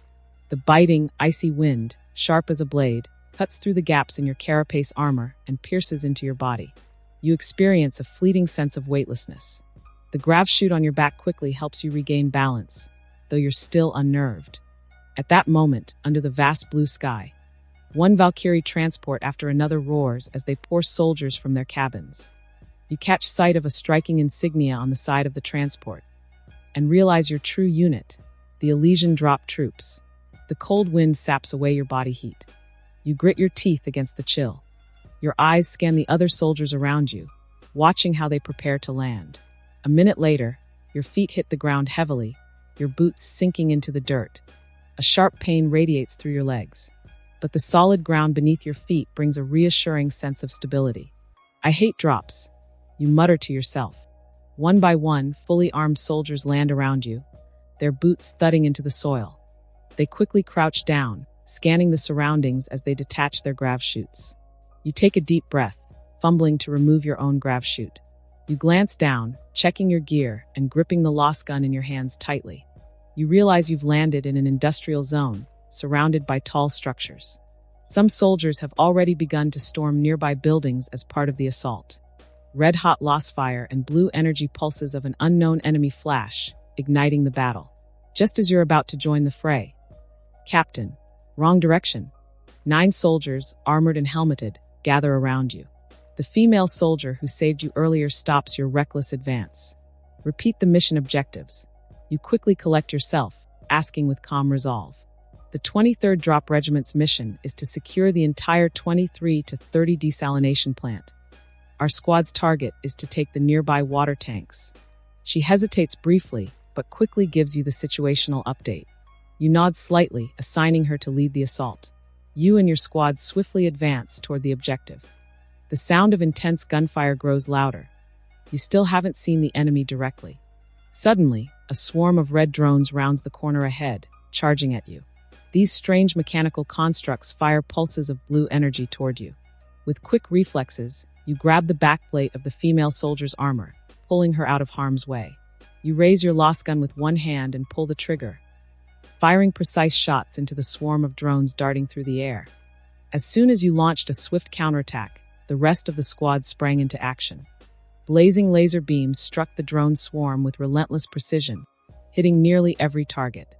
The biting, icy wind, sharp as a blade, cuts through the gaps in your carapace armor and pierces into your body. You experience a fleeting sense of weightlessness. The grav chute on your back quickly helps you regain balance, though you're still unnerved. At that moment, under the vast blue sky, one Valkyrie transport after another roars as they pour soldiers from their cabins. You catch sight of a striking insignia on the side of the transport and realize your true unit, the Elysian drop troops. The cold wind saps away your body heat. You grit your teeth against the chill. Your eyes scan the other soldiers around you, watching how they prepare to land. A minute later, your feet hit the ground heavily, your boots sinking into the dirt. A sharp pain radiates through your legs, but the solid ground beneath your feet brings a reassuring sense of stability. I hate drops, you mutter to yourself. One by one, fully armed soldiers land around you, their boots thudding into the soil. They quickly crouch down, scanning the surroundings as they detach their grav chutes. You take a deep breath, fumbling to remove your own grav chute. You glance down, checking your gear and gripping the lost gun in your hands tightly. You realize you've landed in an industrial zone, surrounded by tall structures. Some soldiers have already begun to storm nearby buildings as part of the assault. Red-hot lost fire and blue energy pulses of an unknown enemy flash, igniting the battle. Just as you're about to join the fray. Captain, wrong direction. 9 soldiers, armored and helmeted, gather around you. The female soldier who saved you earlier stops your reckless advance. Repeat the mission objectives. You quickly collect yourself, asking with calm resolve. The 23rd Drop Regiment's mission is to secure the entire 23 to 30 desalination plant. Our squad's target is to take the nearby water tanks. She hesitates briefly, but quickly gives you the situational update. You nod slightly, assigning her to lead the assault. You and your squad swiftly advance toward the objective. The sound of intense gunfire grows louder. You still haven't seen the enemy directly. Suddenly, a swarm of red drones rounds the corner ahead, charging at you. These strange mechanical constructs fire pulses of blue energy toward you. With quick reflexes, you grab the backplate of the female soldier's armor, pulling her out of harm's way. You raise your lost gun with one hand and pull the trigger, firing precise shots into the swarm of drones darting through the air. As soon as you launched a swift counterattack, the rest of the squad sprang into action. Blazing laser beams struck the drone swarm with relentless precision, hitting nearly every target.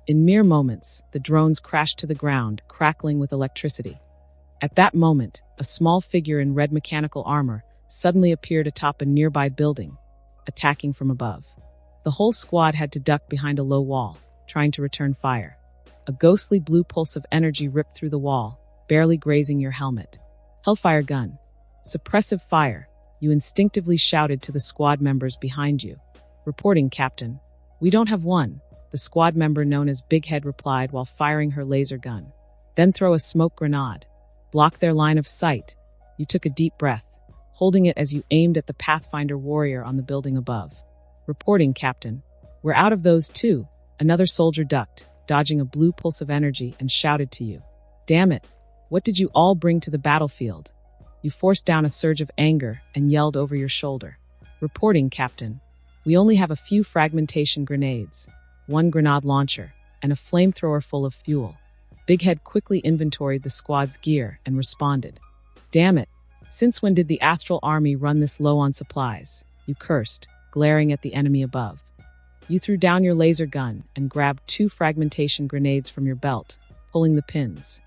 In mere moments, the drones crashed to the ground, crackling with electricity. At that moment, a small figure in red mechanical armor suddenly appeared atop a nearby building, attacking from above. The whole squad had to duck behind a low wall, trying to return fire. A ghostly blue pulse of energy ripped through the wall, barely grazing your helmet. Hellfire gun. Suppressive fire, you instinctively shouted to the squad members behind you. Reporting, Captain. We don't have one, the squad member known as Big Head replied while firing her laser gun. Then throw a smoke grenade. Block their line of sight. You took a deep breath, holding it as you aimed at the Pathfinder warrior on the building above. Reporting, Captain. We're out of those too. Another soldier ducked, dodging a blue pulse of energy, and shouted to you. Damn it. What did you all bring to the battlefield? You forced down a surge of anger and yelled over your shoulder. Reporting, Captain. We only have a few fragmentation grenades, 1 grenade launcher, and a flamethrower full of fuel. Big Head quickly inventoried the squad's gear and responded. Damn it. Since when did the Astral Army run this low on supplies? You cursed, glaring at the enemy above. You threw down your laser gun and grabbed 2 fragmentation grenades from your belt, pulling the pins.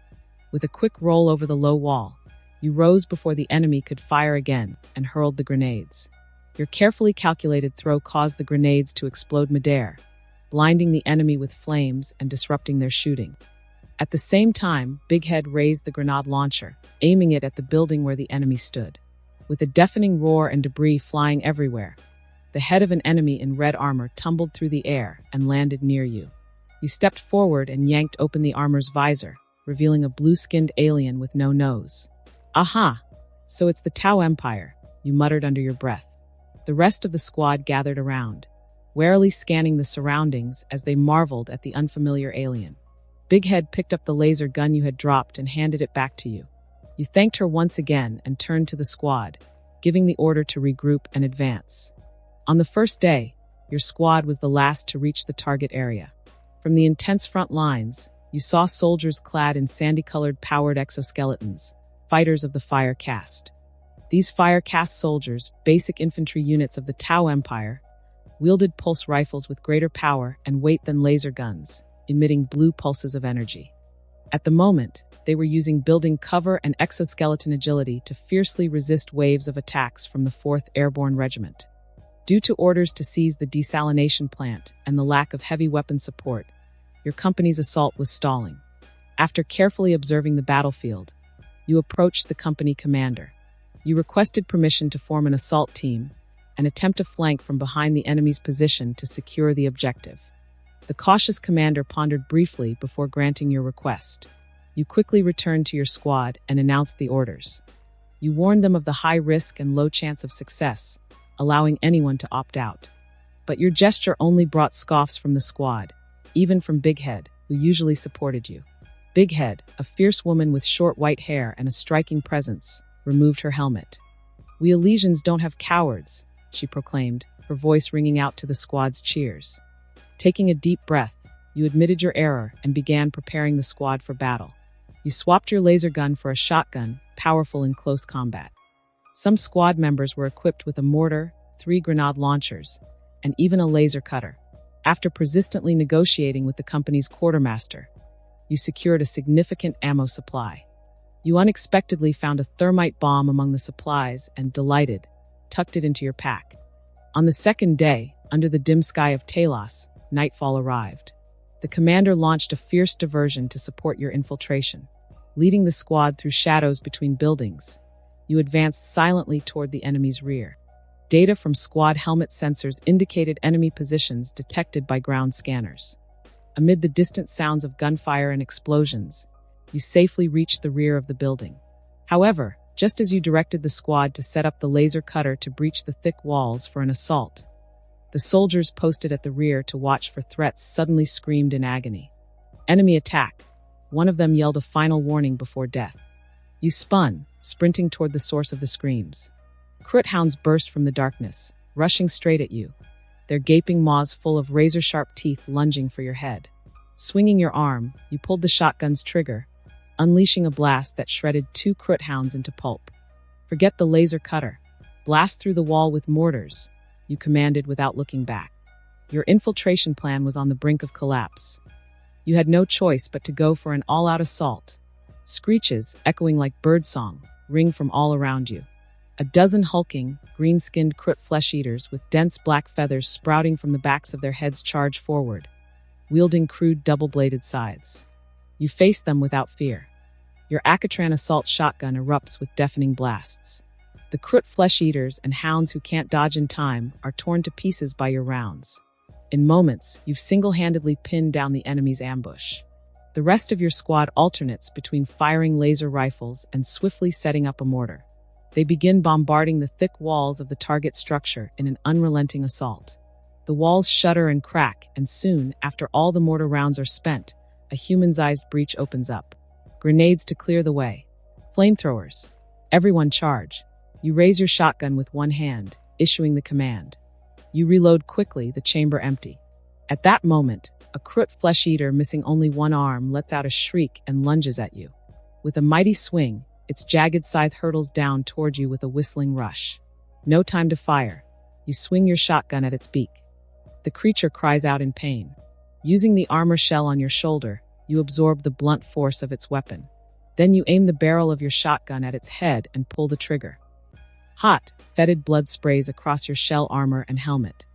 With a quick roll over the low wall, you rose before the enemy could fire again and hurled the grenades. Your carefully calculated throw caused the grenades to explode midair, blinding the enemy with flames and disrupting their shooting. At the same time, Big Head raised the grenade launcher, aiming it at the building where the enemy stood. With a deafening roar and debris flying everywhere, the head of an enemy in red armor tumbled through the air and landed near you. You stepped forward and yanked open the armor's visor, revealing a blue-skinned alien with no nose. Aha! So it's the Tau Empire, you muttered under your breath. The rest of the squad gathered around, warily scanning the surroundings as they marveled at the unfamiliar alien. Big Head picked up the laser gun you had dropped and handed it back to you. You thanked her once again and turned to the squad, giving the order to regroup and advance. On the first day, your squad was the last to reach the target area. From the intense front lines, you saw soldiers clad in sandy-colored powered exoskeletons, fighters of the Fire Caste. These Fire Caste soldiers, basic infantry units of the Tau Empire, wielded pulse rifles with greater power and weight than laser guns, emitting blue pulses of energy. At the moment, they were using building cover and exoskeleton agility to fiercely resist waves of attacks from the 4th Airborne Regiment. Due to orders to seize the desalination plant and the lack of heavy weapon support, your company's assault was stalling. After carefully observing the battlefield, you approached the company commander. You requested permission to form an assault team and attempt to flank from behind the enemy's position to secure the objective. The cautious commander pondered briefly before granting your request. You quickly returned to your squad and announced the orders. You warned them of the high risk and low chance of success, allowing anyone to opt out. But your gesture only brought scoffs from the squad, even from Big Head, who usually supported you. Big Head, a fierce woman with short white hair and a striking presence, removed her helmet. We Elysians don't have cowards, she proclaimed, her voice ringing out to the squad's cheers. Taking a deep breath, you admitted your error and began preparing the squad for battle. You swapped your laser gun for a shotgun, powerful in close combat. Some squad members were equipped with a mortar, 3 grenade launchers, and even a laser cutter. After persistently negotiating with the company's quartermaster, you secured a significant ammo supply. You unexpectedly found a thermite bomb among the supplies and, delighted, tucked it into your pack. On the second day, under the dim sky of Talos, nightfall arrived. The commander launched a fierce diversion to support your infiltration. Leading the squad through shadows between buildings, you advanced silently toward the enemy's rear. Data from squad helmet sensors indicated enemy positions detected by ground scanners. Amid the distant sounds of gunfire and explosions, you safely reached the rear of the building. However, just as you directed the squad to set up the laser cutter to breach the thick walls for an assault, the soldiers posted at the rear to watch for threats suddenly screamed in agony. "Enemy attack!" One of them yelled a final warning before death. You spun, sprinting toward the source of the screams. Crit hounds burst from the darkness, rushing straight at you, their gaping maws full of razor-sharp teeth lunging for your head. Swinging your arm, you pulled the shotgun's trigger, unleashing a blast that shredded 2 crit hounds into pulp. "Forget the laser cutter. Blast through the wall with mortars," you commanded without looking back. Your infiltration plan was on the brink of collapse. You had no choice but to go for an all-out assault. Screeches, echoing like birdsong, ring from all around you. A dozen hulking, green-skinned crit flesh-eaters with dense black feathers sprouting from the backs of their heads charge forward, wielding crude double-bladed scythes. You face them without fear. Your Acatran assault shotgun erupts with deafening blasts. The crit flesh-eaters and hounds who can't dodge in time are torn to pieces by your rounds. In moments, you've single-handedly pinned down the enemy's ambush. The rest of your squad alternates between firing laser rifles and swiftly setting up a mortar. They begin bombarding the thick walls of the target structure in an unrelenting assault. The walls shudder and crack, and soon, after all the mortar rounds are spent, a human-sized breach opens up. Grenades to clear the way. Flamethrowers. Everyone charge. You raise your shotgun with one hand, issuing the command. You reload quickly, the chamber empty. At that moment, a crit flesh-eater missing only one arm lets out a shriek and lunges at you. With a mighty swing, its jagged scythe hurtles down toward you with a whistling rush. No time to fire. You swing your shotgun at its beak. The creature cries out in pain. Using the armor shell on your shoulder, you absorb the blunt force of its weapon. Then you aim the barrel of your shotgun at its head and pull the trigger. Hot, fetid blood sprays across your shell armor and helmet.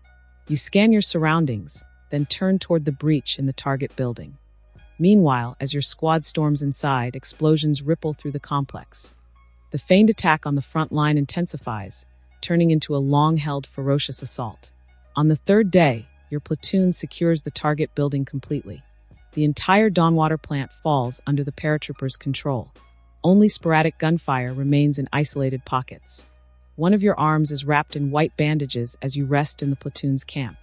You scan your surroundings, then turn toward the breach in the target building. Meanwhile, as your squad storms inside, explosions ripple through the complex. The feigned attack on the front line intensifies, turning into a long-held, ferocious assault. On the third day, your platoon secures the target building completely. The entire Dawnwater plant falls under the paratroopers' control. Only sporadic gunfire remains in isolated pockets. One of your arms is wrapped in white bandages as you rest in the platoon's camp.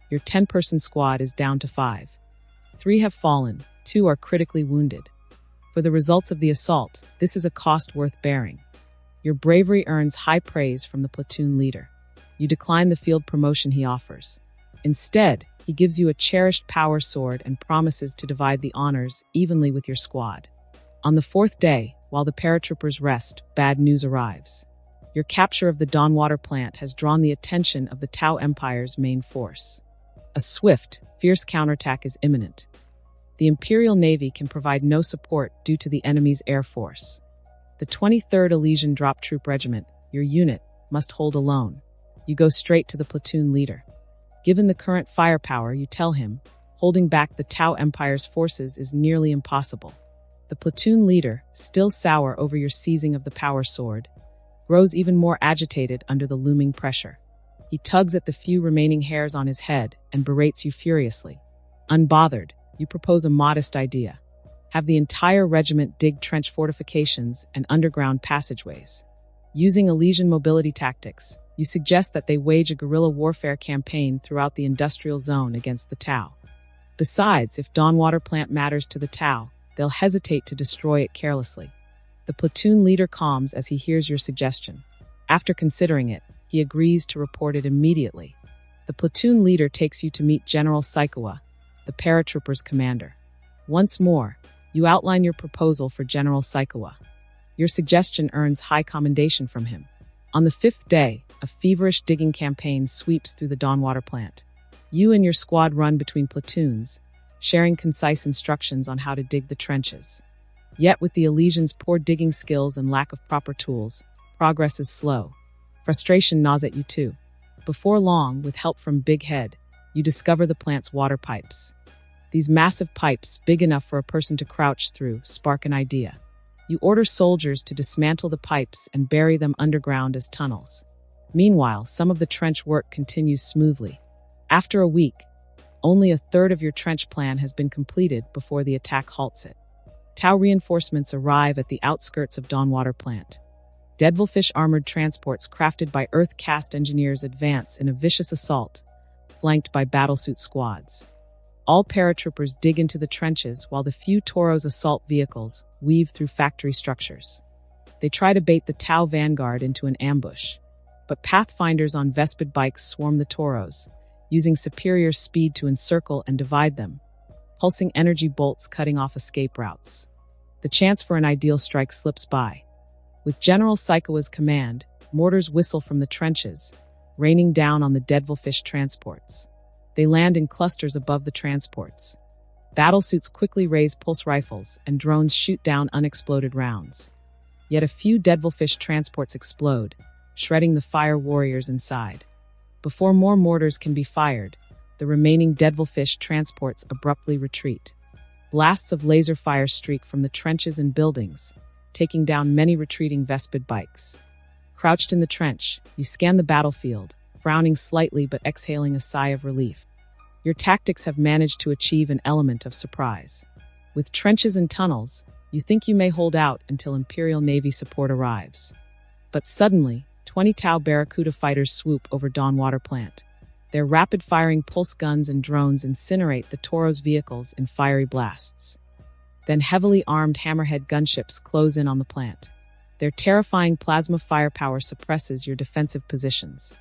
Your 10-person squad is down to 5. 3 have fallen, 2 are critically wounded. For the results of the assault, this is a cost worth bearing. Your bravery earns high praise from the platoon leader. You decline the field promotion he offers. Instead, he gives you a cherished power sword and promises to divide the honors evenly with your squad. On the 4th day, while the paratroopers rest, bad news arrives. Your capture of the Dawnwater plant has drawn the attention of the Tau Empire's main force. A swift, fierce counterattack is imminent. The Imperial Navy can provide no support due to the enemy's air force. The 23rd Elysian Drop Troop Regiment, your unit, must hold alone. You go straight to the platoon leader. Given the current firepower, you tell him, holding back the Tau Empire's forces is nearly impossible. The platoon leader, still sour over your seizing of the power sword, grows even more agitated under the looming pressure. He tugs at the few remaining hairs on his head and berates you furiously. Unbothered, you propose a modest idea. Have the entire regiment dig trench fortifications and underground passageways. Using Elysian mobility tactics, you suggest that they wage a guerrilla warfare campaign throughout the industrial zone against the Tau. Besides, if Dawnwater plant matters to the Tau, they'll hesitate to destroy it carelessly. The platoon leader calms as he hears your suggestion. After considering it, he agrees to report it immediately. The platoon leader takes you to meet General Saikawa, the paratroopers' commander. Once more, you outline your proposal for General Saikawa. Your suggestion earns high commendation from him. On the 5th day, a feverish digging campaign sweeps through the Dawnwater plant. You and your squad run between platoons, sharing concise instructions on how to dig the trenches. Yet with the Elysians' poor digging skills and lack of proper tools, progress is slow. Frustration gnaws at you too. Before long, with help from Big Head, you discover the plant's water pipes. These massive pipes, big enough for a person to crouch through, spark an idea. You order soldiers to dismantle the pipes and bury them underground as tunnels. Meanwhile, some of the trench work continues smoothly. After a week, only a third of your trench plan has been completed before the attack halts it. Tau reinforcements arrive at the outskirts of Dawnwater plant. Devilfish armored transports crafted by Earth-caste engineers advance in a vicious assault, flanked by battlesuit squads. All paratroopers dig into the trenches while the few Tauros assault vehicles weave through factory structures. They try to bait the Tau vanguard into an ambush, but pathfinders on Vespid bikes swarm the Tauros, using superior speed to encircle and divide them, pulsing energy bolts cutting off escape routes. The chance for an ideal strike slips by. With General Saikawa's command, mortars whistle from the trenches, raining down on the Devilfish transports. They land in clusters above the transports. Battlesuits quickly raise pulse rifles, and drones shoot down unexploded rounds. Yet a few Devilfish transports explode, shredding the fire warriors inside. Before more mortars can be fired, the remaining Devilfish transports abruptly retreat. Blasts of laser fire streak from the trenches and buildings, taking down many retreating Vespid bikes. Crouched in the trench, you scan the battlefield, frowning slightly but exhaling a sigh of relief. Your tactics have managed to achieve an element of surprise. With trenches and tunnels, you think you may hold out until Imperial Navy support arrives. But suddenly, 20 Tau Barracuda fighters swoop over Dawnwater plant. Their rapid-firing pulse guns and drones incinerate the Tauros vehicles in fiery blasts. Then heavily armed hammerhead gunships close in on the plant. Their terrifying plasma firepower suppresses your defensive positions.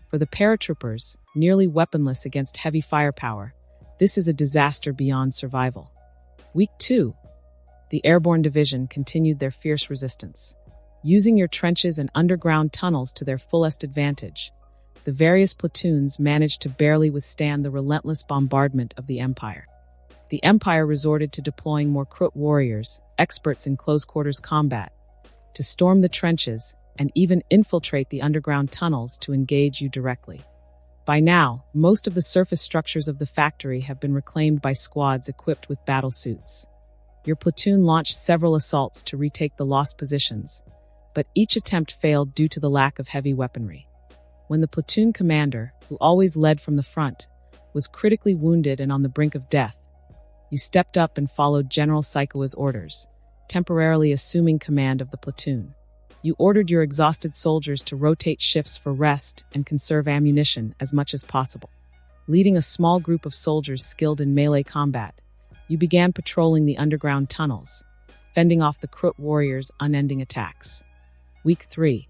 For the paratroopers, nearly weaponless against heavy firepower, this is a disaster beyond survival. Week 2. The Airborne Division continued their fierce resistance. Using your trenches and underground tunnels to their fullest advantage, the various platoons managed to barely withstand the relentless bombardment of the Empire. The Empire resorted to deploying more Krut warriors, experts in close-quarters combat, to storm the trenches and even infiltrate the underground tunnels to engage you directly. By now, most of the surface structures of the factory have been reclaimed by squads equipped with battle suits. Your platoon launched several assaults to retake the lost positions, but each attempt failed due to the lack of heavy weaponry. When the platoon commander, who always led from the front, was critically wounded and on the brink of death, you stepped up and followed General Saikawa's orders, temporarily assuming command of the platoon. You ordered your exhausted soldiers to rotate shifts for rest and conserve ammunition as much as possible. Leading a small group of soldiers skilled in melee combat, you began patrolling the underground tunnels, fending off the Krut warriors' unending attacks. Week 3.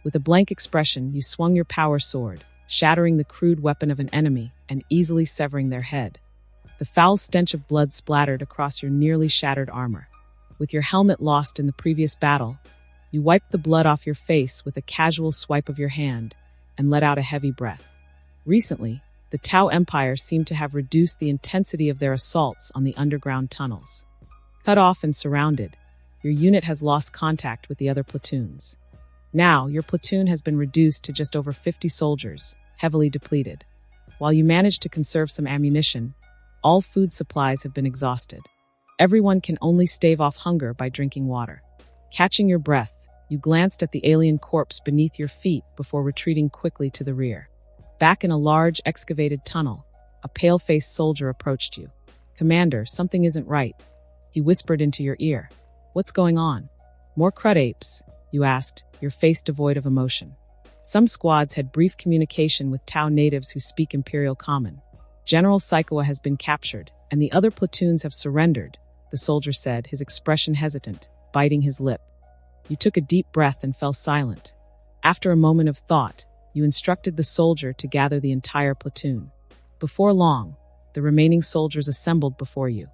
With a blank expression, you swung your power sword, shattering the crude weapon of an enemy and easily severing their head. The foul stench of blood splattered across your nearly shattered armor. With your helmet lost in the previous battle, you wiped the blood off your face with a casual swipe of your hand and let out a heavy breath. Recently, the Tau Empire seemed to have reduced the intensity of their assaults on the underground tunnels. Cut off and surrounded, your unit has lost contact with the other platoons. Now, your platoon has been reduced to just over 50 soldiers, heavily depleted. While you manage to conserve some ammunition, all food supplies have been exhausted. Everyone can only stave off hunger by drinking water. Catching your breath, you glanced at the alien corpse beneath your feet before retreating quickly to the rear. Back in a large excavated tunnel, a pale-faced soldier approached you. "Commander, something isn't right," he whispered into your ear. "What's going on?" "More Krut apes?" you asked, your face devoid of emotion. Some squads had brief communication with Tau natives who speak Imperial Common. "General Saikawa has been captured, and the other platoons have surrendered," the soldier said, his expression hesitant, biting his lip. You took a deep breath and fell silent. After a moment of thought, You instructed the soldier to gather the entire platoon. Before long, the remaining soldiers assembled before you.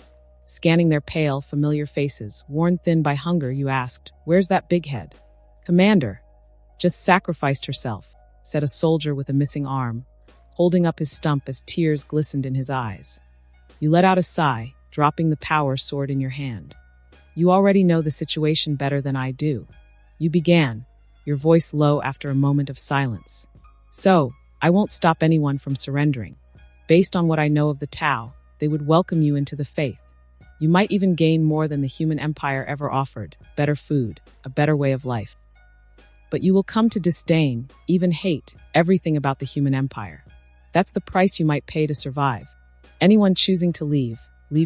Scanning their pale, familiar faces, worn thin by hunger, you asked, "Where's that big head?" "Commander, just sacrificed herself," said a soldier with a missing arm, holding up his stump as tears glistened in his eyes. You let out a sigh, dropping the power sword in your hand. "You already know the situation better than I do." You began, your voice low after a moment of silence. "So, I won't stop anyone from surrendering. Based on what I know of the Tao, they would welcome you into the faith. You might even gain more than the human empire ever offered: better food, a better way of life. But you will come to disdain, even hate, everything about the human empire. That's the price you might pay to survive. Anyone choosing to leave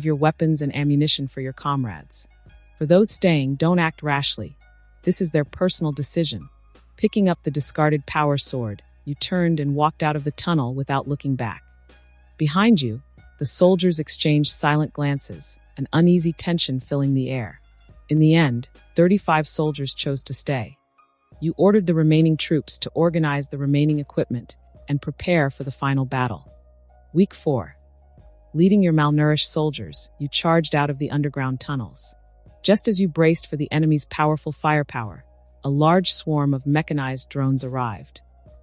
your weapons and ammunition for your comrades. For those staying, don't act rashly. This is their personal decision." Picking up the discarded power sword, you turned and walked out of the tunnel without looking back. Behind you, the soldiers exchanged silent glances, an uneasy tension filling the air. In the end, 35 soldiers chose to stay. You ordered the remaining troops to organize the remaining equipment and prepare for the final battle. Week 4. Leading your malnourished soldiers, you charged out of the underground tunnels. Just as you braced for the enemy's powerful firepower, a large swarm of mechanized drones arrived.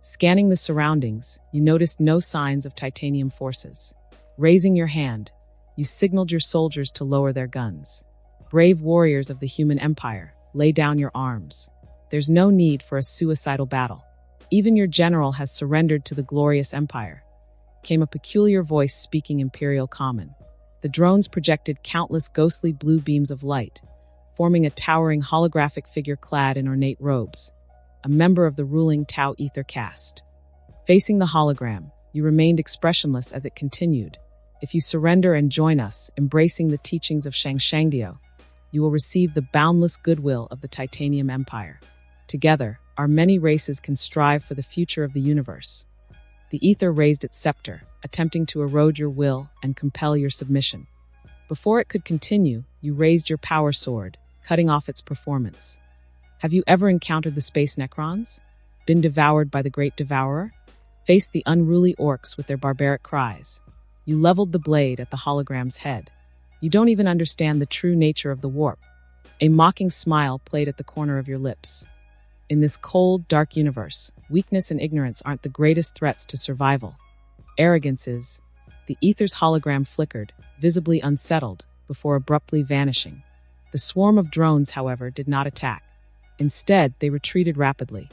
Scanning the surroundings, you noticed no signs of titanium forces. Raising your hand, you signaled your soldiers to lower their guns. Brave warriors of the human empire, lay down your arms. There's no need for a suicidal battle. Even your general has surrendered to the glorious empire. Came a peculiar voice speaking Imperial Common. The drones projected countless ghostly blue beams of light, forming a towering holographic figure clad in ornate robes, a member of the ruling Tau Ether caste. Facing the hologram, you remained expressionless as it continued. "If you surrender and join us, embracing the teachings of Shangshangdio, you will receive the boundless goodwill of the Titanium Empire. Together, our many races can strive for the future of the universe." The ether raised its scepter, attempting to erode your will and compel your submission. Before it could continue, you raised your power sword, cutting off its performance. Have you ever encountered the space Necrons? Been devoured by the Great Devourer? Faced the unruly orcs with their barbaric cries? You leveled the blade at the hologram's head. You don't even understand the true nature of the warp. A mocking smile played at the corner of your lips. In this cold, dark universe, weakness and ignorance aren't the greatest threats to survival. Arrogance is. The ether's hologram flickered, visibly unsettled, before abruptly vanishing. The swarm of drones, however, did not attack. Instead, they retreated rapidly.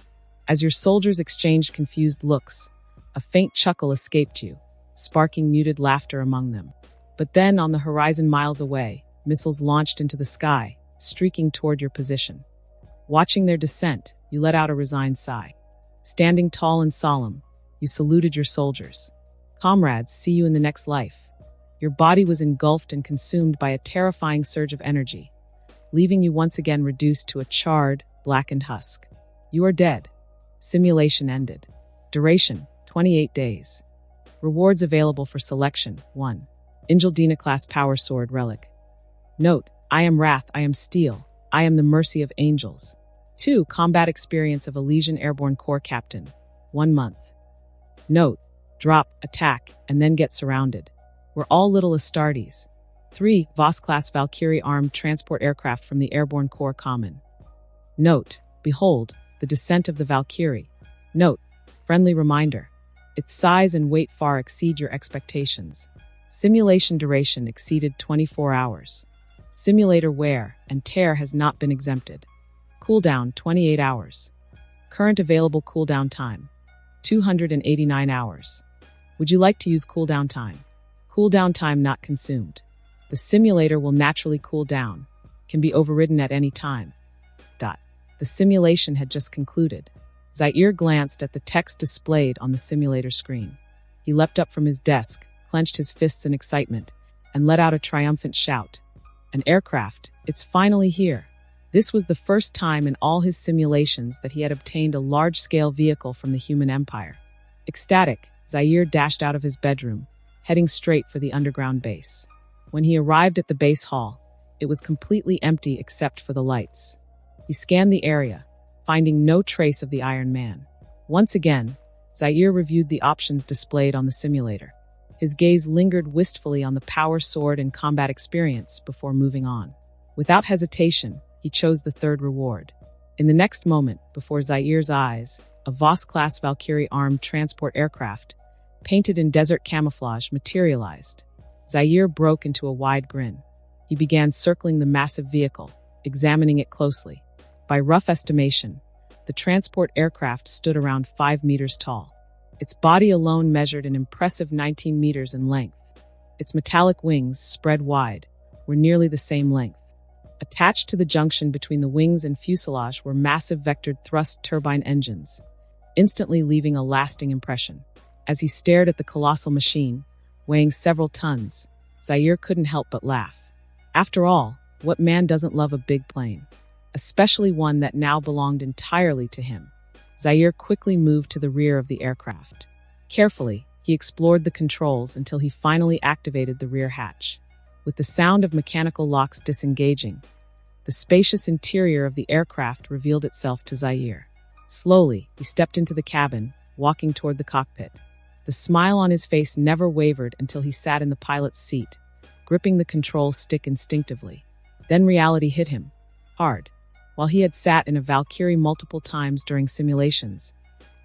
As your soldiers exchanged confused looks, a faint chuckle escaped you, sparking muted laughter among them. But then, on the horizon miles away, missiles launched into the sky, streaking toward your position. Watching their descent, you let out a resigned sigh. Standing tall and solemn, you saluted your soldiers. "Comrades, see you in the next life." Your body was engulfed and consumed by a terrifying surge of energy, leaving you once again reduced to a charred, blackened husk. You are dead. Simulation ended. Duration, 28 days. Rewards available for selection: 1. Ingeldina class power sword relic. Note: I am wrath, I am steel, I am the mercy of angels. 2. Combat experience of Elysian Airborne Corps Captain. 1 month. Note: drop, attack, and then get surrounded. We're all little Astartes. 3. Voss-class Valkyrie armed transport aircraft from the Airborne Corps Common. Note: behold, the descent of the Valkyrie. Note: friendly reminder. Its size and weight far exceed your expectations. Simulation duration exceeded 24 hours. Simulator wear and tear has not been exempted. Cooldown 28 hours. Current available cooldown time 289 hours. Would you like to use cooldown time? Cooldown time not consumed. The simulator will naturally cool down. Can be overridden at any time. The simulation had just concluded. Zaire glanced at the text displayed on the simulator screen. He leapt up from his desk, clenched his fists in excitement, and let out a triumphant shout. An aircraft, it's finally here. This was the first time in all his simulations that he had obtained a large-scale vehicle from the human empire. Ecstatic, Zaire dashed out of his bedroom, heading straight for the underground base. When he arrived at the base hall, it was completely empty except for the lights. He scanned the area, finding no trace of the Iron Man. Once again, Zaire reviewed the options displayed on the simulator. His gaze lingered wistfully on the power sword and combat experience before moving on. Without hesitation, he chose the third reward. In the next moment, before Zaire's eyes, a Voss-class Valkyrie-armed transport aircraft, painted in desert camouflage, materialized. Zaire broke into a wide grin. He began circling the massive vehicle, examining it closely. By rough estimation, the transport aircraft stood around 5 meters tall. Its body alone measured an impressive 19 meters in length. Its metallic wings, spread wide, were nearly the same length. Attached to the junction between the wings and fuselage were massive vectored thrust turbine engines, instantly leaving a lasting impression. As he stared at the colossal machine, weighing several tons, Zaire couldn't help but laugh. After all, what man doesn't love a big plane? Especially one that now belonged entirely to him. Zaire quickly moved to the rear of the aircraft. Carefully, he explored the controls until he finally activated the rear hatch. With the sound of mechanical locks disengaging, the spacious interior of the aircraft revealed itself to Zaire. Slowly, he stepped into the cabin, walking toward the cockpit. The smile on his face never wavered until he sat in the pilot's seat, gripping the control stick instinctively. Then reality hit him, hard. While he had sat in a Valkyrie multiple times during simulations,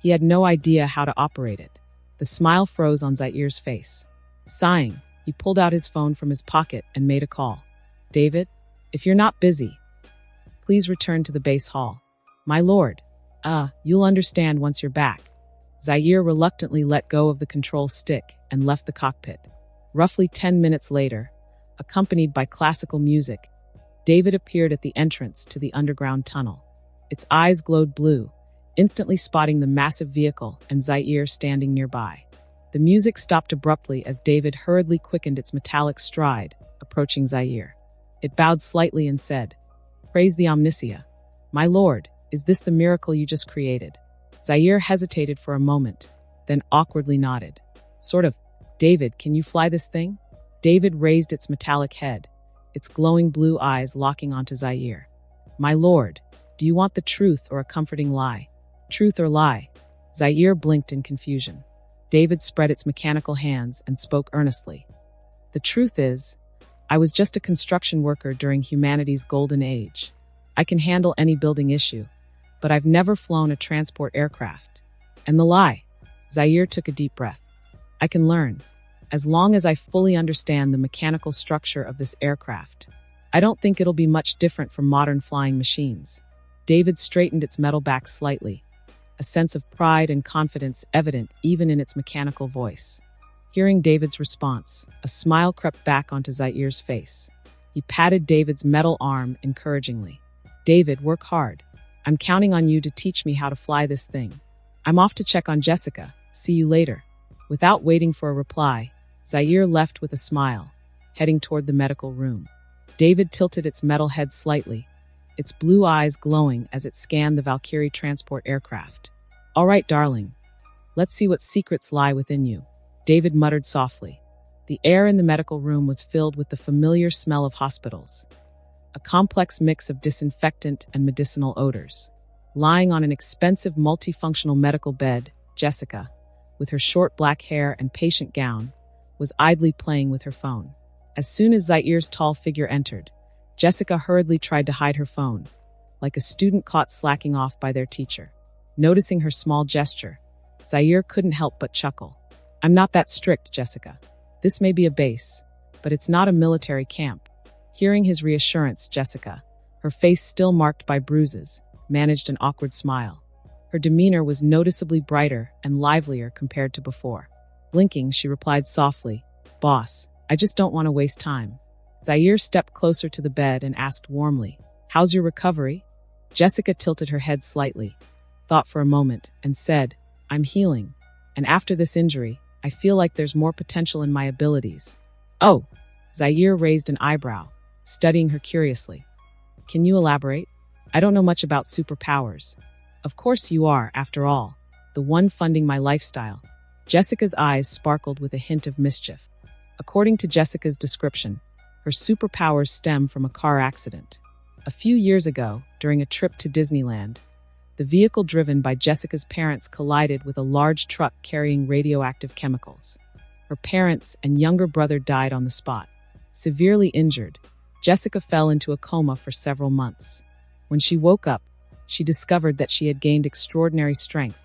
he had no idea how to operate it. The smile froze on Zaire's face. Sighing, he pulled out his phone from his pocket and made a call. "David, if you're not busy, please return to the base hall." "My lord." You'll understand once you're back." Zaire reluctantly let go of the control stick and left the cockpit. Roughly 10 minutes later, accompanied by classical music, David appeared at the entrance to the underground tunnel. Its eyes glowed blue, instantly spotting the massive vehicle and Zaire standing nearby. The music stopped abruptly as David hurriedly quickened its metallic stride, approaching Zaire. It bowed slightly and said, "Praise the Omniscia." "My lord, is this the miracle you just created?" Zaire hesitated for a moment, then awkwardly nodded. "Sort of. David, can you fly this thing?" David raised its metallic head, its glowing blue eyes locking onto Zaire. "My lord, do you want the truth or a comforting lie?" "Truth or lie?" Zaire blinked in confusion. David spread its mechanical hands and spoke earnestly. "The truth is, I was just a construction worker during humanity's golden age. I can handle any building issue, but I've never flown a transport aircraft. And the lie?" Zaire took a deep breath. "I can learn, as long as I fully understand the mechanical structure of this aircraft. I don't think it'll be much different from modern flying machines." David straightened its metal back slightly, a sense of pride and confidence evident even in its mechanical voice. Hearing David's response, a smile crept back onto Zaire's face. He patted David's metal arm encouragingly. "David, work hard. I'm counting on you to teach me how to fly this thing. I'm off to check on Jessica. See you later." Without waiting for a reply, Zaire left with a smile, heading toward the medical room. David tilted its metal head slightly, its blue eyes glowing as it scanned the Valkyrie transport aircraft. "All right, darling. Let's see what secrets lie within you," David muttered softly. The air in the medical room was filled with the familiar smell of hospitals, a complex mix of disinfectant and medicinal odors. Lying on an expensive multifunctional medical bed, Jessica, with her short black hair and patient gown, was idly playing with her phone. As soon as Zaire's tall figure entered, Jessica hurriedly tried to hide her phone, like a student caught slacking off by their teacher. Noticing her small gesture, Zaire couldn't help but chuckle. "I'm not that strict, Jessica. This may be a base, but it's not a military camp." Hearing his reassurance, Jessica, her face still marked by bruises, managed an awkward smile. Her demeanor was noticeably brighter and livelier compared to before. Blinking, she replied softly, "Boss, I just don't want to waste time." Zaire stepped closer to the bed and asked warmly, "How's your recovery?" Jessica tilted her head slightly, thought for a moment, and said, "I'm healing, and after this injury, I feel like there's more potential in my abilities." "Oh," Zaire raised an eyebrow, studying her curiously. "Can you elaborate? I don't know much about superpowers." "Of course you are, after all, the one funding my lifestyle." Jessica's eyes sparkled with a hint of mischief. According to Jessica's description, her superpowers stem from a car accident. A few years ago, during a trip to Disneyland, The vehicle driven by Jessica's parents collided with a large truck carrying radioactive chemicals. Her parents and younger brother died on the spot. Severely injured, Jessica fell into a coma for several months. When she woke up, she discovered that she had gained extraordinary strength,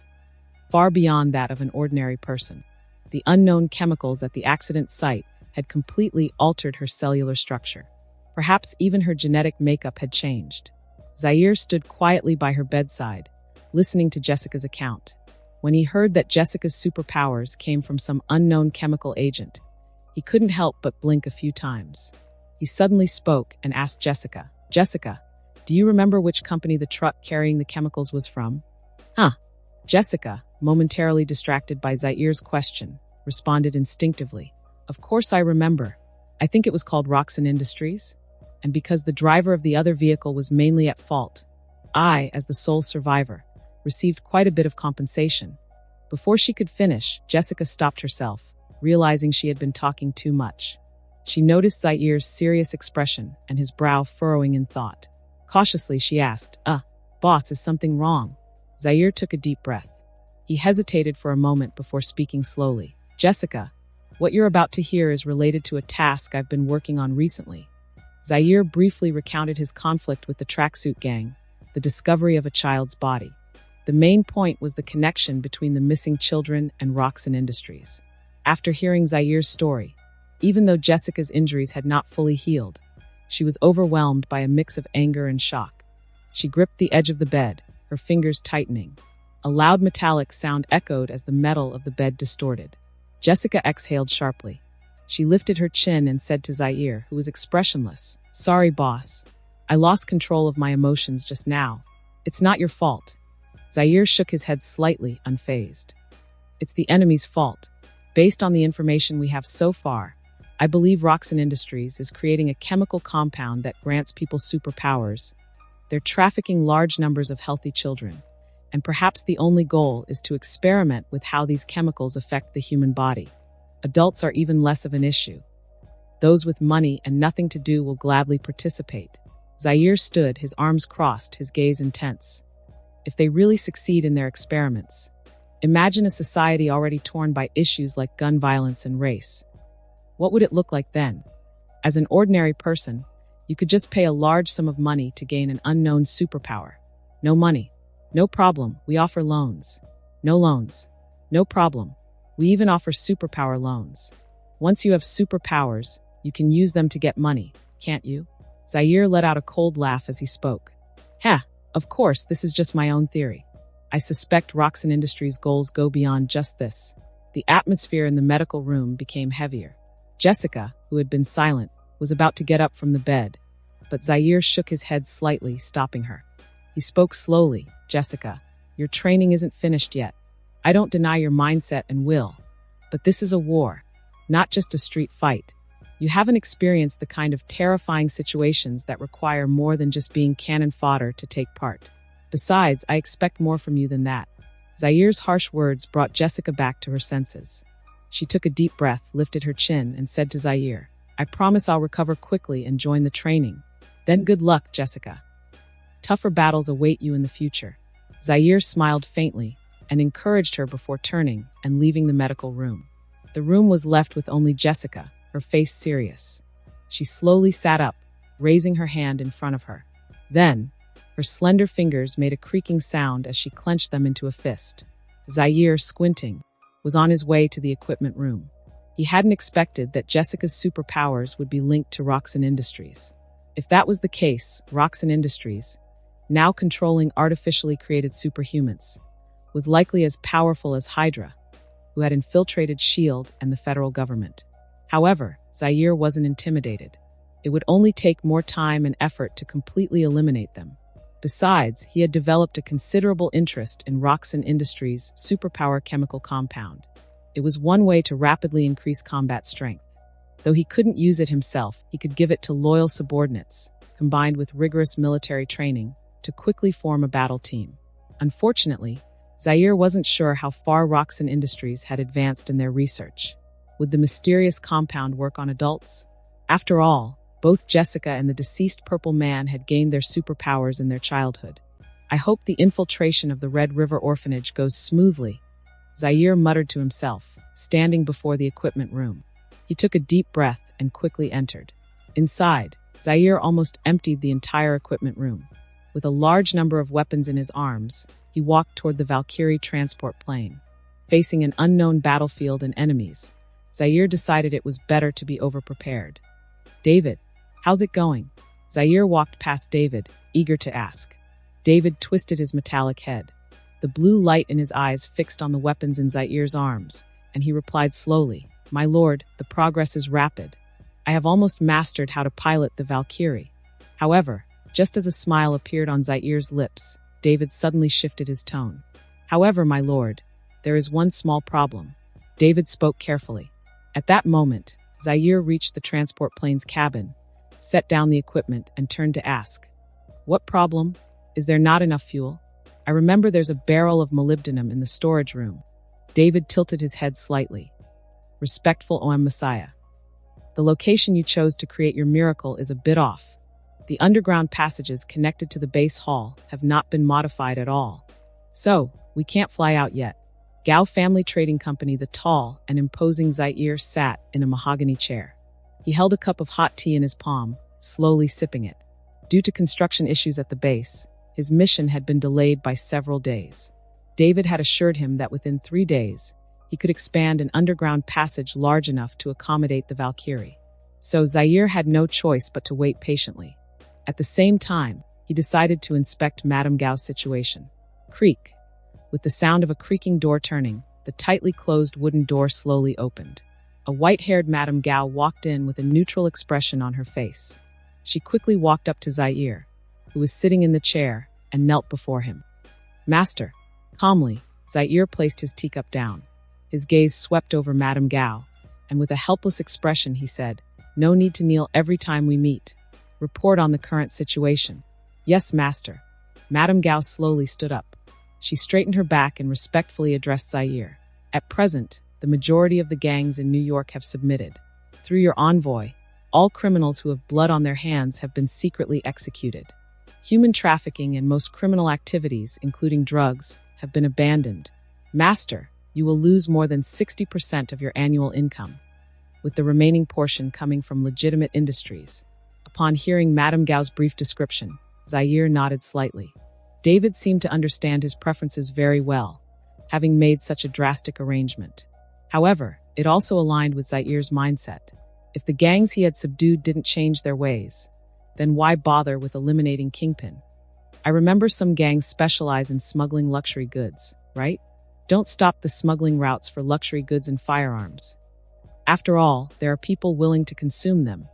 far beyond that of an ordinary person. The unknown chemicals at the accident site had completely altered her cellular structure. Perhaps even her genetic makeup had changed. Zaire stood quietly by her bedside, listening to Jessica's account. When he heard that Jessica's superpowers came from some unknown chemical agent, he couldn't help but blink a few times. He suddenly spoke and asked Jessica, "Jessica, do you remember which company the truck carrying the chemicals was from?" "Huh." Jessica, momentarily distracted by Zaire's question, responded instinctively, "Of course I remember. I think it was called Roxxon Industries. And because the driver of the other vehicle was mainly at fault, I, as the sole survivor, received quite a bit of compensation." Before she could finish, Jessica stopped herself, realizing she had been talking too much. She noticed Zaire's serious expression and his brow furrowing in thought. Cautiously, she asked, Boss, is something wrong?" Zaire took a deep breath. He hesitated for a moment before speaking slowly. "Jessica, what you're about to hear is related to a task I've been working on recently." Zaire briefly recounted his conflict with the tracksuit gang, the discovery of a child's body. The main point was the connection between the missing children and Roxxon Industries. After hearing Zaire's story, even though Jessica's injuries had not fully healed, she was overwhelmed by a mix of anger and shock. She gripped the edge of the bed, her fingers tightening. A loud metallic sound echoed as the metal of the bed distorted. Jessica exhaled sharply. She lifted her chin and said to Zaire, who was expressionless, "Sorry, boss. I lost control of my emotions just now. It's not your fault." Zaire shook his head slightly, unfazed. "It's the enemy's fault. Based on the information we have so far, I believe Roxxon Industries is creating a chemical compound that grants people superpowers. They're trafficking large numbers of healthy children, and perhaps the only goal is to experiment with how these chemicals affect the human body. Adults are even less of an issue. Those with money and nothing to do will gladly participate." Zaire stood, his arms crossed, his gaze intense. If they really succeed in their experiments, imagine a society already torn by issues like gun violence and race. What would it look like then? As an ordinary person, you could just pay a large sum of money to gain an unknown superpower. No money. No problem, we offer loans. No loans. No problem. We even offer superpower loans. Once you have superpowers, you can use them to get money, can't you? Zaire let out a cold laugh as he spoke. Of course, this is just my own theory. I suspect Roxxon Industries' goals go beyond just this." The atmosphere in the medical room became heavier. Jessica, who had been silent, was about to get up from the bed, but Zaire shook his head slightly, stopping her. He spoke slowly. "Jessica, your training isn't finished yet. I don't deny your mindset and will, but this is a war, not just a street fight. You haven't experienced the kind of terrifying situations that require more than just being cannon fodder to take part. Besides, I expect more from you than that." Zaire's harsh words brought Jessica back to her senses. She took a deep breath, lifted her chin, and said to Zaire, "I promise I'll recover quickly and join the training. Then good luck, Jessica. Tougher battles await you in the future." Zaire smiled faintly and encouraged her before turning and leaving the medical room. The room was left with only Jessica, her face serious. She slowly sat up, raising her hand in front of her. Then, her slender fingers made a creaking sound as she clenched them into a fist. Zaire, squinting, was on his way to the equipment room. He hadn't expected that Jessica's superpowers would be linked to Roxxon Industries. If that was the case, Roxxon Industries, now controlling artificially created superhumans, was likely as powerful as Hydra, who had infiltrated S.H.I.E.L.D. and the federal government. However, Zaire wasn't intimidated. It would only take more time and effort to completely eliminate them. Besides, he had developed a considerable interest in Roxxon Industries' superpower chemical compound. It was one way to rapidly increase combat strength. Though he couldn't use it himself, he could give it to loyal subordinates, combined with rigorous military training, to quickly form a battle team. Unfortunately, Zaire wasn't sure how far Roxxon Industries had advanced in their research. Would the mysterious compound work on adults? After all, both Jessica and the deceased purple man had gained their superpowers in their childhood. I hope the infiltration of the Red River Orphanage goes smoothly, Zaire muttered to himself, standing before the equipment room. He took a deep breath and quickly entered. Inside, Zaire almost emptied the entire equipment room. With a large number of weapons in his arms, he walked toward the Valkyrie transport plane. Facing an unknown battlefield and enemies, Zaire decided it was better to be overprepared. David, how's it going? Zaire walked past David, eager to ask. David twisted his metallic head. The blue light in his eyes fixed on the weapons in Zaire's arms, and he replied slowly, "My lord, the progress is rapid. I have almost mastered how to pilot the Valkyrie." However, just as a smile appeared on Zaire's lips, David suddenly shifted his tone. "However, my lord, there is one small problem." David spoke carefully. At that moment, Zaire reached the transport plane's cabin, set down the equipment, and turned to ask, "What problem? Is there not enough fuel? I remember there's a barrel of molybdenum in the storage room." David tilted his head slightly. "Respectful OM Messiah. The location you chose to create your miracle is a bit off. The underground passages connected to the base hall have not been modified at all. So, we can't fly out yet." Gao Family Trading Company, the tall and imposing Zaire sat in a mahogany chair. He held a cup of hot tea in his palm, slowly sipping it. Due to construction issues at the base, his mission had been delayed by several days. David had assured him that within 3 days, he could expand an underground passage large enough to accommodate the Valkyrie. So Zaire had no choice but to wait patiently. At the same time, he decided to inspect Madame Gao's situation. Creak. With the sound of a creaking door turning, the tightly closed wooden door slowly opened. A white-haired Madame Gao walked in with a neutral expression on her face. She quickly walked up to Zaire, who was sitting in the chair, and knelt before him. "Master." Calmly, Zaire placed his teacup down. His gaze swept over Madame Gao, and with a helpless expression he said, "No need to kneel every time we meet. Report on the current situation." "Yes, master." Madame Gao slowly stood up. She straightened her back and respectfully addressed Zaire. "At present, the majority of the gangs in New York have submitted. Through your envoy, all criminals who have blood on their hands have been secretly executed. Human trafficking and most criminal activities, including drugs, have been abandoned. Master, you will lose more than 60% of your annual income, with the remaining portion coming from legitimate industries." Upon hearing Madame Gao's brief description, Zaire nodded slightly. David seemed to understand his preferences very well, having made such a drastic arrangement. However, it also aligned with Zaire's mindset. If the gangs he had subdued didn't change their ways, then why bother with eliminating Kingpin? "I remember some gangs specialize in smuggling luxury goods, right? Don't stop the smuggling routes for luxury goods and firearms. After all, there are people willing to consume them,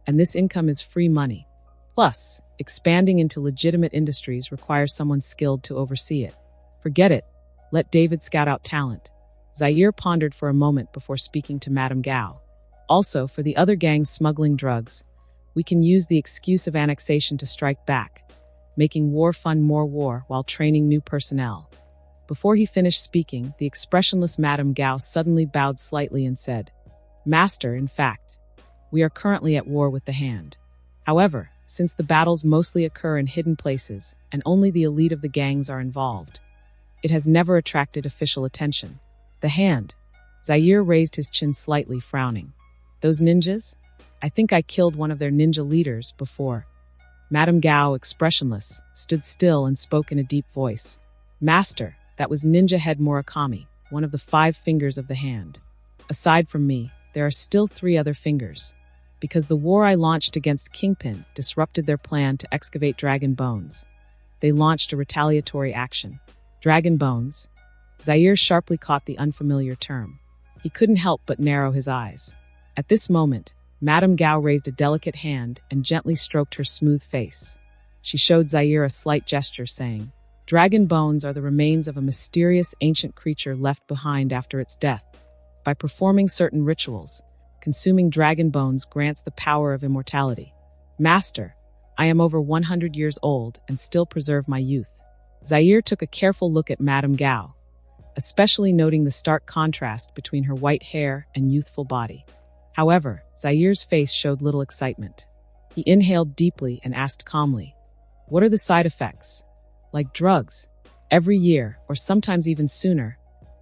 and this income is free money. Plus, expanding into legitimate industries requires someone skilled to oversee it. Forget it. Let David scout out talent." Zaire pondered for a moment before speaking to Madame Gao. "Also, for the other gangs smuggling drugs, we can use the excuse of annexation to strike back, making war fund more war while training new personnel." Before he finished speaking, the expressionless Madame Gao suddenly bowed slightly and said, "Master, in fact, we are currently at war with the Hand. However, since the battles mostly occur in hidden places and only the elite of the gangs are involved, it has never attracted official attention. The Hand." Zaire raised his chin slightly, frowning. "Those ninjas? I think I killed one of their ninja leaders before." Madame Gao, expressionless, stood still and spoke in a deep voice. "Master, that was Ninja Head Murakami, one of the 5 fingers of the Hand. Aside from me, there are still 3 other fingers. Because the war I launched against Kingpin disrupted their plan to excavate dragon bones, they launched a retaliatory action." "Dragon bones?" Zaire sharply caught the unfamiliar term. He couldn't help but narrow his eyes. At this moment, Madame Gao raised a delicate hand and gently stroked her smooth face. She showed Zaire a slight gesture, saying, "Dragon bones are the remains of a mysterious ancient creature left behind after its death. By performing certain rituals, consuming dragon bones grants the power of immortality. Master, I am over 100 years old and still preserve my youth." Zaire took a careful look at Madame Gao, especially noting the stark contrast between her white hair and youthful body. However, Zaire's face showed little excitement. He inhaled deeply and asked calmly, "What are the side effects?" Like drugs. Every year, or sometimes even sooner,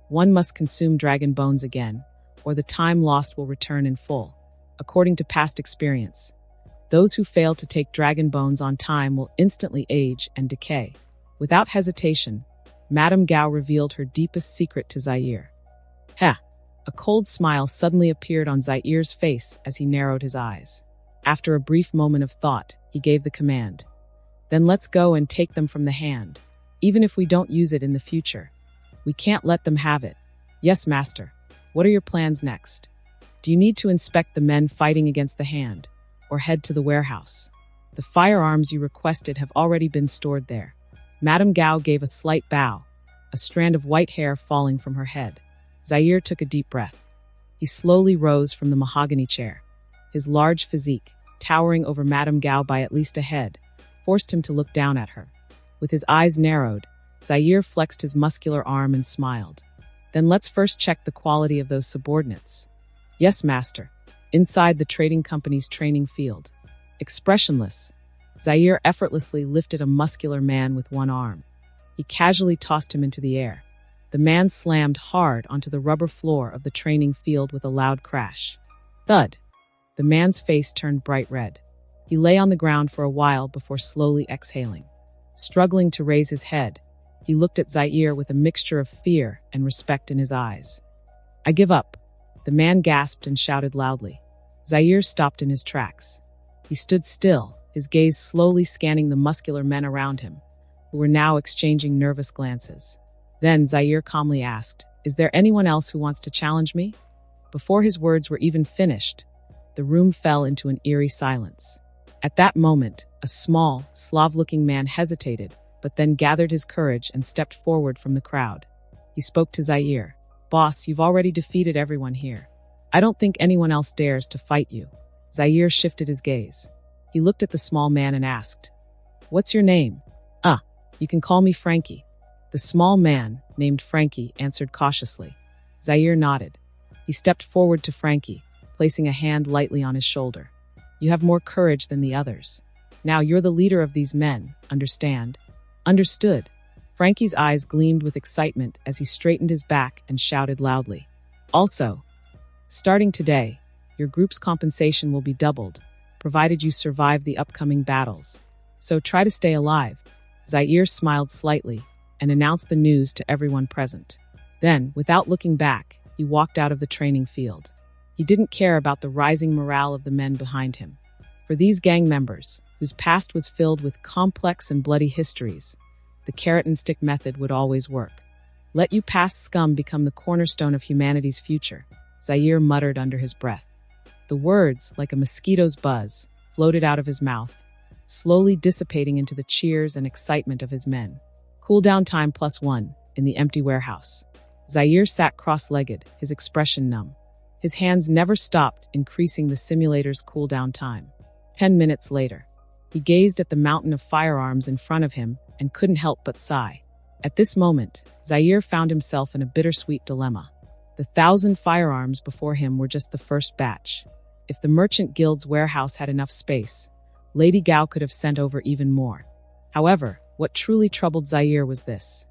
one must consume dragon bones again, or the time lost will return in full. According to past experience, those who fail to take dragon bones on time will instantly age and decay. Without hesitation, Madame Gao revealed her deepest secret to Zaire. Ha! A cold smile suddenly appeared on Zaire's face as he narrowed his eyes. After a brief moment of thought, he gave the command. Then let's go and take them from the hand. Even if we don't use it in the future, we can't let them have it. Yes, master. What are your plans next? Do you need to inspect the men fighting against the hand, or head to the warehouse? The firearms you requested have already been stored there. Madame Gao gave a slight bow, a strand of white hair falling from her head. Zaire took a deep breath. He slowly rose from the mahogany chair. His large physique, towering over Madame Gao by at least a head, forced him to look down at her. With his eyes narrowed, Zaire flexed his muscular arm and smiled. Then let's first check the quality of those subordinates. Yes, master. Inside the trading company's training field. Expressionless, Zaire effortlessly lifted a muscular man with one arm. He casually tossed him into the air. The man slammed hard onto the rubber floor of the training field with a loud crash. Thud! The man's face turned bright red. He lay on the ground for a while before slowly exhaling. Struggling to raise his head, he looked at Zaire with a mixture of fear and respect in his eyes. I give up. The man gasped and shouted loudly. Zaire stopped in his tracks. He stood still, his gaze slowly scanning the muscular men around him, who were now exchanging nervous glances. Then Zaire calmly asked, Is there anyone else who wants to challenge me? Before his words were even finished, the room fell into an eerie silence. At that moment, a small, Slav-looking man hesitated, but then gathered his courage and stepped forward from the crowd. He spoke to Zaire. Boss, you've already defeated everyone here. I don't think anyone else dares to fight you. Zaire shifted his gaze. He looked at the small man and asked, What's your name? You can call me Frankie. The small man, named Frankie, answered cautiously. Zaire nodded. He stepped forward to Frankie, placing a hand lightly on his shoulder. You have more courage than the others. Now you're the leader of these men, understand? Understood. Frankie's eyes gleamed with excitement as he straightened his back and shouted loudly. Also, starting today, your group's compensation will be doubled, provided you survive the upcoming battles. So try to stay alive. Zaire smiled slightly and announced the news to everyone present. Then, without looking back, he walked out of the training field. He didn't care about the rising morale of the men behind him. For these gang members, whose past was filled with complex and bloody histories, the carrot and stick method would always work. Let you past scum become the cornerstone of humanity's future, Zaire muttered under his breath. The words, like a mosquito's buzz, floated out of his mouth, slowly dissipating into the cheers and excitement of his men. Cooldown time +1 in the empty warehouse. Zaire sat cross-legged, his expression numb. His hands never stopped, increasing the simulator's cooldown time. 10 minutes later, he gazed at the mountain of firearms in front of him and couldn't help but sigh. At this moment, Zaire found himself in a bittersweet dilemma. The 1,000 firearms before him were just the first batch. If the Merchant Guild's warehouse had enough space, Lady Gao could have sent over even more. However, what truly troubled Zaire was this.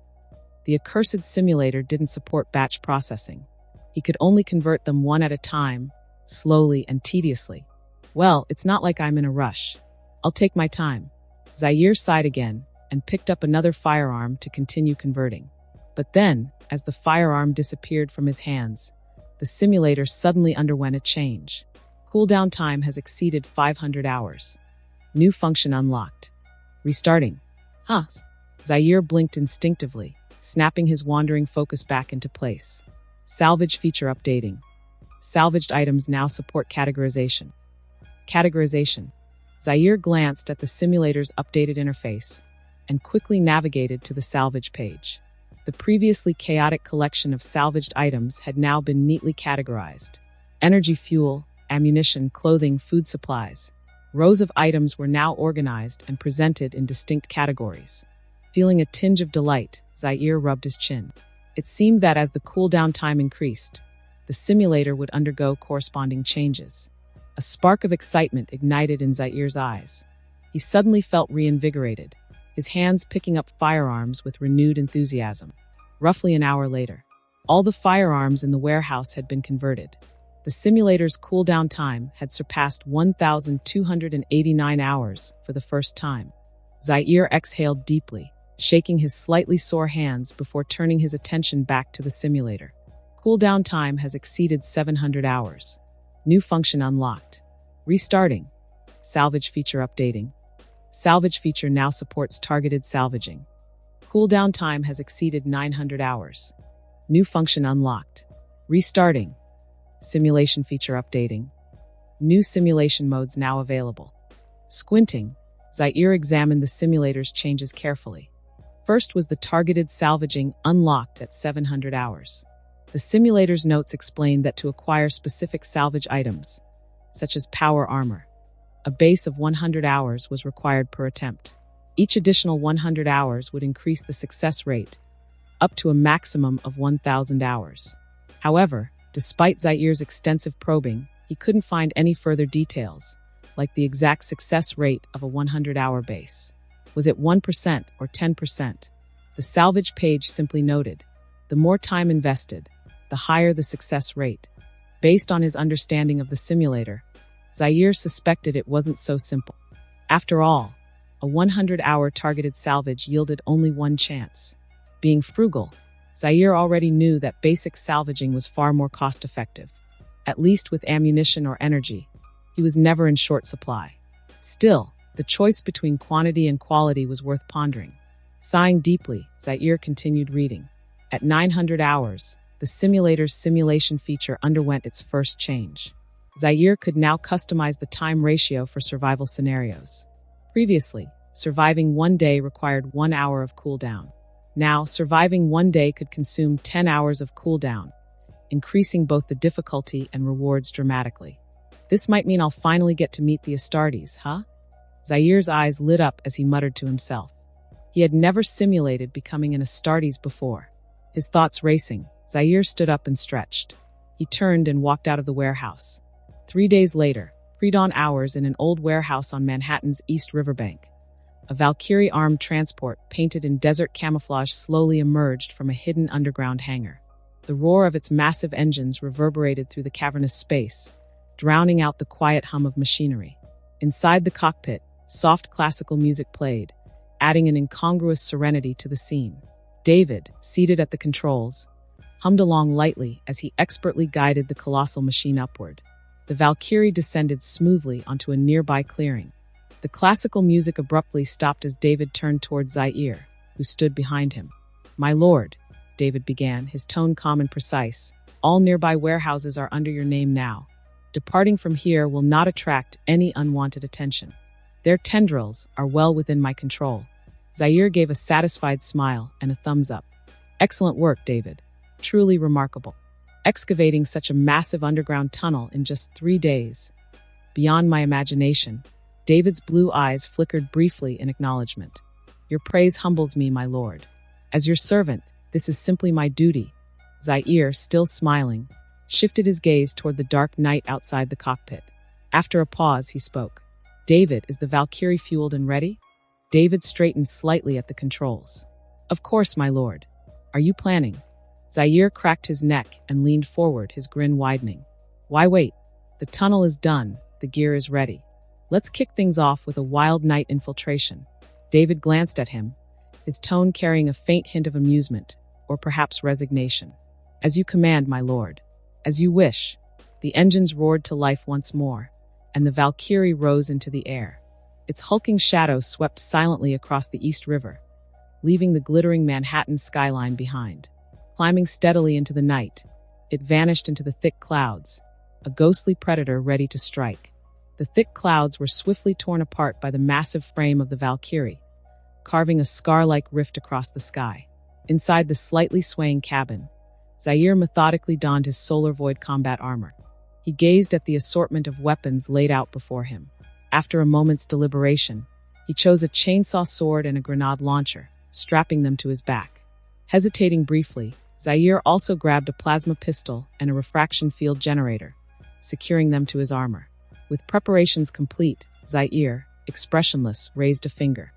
The accursed simulator didn't support batch processing. He could only convert them one at a time, slowly and tediously. Well, it's not like I'm in a rush. I'll take my time. Zaire sighed again and picked up another firearm to continue converting. But then, as the firearm disappeared from his hands, the simulator suddenly underwent a change. Cooldown time has exceeded 500 hours. New function unlocked. Restarting. Zaire blinked instinctively, snapping his wandering focus back into place. Salvage feature updating. Salvaged items now support categorization. Categorization. Zaire glanced at the simulator's updated interface and quickly navigated to the salvage page. The previously chaotic collection of salvaged items had now been neatly categorized. Energy, fuel, ammunition, clothing, food supplies. Rows of items were now organized and presented in distinct categories. Feeling a tinge of delight, Zaire rubbed his chin. It seemed that as the cooldown time increased, the simulator would undergo corresponding changes. A spark of excitement ignited in Zaire's eyes. He suddenly felt reinvigorated. his hands picking up firearms with renewed enthusiasm. Roughly an hour later, all the firearms in the warehouse had been converted. The simulator's cooldown time had surpassed 1,289 hours for the first time. Zaire exhaled deeply, shaking his slightly sore hands before turning his attention back to the simulator. Cooldown time has exceeded 700 hours. New function unlocked. Restarting. Salvage feature updating. Salvage feature now supports targeted salvaging. Cooldown time has exceeded 900 hours. New function unlocked. Restarting. Simulation feature updating. New simulation modes now available. Squinting, Zaire examined the simulator's changes carefully. First was the targeted salvaging unlocked at 700 hours. The simulator's notes explained that to acquire specific salvage items, such as power armor, a base of 100 hours was required per attempt. Each additional 100 hours would increase the success rate up to a maximum of 1,000 hours. However, despite Zaire's extensive probing, he couldn't find any further details, like the exact success rate of a 100-hour base. Was it 1% or 10%? The salvage page simply noted, the more time invested, the higher the success rate. Based on his understanding of the simulator, Zaire suspected it wasn't so simple. After all, a 100-hour targeted salvage yielded only one chance. Being frugal, Zaire already knew that basic salvaging was far more cost-effective. At least with ammunition or energy, he was never in short supply. Still, the choice between quantity and quality was worth pondering. Sighing deeply, Zaire continued reading. At 900 hours, the simulator's simulation feature underwent its first change. Zaire could now customize the time ratio for survival scenarios. Previously, surviving one day required 1 hour of cooldown. Now, surviving one day could consume 10 hours of cooldown, increasing both the difficulty and rewards dramatically. This might mean I'll finally get to meet the Astartes, huh? Zaire's eyes lit up as he muttered to himself. He had never simulated becoming an Astartes before. His thoughts racing, Zaire stood up and stretched. He turned and walked out of the warehouse. 3 days later, pre-dawn hours in an old warehouse on Manhattan's East Riverbank. A Valkyrie armed transport painted in desert camouflage slowly emerged from a hidden underground hangar. The roar of its massive engines reverberated through the cavernous space, drowning out the quiet hum of machinery. Inside the cockpit, soft classical music played, adding an incongruous serenity to the scene. David, seated at the controls, hummed along lightly as he expertly guided the colossal machine upward. The Valkyrie descended smoothly onto a nearby clearing. The classical music abruptly stopped as David turned toward Zaire, who stood behind him. "My lord," David began, his tone calm and precise, "all nearby warehouses are under your name now. Departing from here will not attract any unwanted attention. Their tendrils are well within my control." Zaire gave a satisfied smile and a thumbs up. "Excellent work, David. Truly remarkable. Excavating such a massive underground tunnel in just 3 days. Beyond my imagination." David's blue eyes flickered briefly in acknowledgement. "Your praise humbles me, my lord. As your servant, this is simply my duty." Zaire, still smiling, shifted his gaze toward the dark night outside the cockpit. After a pause, he spoke. "David, is the Valkyrie fueled and ready?" David straightened slightly at the controls. "Of course, my lord. Are you planning?" Zaire cracked his neck and leaned forward, his grin widening. "Why wait? The tunnel is done, the gear is ready. Let's kick things off with a wild night infiltration." David glanced at him, his tone carrying a faint hint of amusement, or perhaps resignation. "As you command, my lord. As you wish." The engines roared to life once more, and the Valkyrie rose into the air. Its hulking shadow swept silently across the East River, leaving the glittering Manhattan skyline behind. Climbing steadily into the night, it vanished into the thick clouds, a ghostly predator ready to strike. The thick clouds were swiftly torn apart by the massive frame of the Valkyrie, carving a scar-like rift across the sky. Inside the slightly swaying cabin, Zaire methodically donned his solar void combat armor. He gazed at the assortment of weapons laid out before him. After a moment's deliberation, he chose a chainsaw sword and a grenade launcher, strapping them to his back. Hesitating briefly, Zaire also grabbed a plasma pistol and a refraction field generator, securing them to his armor. With preparations complete, Zaire, expressionless, raised a finger.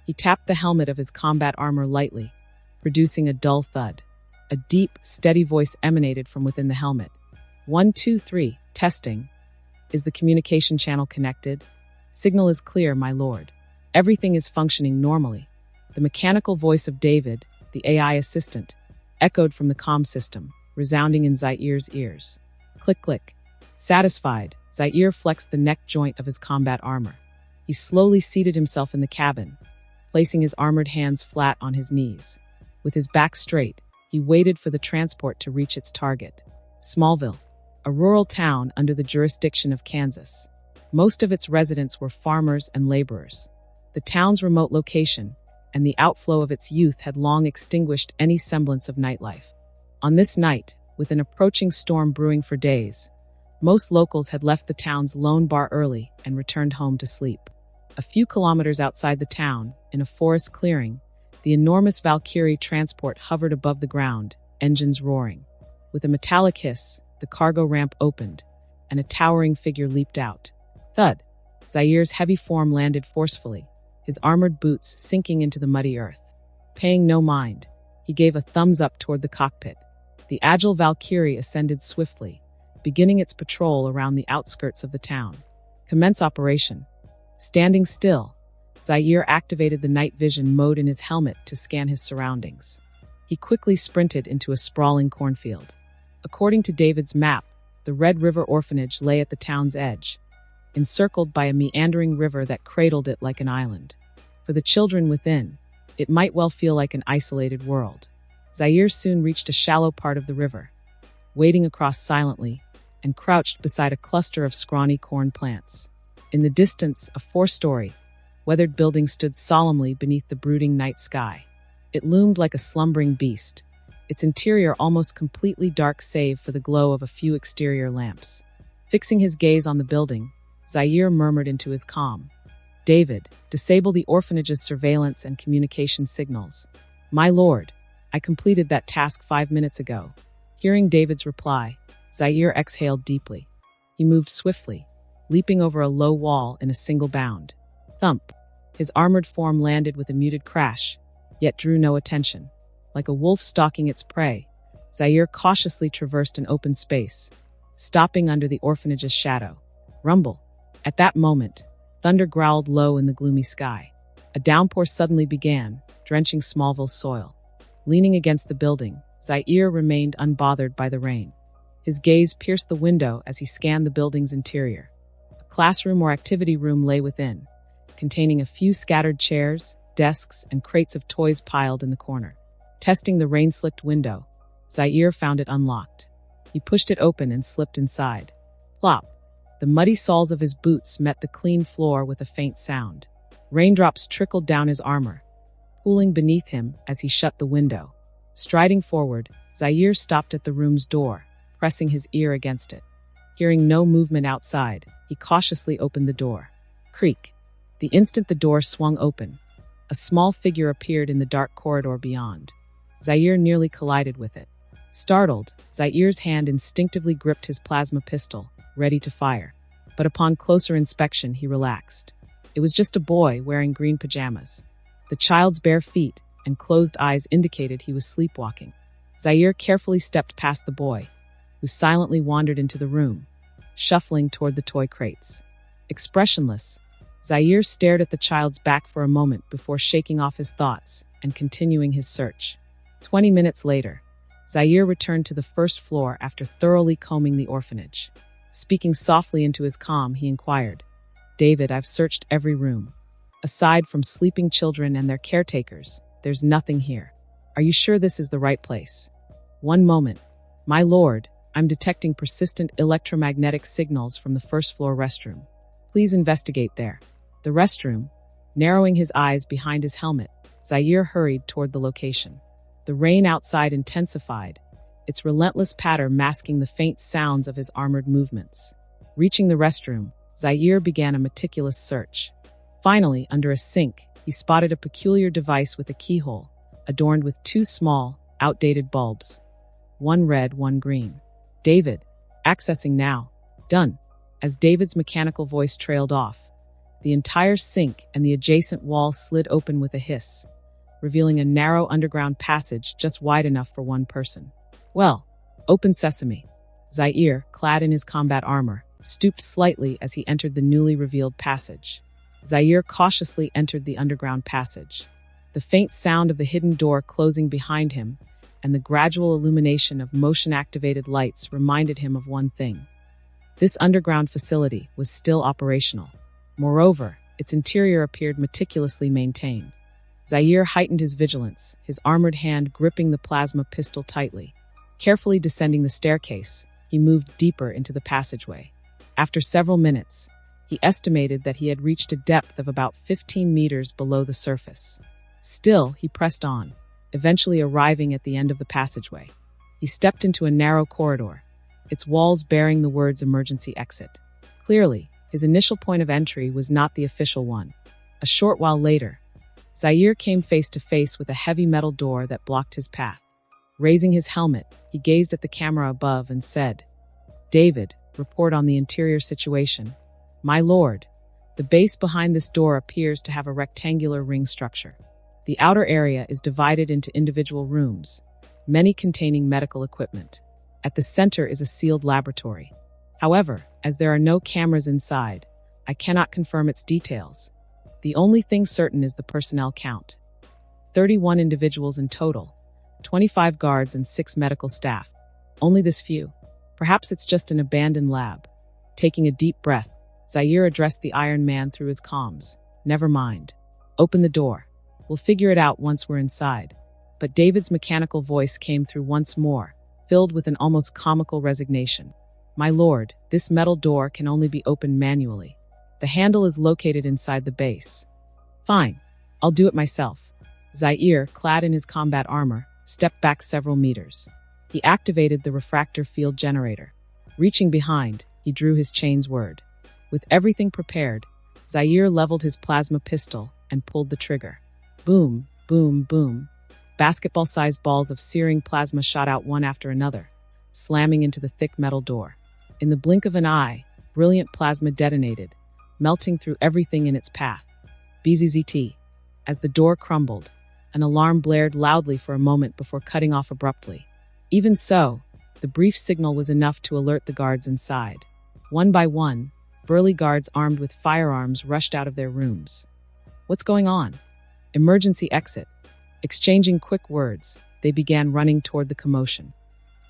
He He tapped the helmet of his combat armor lightly, producing a dull thud. A deep, steady voice emanated from within the helmet. 1, 2, 3, testing. Is the communication channel connected? Signal is clear, my lord. Everything is functioning normally. The mechanical voice of David, the AI assistant, echoed from the comm system, resounding in Zair's ears. Click, click. Satisfied, Zair flexed the neck joint of his combat armor. He slowly seated himself in the cabin, placing his armored hands flat on his knees. With his back straight, he waited for the transport to reach its target. Smallville, a rural town under the jurisdiction of Kansas. Most of its residents were farmers and laborers. The town's remote location and the outflow of its youth had long extinguished any semblance of nightlife. On this night, with an approaching storm brewing for days, most locals had left the town's lone bar early and returned home to sleep. A few kilometers outside the town, in a forest clearing, the enormous Valkyrie transport hovered above the ground, engines roaring. With a metallic hiss, the cargo ramp opened, and a towering figure leaped out. Thud! Zair's heavy form landed forcefully, his armored boots sinking into the muddy earth. Paying no mind, he gave a thumbs up toward the cockpit. The agile Valkyrie ascended swiftly, beginning its patrol around the outskirts of the town. Commence operation. Standing still, Zair activated the night vision mode in his helmet to scan his surroundings. He quickly sprinted into a sprawling cornfield. According to David's map, the Red River Orphanage lay at the town's edge, encircled by a meandering river that cradled it like an island. For the children within, it might well feel like an isolated world. Zair soon reached a shallow part of the river, wading across silently, and crouched beside a cluster of scrawny corn plants. In the distance, a 4-story, weathered building stood solemnly beneath the brooding night sky. It loomed like a slumbering beast, its interior almost completely dark save for the glow of a few exterior lamps. Fixing his gaze on the building, Zair murmured into his comm. David, disable the orphanage's surveillance and communication signals. My lord, I completed that task 5 minutes ago. Hearing David's reply, Zair exhaled deeply. He moved swiftly, leaping over a low wall in a single bound. Thump! His armored form landed with a muted crash, yet drew no attention. Like a wolf stalking its prey, Zair cautiously traversed an open space, stopping under the orphanage's shadow. Rumble! At that moment, thunder growled low in the gloomy sky. A downpour suddenly began, drenching Smallville's soil. Leaning against the building, Zair remained unbothered by the rain. His gaze pierced the window as he scanned the building's interior. A classroom or activity room lay within, containing a few scattered chairs, desks, and crates of toys piled in the corner. Testing the rain-slicked window, Zair found it unlocked. He pushed it open and slipped inside. Plop! The muddy soles of his boots met the clean floor with a faint sound. Raindrops trickled down his armor, pooling beneath him as he shut the window. Striding forward, Zair stopped at the room's door, pressing his ear against it. Hearing no movement outside, he cautiously opened the door. Creak! The instant the door swung open, a small figure appeared in the dark corridor beyond. Zair nearly collided with it. Startled, Zair's hand instinctively gripped his plasma pistol, ready to fire. But upon closer inspection, he relaxed. It was just a boy wearing green pajamas. The child's bare feet and closed eyes indicated he was sleepwalking. Zair carefully stepped past the boy, who silently wandered into the room, shuffling toward the toy crates. Expressionless, Zair stared at the child's back for a moment before shaking off his thoughts and continuing his search. 20 minutes later, Zair returned to the first floor after thoroughly combing the orphanage. Speaking softly into his comm, he inquired, David, I've searched every room. Aside from sleeping children and their caretakers, there's nothing here. Are you sure this is the right place? One moment. My lord, I'm detecting persistent electromagnetic signals from the first floor restroom. Please investigate there. The restroom. Narrowing his eyes behind his helmet, Zair hurried toward the location. The rain outside intensified, its relentless patter masking the faint sounds of his armored movements. Reaching the restroom, Zair began a meticulous search. Finally, under a sink, he spotted a peculiar device with a keyhole, adorned with 2 small, outdated bulbs. One red, one green. David. Accessing now. Done. As David's mechanical voice trailed off, The entire sink and the adjacent wall slid open with a hiss, revealing a narrow underground passage just wide enough for one person. Well, open sesame. Zaire, clad in his combat armor, stooped slightly as he entered the newly revealed passage. Zaire cautiously entered the underground passage. The faint sound of the hidden door closing behind him and the gradual illumination of motion-activated lights reminded him of one thing. This underground facility was still operational. Moreover, its interior appeared meticulously maintained. Zaire heightened his vigilance, his armored hand gripping the plasma pistol tightly. Carefully descending the staircase, he moved deeper into the passageway. After several minutes, he estimated that he had reached a depth of about 15 meters below the surface. Still, he pressed on, eventually arriving at the end of the passageway. He stepped into a narrow corridor, its walls bearing the words "emergency exit." Clearly, his initial point of entry was not the official one. A short while later, Zaire came face to face with a heavy metal door that blocked his path. Raising his helmet, he gazed at the camera above and said, "David, report on the interior situation." "My lord, the base behind this door appears to have a rectangular ring structure. The outer area is divided into individual rooms, many containing medical equipment. At the center is a sealed laboratory. However, as there are no cameras inside, I cannot confirm its details. The only thing certain is the personnel count. 31 individuals in total, 25 guards and 6 medical staff. Only this few. Perhaps it's just an abandoned lab." Taking a deep breath, Zaire addressed the Iron Man through his comms. "Never mind. Open the door. We'll figure it out once we're inside." But David's mechanical voice came through once more, filled with an almost comical resignation. "My lord, this metal door can only be opened manually. The handle is located inside the base." "Fine. I'll do it myself." Zaire, clad in his combat armor, stepped back several meters. He activated the refractor field generator. Reaching behind, he drew his chain's word. With everything prepared, Zaire leveled his plasma pistol and pulled the trigger. Boom, boom, boom. Basketball-sized balls of searing plasma shot out one after another, slamming into the thick metal door. In the blink of an eye, brilliant plasma detonated, melting through everything in its path. BZZT. As the door crumbled, an alarm blared loudly for a moment before cutting off abruptly. Even so, the brief signal was enough to alert the guards inside. One by one, burly guards armed with firearms rushed out of their rooms. "What's going on?" "Emergency exit." Exchanging quick words, they began running toward the commotion.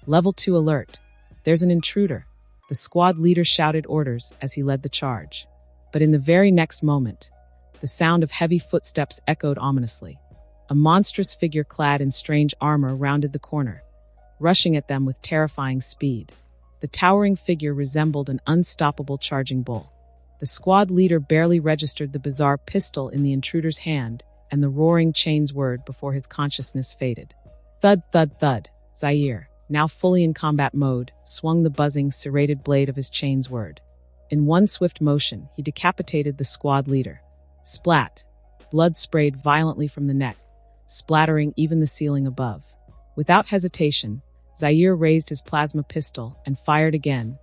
"Level 2 alert. There's an intruder." The squad leader shouted orders as he led the charge. But in the very next moment, the sound of heavy footsteps echoed ominously. A monstrous figure clad in strange armor rounded the corner, rushing at them with terrifying speed. The towering figure resembled an unstoppable charging bull. The squad leader barely registered the bizarre pistol in the intruder's hand and the roaring chain's word before his consciousness faded. Thud, thud, thud. Zaire, now fully in combat mode, swung the buzzing, serrated blade of his chain's word. In one swift motion, he decapitated the squad leader. Splat. Blood sprayed violently from the neck, splattering even the ceiling above. Without hesitation, Zaire raised his plasma pistol and fired again,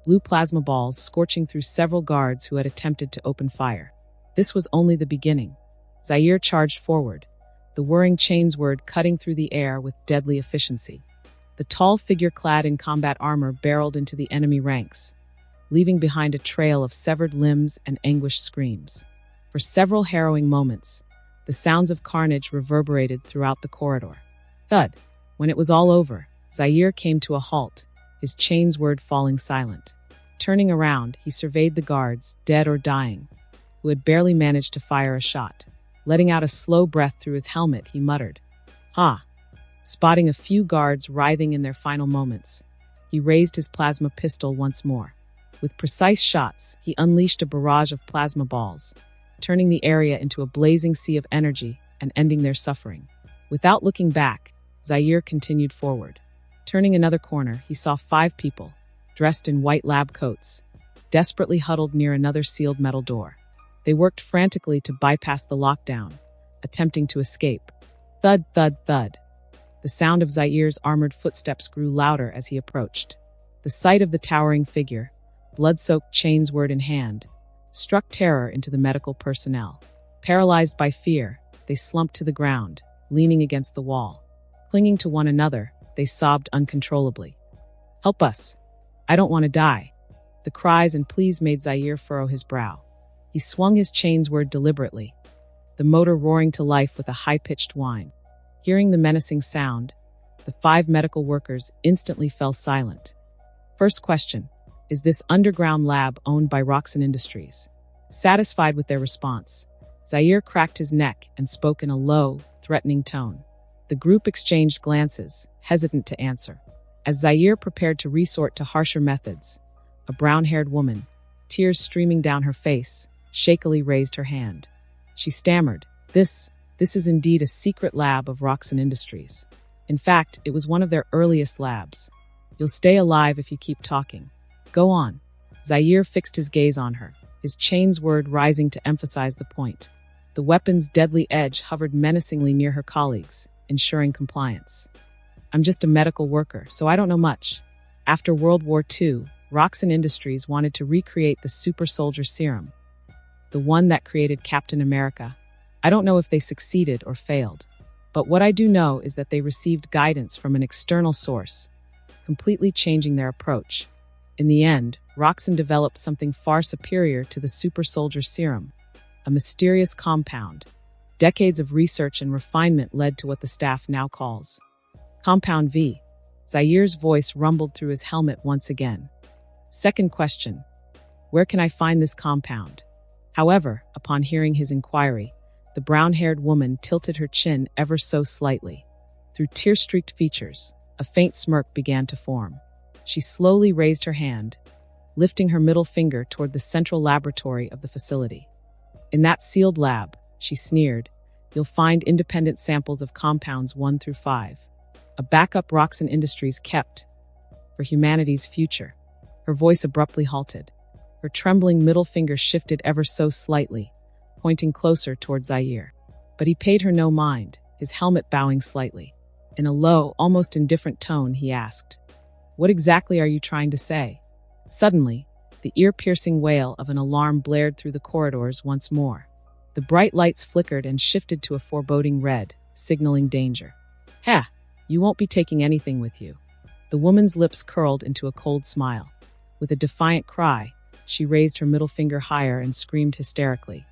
blue plasma balls scorching through several guards who had attempted to open fire. This was only the beginning. Zaire charged forward, the whirring chain's word cutting through the air with deadly efficiency. The tall figure clad in combat armor barreled into the enemy ranks, leaving behind a trail of severed limbs and anguished screams. For several harrowing moments, the sounds of carnage reverberated throughout the corridor. Thud. When it was all over, Zaire came to a halt, his chain's word falling silent. Turning around, he surveyed the guards, dead or dying, who had barely managed to fire a shot. Letting out a slow breath through his helmet, he muttered, "Ha!" Spotting a few guards writhing in their final moments, he raised his plasma pistol once more. With precise shots, he unleashed a barrage of plasma balls, turning the area into a blazing sea of energy and ending their suffering. Without looking back, Zaire continued forward. Turning another corner, he saw 5 people, dressed in white lab coats, desperately huddled near another sealed metal door. They worked frantically to bypass the lockdown, attempting to escape. Thud, thud, thud. The sound of Zaire's armored footsteps grew louder as he approached. The sight of the towering figure, blood-soaked chain's word in hand, struck terror into the medical personnel. Paralyzed by fear, they slumped to the ground, leaning against the wall. Clinging to one another, they sobbed uncontrollably. "Help us! I don't want to die." The cries and pleas made Zaire furrow his brow. He swung his chainsword deliberately, the motor roaring to life with a high-pitched whine. Hearing the menacing sound, the 5 medical workers instantly fell silent. First question: is this underground lab owned by Roxxon Industries? Satisfied with their response, Zaire cracked his neck and spoke in a low, threatening tone. The group exchanged glances, hesitant to answer. As Zaire prepared to resort to harsher methods, a brown-haired woman, tears streaming down her face, shakily raised her hand. She stammered, This is indeed a secret lab of Roxxon Industries. In fact, it was one of their earliest labs. You'll stay alive if you keep talking. Go on." Zaire fixed his gaze on her, his chainsword rising to emphasize the point. The weapon's deadly edge hovered menacingly near her colleagues, ensuring compliance. "I'm just a medical worker, so I don't know much. After World War II, Roxxon Industries wanted to recreate the super soldier serum, the one that created Captain America. I don't know if they succeeded or failed. But what I do know is that they received guidance from an external source, completely changing their approach. In the end, Roxxon developed something far superior to the super soldier serum, a mysterious compound. Decades of research and refinement led to what the staff now calls Compound V." Zaire's voice rumbled through his helmet once again. Second question: where can I find this compound? However, upon hearing his inquiry, the brown-haired woman tilted her chin ever so slightly. Through tear-streaked features, a faint smirk began to form. She slowly raised her hand, lifting her middle finger toward the central laboratory of the facility. "In that sealed lab," she sneered, "you'll find independent samples of compounds 1 through 5. A backup Roxxon Industries kept for humanity's future." Her voice abruptly halted. Her trembling middle finger shifted ever so slightly, pointing closer toward Zaire. But he paid her no mind, his helmet bowing slightly. In a low, almost indifferent tone, he asked, "What exactly are you trying to say?" Suddenly, the ear-piercing wail of an alarm blared through the corridors once more. The bright lights flickered and shifted to a foreboding red, signaling danger. "Ha! You won't be taking anything with you." The woman's lips curled into a cold smile. With a defiant cry, she raised her middle finger higher and screamed hysterically.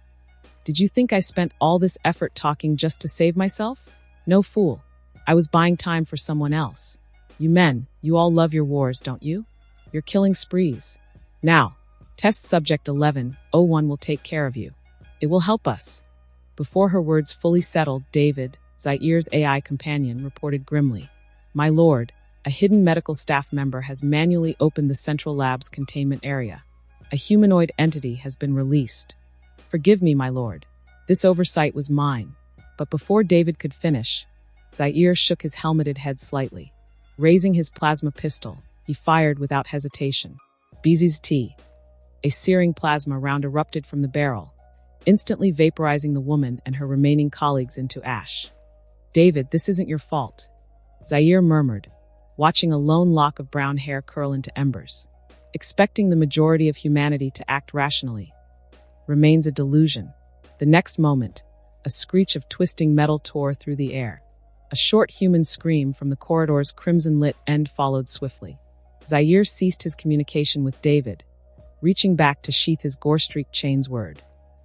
"Did you think I spent all this effort talking just to save myself? No fool. I was buying time for someone else. You men, you all love your wars, don't you? Your killing sprees. Now, test subject 1101 will take care of you. It will help us." Before her words fully settled, David, Zaire's AI companion, reported grimly, "My lord, a hidden medical staff member has manually opened the central lab's containment area. A humanoid entity has been released. Forgive me, my lord. This oversight was mine." But before David could finish, Zaire shook his helmeted head slightly. Raising his plasma pistol, he fired without hesitation. BZT. A searing plasma round erupted from the barrel, instantly vaporizing the woman and her remaining colleagues into ash. "David, this isn't your fault," Zaire murmured, watching a lone lock of brown hair curl into embers. "Expecting the majority of humanity to act rationally remains a delusion." The next moment, a screech of twisting metal tore through the air. A short human scream from the corridor's crimson-lit end followed swiftly. Zaire ceased his communication with David, reaching back to sheath his gore-streaked chainsword.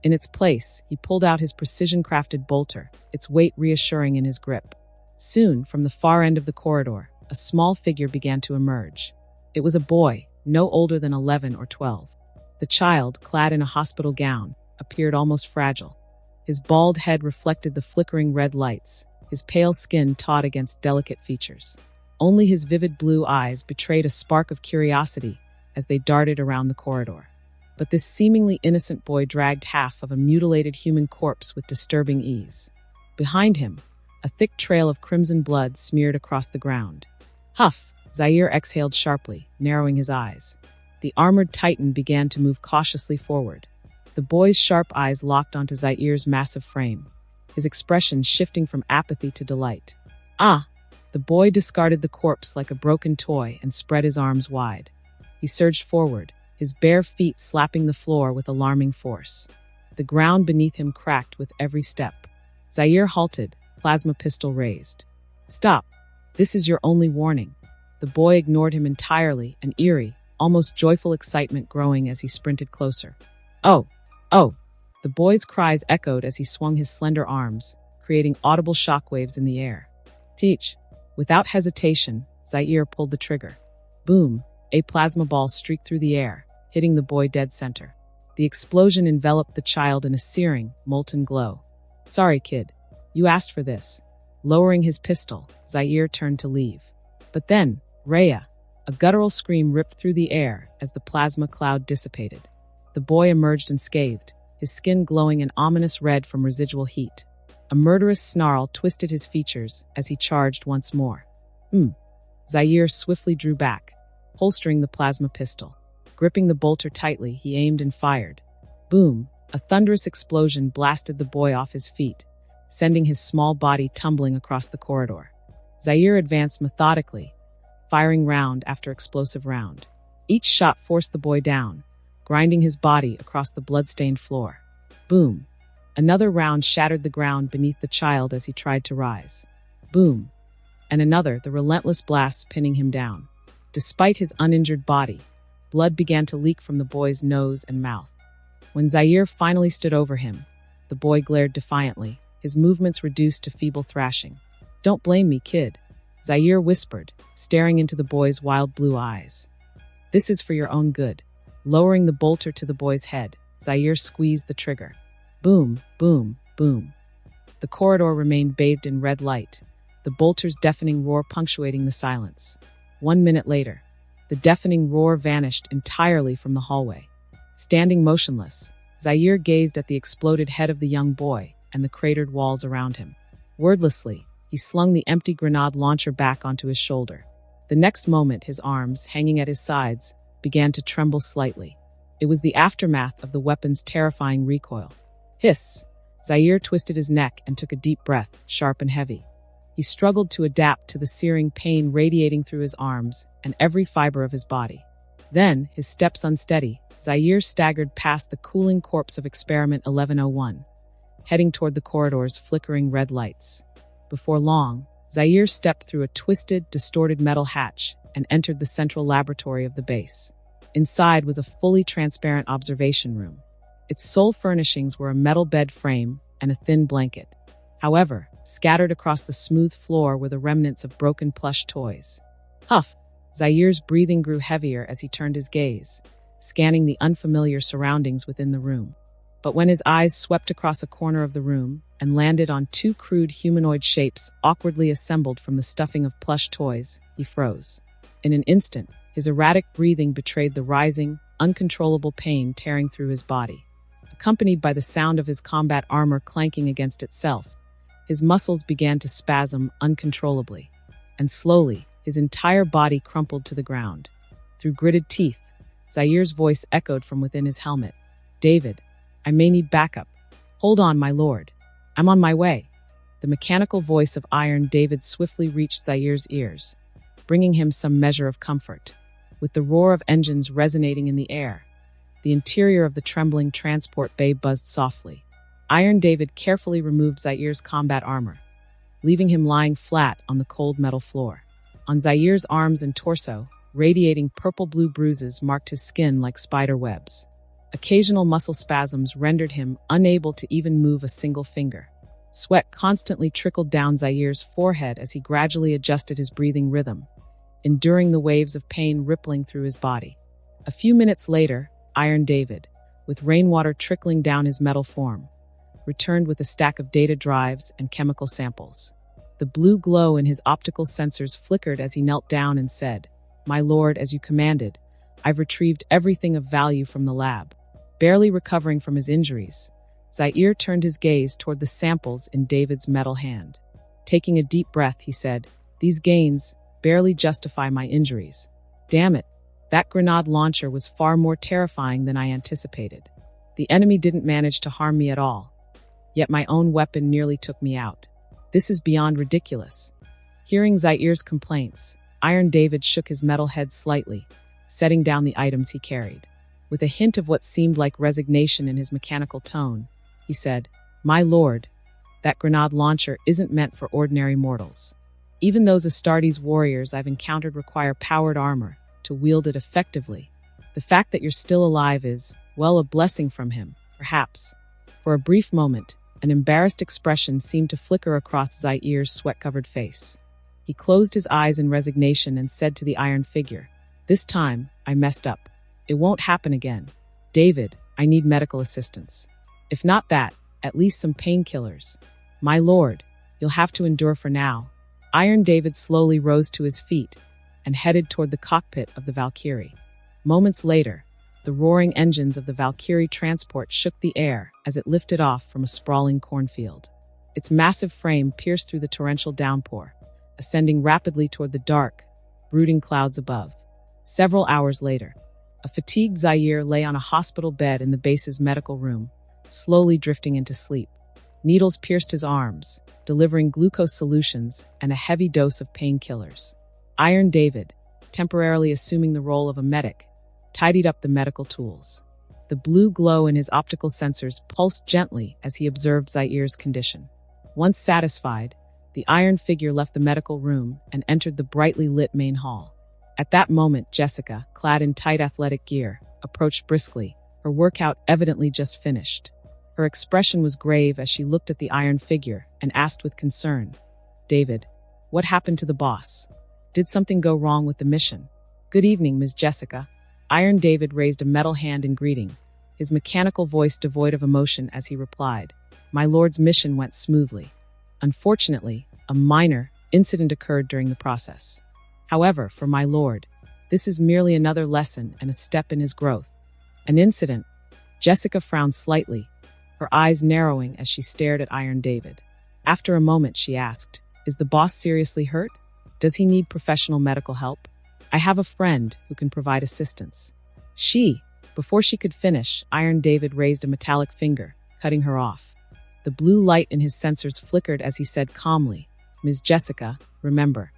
In its place, he pulled out his precision-crafted bolter, its weight reassuring in his grip. Soon, from the far end of the corridor, a small figure began to emerge. It was a boy, no older than 11 or 12. The child, clad in a hospital gown, appeared almost fragile. His bald head reflected the flickering red lights, his pale skin taut against delicate features. Only his vivid blue eyes betrayed a spark of curiosity as they darted around the corridor. But this seemingly innocent boy dragged half of a mutilated human corpse with disturbing ease. Behind him, a thick trail of crimson blood smeared across the ground. Huff! Zaire exhaled sharply, narrowing his eyes. The armored titan began to move cautiously forward. The boy's sharp eyes locked onto Zaire's massive frame, his expression shifting from apathy to delight. "Ah!" The boy discarded the corpse like a broken toy and spread his arms wide. He surged forward, his bare feet slapping the floor with alarming force. The ground beneath him cracked with every step. Zaire halted, plasma pistol raised. "Stop. This is your only warning." The boy ignored him entirely, an eerie, almost joyful excitement growing as he sprinted closer. "Oh! Oh!" The boy's cries echoed as he swung his slender arms, creating audible shockwaves in the air. "Teach." Without hesitation, Zaire pulled the trigger. Boom! A plasma ball streaked through the air, hitting the boy dead center. The explosion enveloped the child in a searing, molten glow. "Sorry, kid. You asked for this." Lowering his pistol, Zaire turned to leave. But then, Rhea! A guttural scream ripped through the air as the plasma cloud dissipated. The boy emerged unscathed, his skin glowing an ominous red from residual heat. A murderous snarl twisted his features as he charged once more. Zaire swiftly drew back, holstering the plasma pistol. Gripping the bolter tightly, he aimed and fired. Boom! A thunderous explosion blasted the boy off his feet, sending his small body tumbling across the corridor. Zaire advanced methodically, firing round after explosive round. Each shot forced the boy down, grinding his body across the blood-stained floor. Boom! Another round shattered the ground beneath the child as he tried to rise. Boom! And another, the relentless blasts pinning him down. Despite his uninjured body, blood began to leak from the boy's nose and mouth. When Zaire finally stood over him, the boy glared defiantly, his movements reduced to feeble thrashing. "Don't blame me, kid," Zaire whispered, staring into the boy's wild blue eyes. "This is for your own good." Lowering the bolter to the boy's head, Zaire squeezed the trigger. Boom, boom, boom. The corridor remained bathed in red light, the bolter's deafening roar punctuating the silence. 1 minute later, the deafening roar vanished entirely from the hallway. Standing motionless, Zaire gazed at the exploded head of the young boy and the cratered walls around him. Wordlessly, he slung the empty grenade launcher back onto his shoulder. The next moment, his arms, hanging at his sides, began to tremble slightly. It was the aftermath of the weapon's terrifying recoil. Hiss! Zaire twisted his neck and took a deep breath, sharp and heavy. He struggled to adapt to the searing pain radiating through his arms and every fiber of his body. Then, his steps unsteady, Zaire staggered past the cooling corpse of Experiment 1101, heading toward the corridor's flickering red lights. Before long, Zaire stepped through a twisted, distorted metal hatch and entered the central laboratory of the base. Inside was a fully transparent observation room. Its sole furnishings were a metal bed frame and a thin blanket. However, scattered across the smooth floor were the remnants of broken plush toys. Huff! Zaire's breathing grew heavier as he turned his gaze, scanning the unfamiliar surroundings within the room. But when his eyes swept across a corner of the room and landed on two crude humanoid shapes awkwardly assembled from the stuffing of plush toys, he froze. In an instant, his erratic breathing betrayed the rising, uncontrollable pain tearing through his body. Accompanied by the sound of his combat armor clanking against itself, his muscles began to spasm uncontrollably, and slowly, his entire body crumpled to the ground. Through gritted teeth, Zaire's voice echoed from within his helmet. "David, I may need backup. Hold on, my lord. I'm on my way." The mechanical voice of Iron David swiftly reached Zaire's ears, bringing him some measure of comfort. With the roar of engines resonating in the air, the interior of the trembling transport bay buzzed softly. Iron David carefully removed Zaire's combat armor, leaving him lying flat on the cold metal floor. On Zaire's arms and torso, radiating purple-blue bruises marked his skin like spider webs. Occasional muscle spasms rendered him unable to even move a single finger. Sweat constantly trickled down Zaire's forehead as he gradually adjusted his breathing rhythm, enduring the waves of pain rippling through his body. A few minutes later, Iron David, with rainwater trickling down his metal form, returned with a stack of data drives and chemical samples. The blue glow in his optical sensors flickered as he knelt down and said, "My lord, as you commanded, I've retrieved everything of value from the lab." Barely recovering from his injuries, Zaire turned his gaze toward the samples in David's metal hand. Taking a deep breath, he said, "These gains barely justify my injuries. Damn it, that grenade launcher was far more terrifying than I anticipated. The enemy didn't manage to harm me at all, yet my own weapon nearly took me out. This is beyond ridiculous." Hearing Zaire's complaints, Iron David shook his metal head slightly, setting down the items he carried. With a hint of what seemed like resignation in his mechanical tone, he said, "My lord, that grenade launcher isn't meant for ordinary mortals. Even those Astartes warriors I've encountered require powered armor to wield it effectively. The fact that you're still alive is, well, a blessing from him, perhaps." For a brief moment, an embarrassed expression seemed to flicker across Zair's sweat-covered face. He closed his eyes in resignation and said to the iron figure, "This time, I messed up. It won't happen again. David, I need medical assistance. If not that, at least some painkillers. My lord, you'll have to endure for now." Iron David slowly rose to his feet and headed toward the cockpit of the Valkyrie. Moments later, the roaring engines of the Valkyrie transport shook the air as it lifted off from a sprawling cornfield. Its massive frame pierced through the torrential downpour, ascending rapidly toward the dark, brooding clouds above. Several hours later, a fatigued Zaire lay on a hospital bed in the base's medical room, slowly drifting into sleep. Needles pierced his arms, delivering glucose solutions and a heavy dose of painkillers. Iron David, temporarily assuming the role of a medic, tidied up the medical tools. The blue glow in his optical sensors pulsed gently as he observed Zaire's condition. Once satisfied, the iron figure left the medical room and entered the brightly lit main hall. At that moment, Jessica, clad in tight athletic gear, approached briskly, her workout evidently just finished. Her expression was grave as she looked at the iron figure and asked with concern, "David, what happened to the boss? Did something go wrong with the mission?" "Good evening, Ms. Jessica." Iron David raised a metal hand in greeting, his mechanical voice devoid of emotion as he replied, "My lord's mission went smoothly. Unfortunately, a minor incident occurred during the process. However, for my lord, this is merely another lesson and a step in his growth." "An incident?" Jessica frowned slightly, her eyes narrowing as she stared at Iron David. After a moment, she asked, "Is the boss seriously hurt? Does he need professional medical help? I have a friend who can provide assistance." Before she could finish, Iron David raised a metallic finger, cutting her off. The blue light in his sensors flickered as he said calmly, "Ms. Jessica, remember,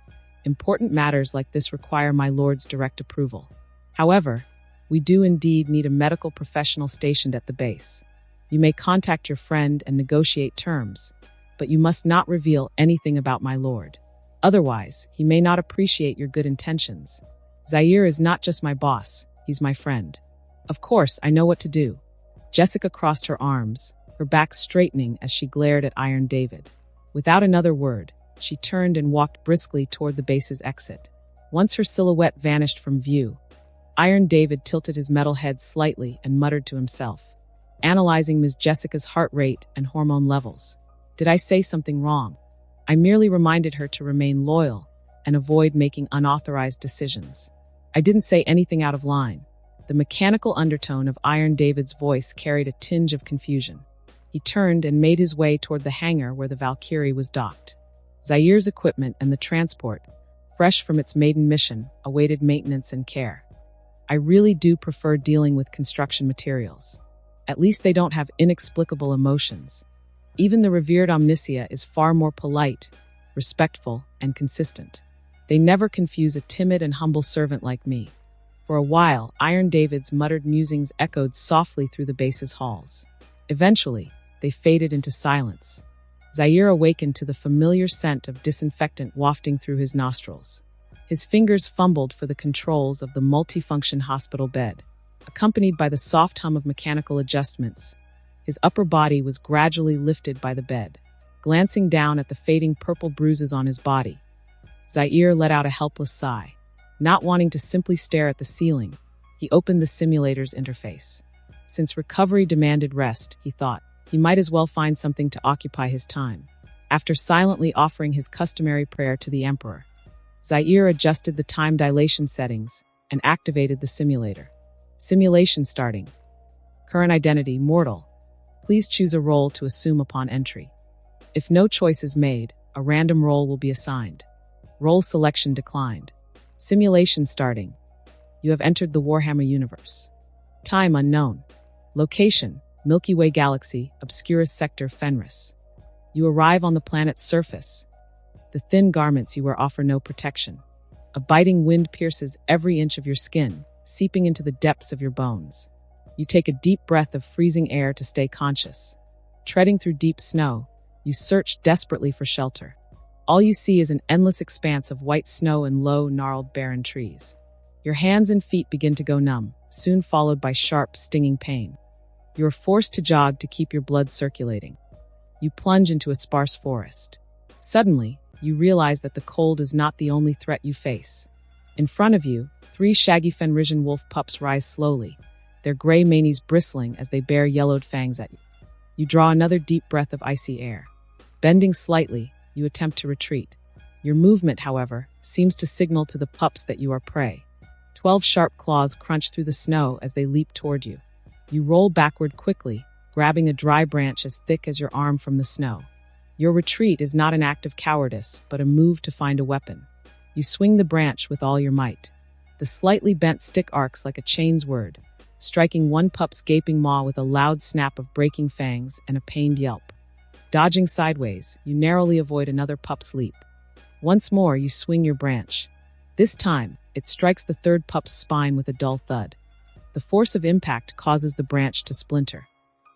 important matters like this require my lord's direct approval. However, we do indeed need a medical professional stationed at the base. You may contact your friend and negotiate terms, but you must not reveal anything about my lord. Otherwise, he may not appreciate your good intentions. Zaire is not just my boss, he's my friend." "Of course, I know what to do." Jessica crossed her arms, her back straightening as she glared at Iron David. Without another word, she turned and walked briskly toward the base's exit. Once her silhouette vanished from view, Iron David tilted his metal head slightly and muttered to himself, analyzing Ms. Jessica's heart rate and hormone levels. "Did I say something wrong? I merely reminded her to remain loyal and avoid making unauthorized decisions. I didn't say anything out of line." The mechanical undertone of Iron David's voice carried a tinge of confusion. He turned and made his way toward the hangar where the Valkyrie was docked. Zaire's equipment and the transport, fresh from its maiden mission, awaited maintenance and care. "I really do prefer dealing with construction materials. At least they don't have inexplicable emotions. Even the revered Omni-sensei is far more polite, respectful, and consistent. They never confuse a timid and humble servant like me." For a while, Iron David's muttered musings echoed softly through the base's halls. Eventually, they faded into silence. Zaire awakened to the familiar scent of disinfectant wafting through his nostrils. His fingers fumbled for the controls of the multifunction hospital bed. Accompanied by the soft hum of mechanical adjustments, his upper body was gradually lifted by the bed. Glancing down at the fading purple bruises on his body, Zaire let out a helpless sigh. Not wanting to simply stare at the ceiling, he opened the simulator's interface. Since recovery demanded rest, he thought, he might as well find something to occupy his time. After silently offering his customary prayer to the Emperor, Zaire adjusted the time dilation settings and activated the simulator. Simulation starting. Current identity, mortal. Please choose a role to assume upon entry. If no choice is made, a random role will be assigned. Role selection declined. Simulation starting. You have entered the Warhammer universe. Time unknown. Location, Milky Way Galaxy, Obscurus Sector Fenris. You arrive on the planet's surface. The thin garments you wear offer no protection. A biting wind pierces every inch of your skin, seeping into the depths of your bones. You take a deep breath of freezing air to stay conscious. Treading through deep snow, you search desperately for shelter. All you see is an endless expanse of white snow and low, gnarled, barren trees. Your hands and feet begin to go numb, soon followed by sharp, stinging pain. You are forced to jog to keep your blood circulating. You plunge into a sparse forest. Suddenly, you realize that the cold is not the only threat you face. In front of you, 3 shaggy Fenrisian wolf pups rise slowly, their gray manes bristling as they bare yellowed fangs at you. You draw another deep breath of icy air. Bending slightly, you attempt to retreat. Your movement, however, seems to signal to the pups that you are prey. 12 sharp claws crunch through the snow as they leap toward you. You roll backward quickly, grabbing a dry branch as thick as your arm from the snow. Your retreat is not an act of cowardice, but a move to find a weapon. You swing the branch with all your might. The slightly bent stick arcs like a chain's word, striking one pup's gaping maw with a loud snap of breaking fangs and a pained yelp. Dodging sideways, you narrowly avoid another pup's leap. Once more, you swing your branch. This time, it strikes the third pup's spine with a dull thud. The force of impact causes the branch to splinter.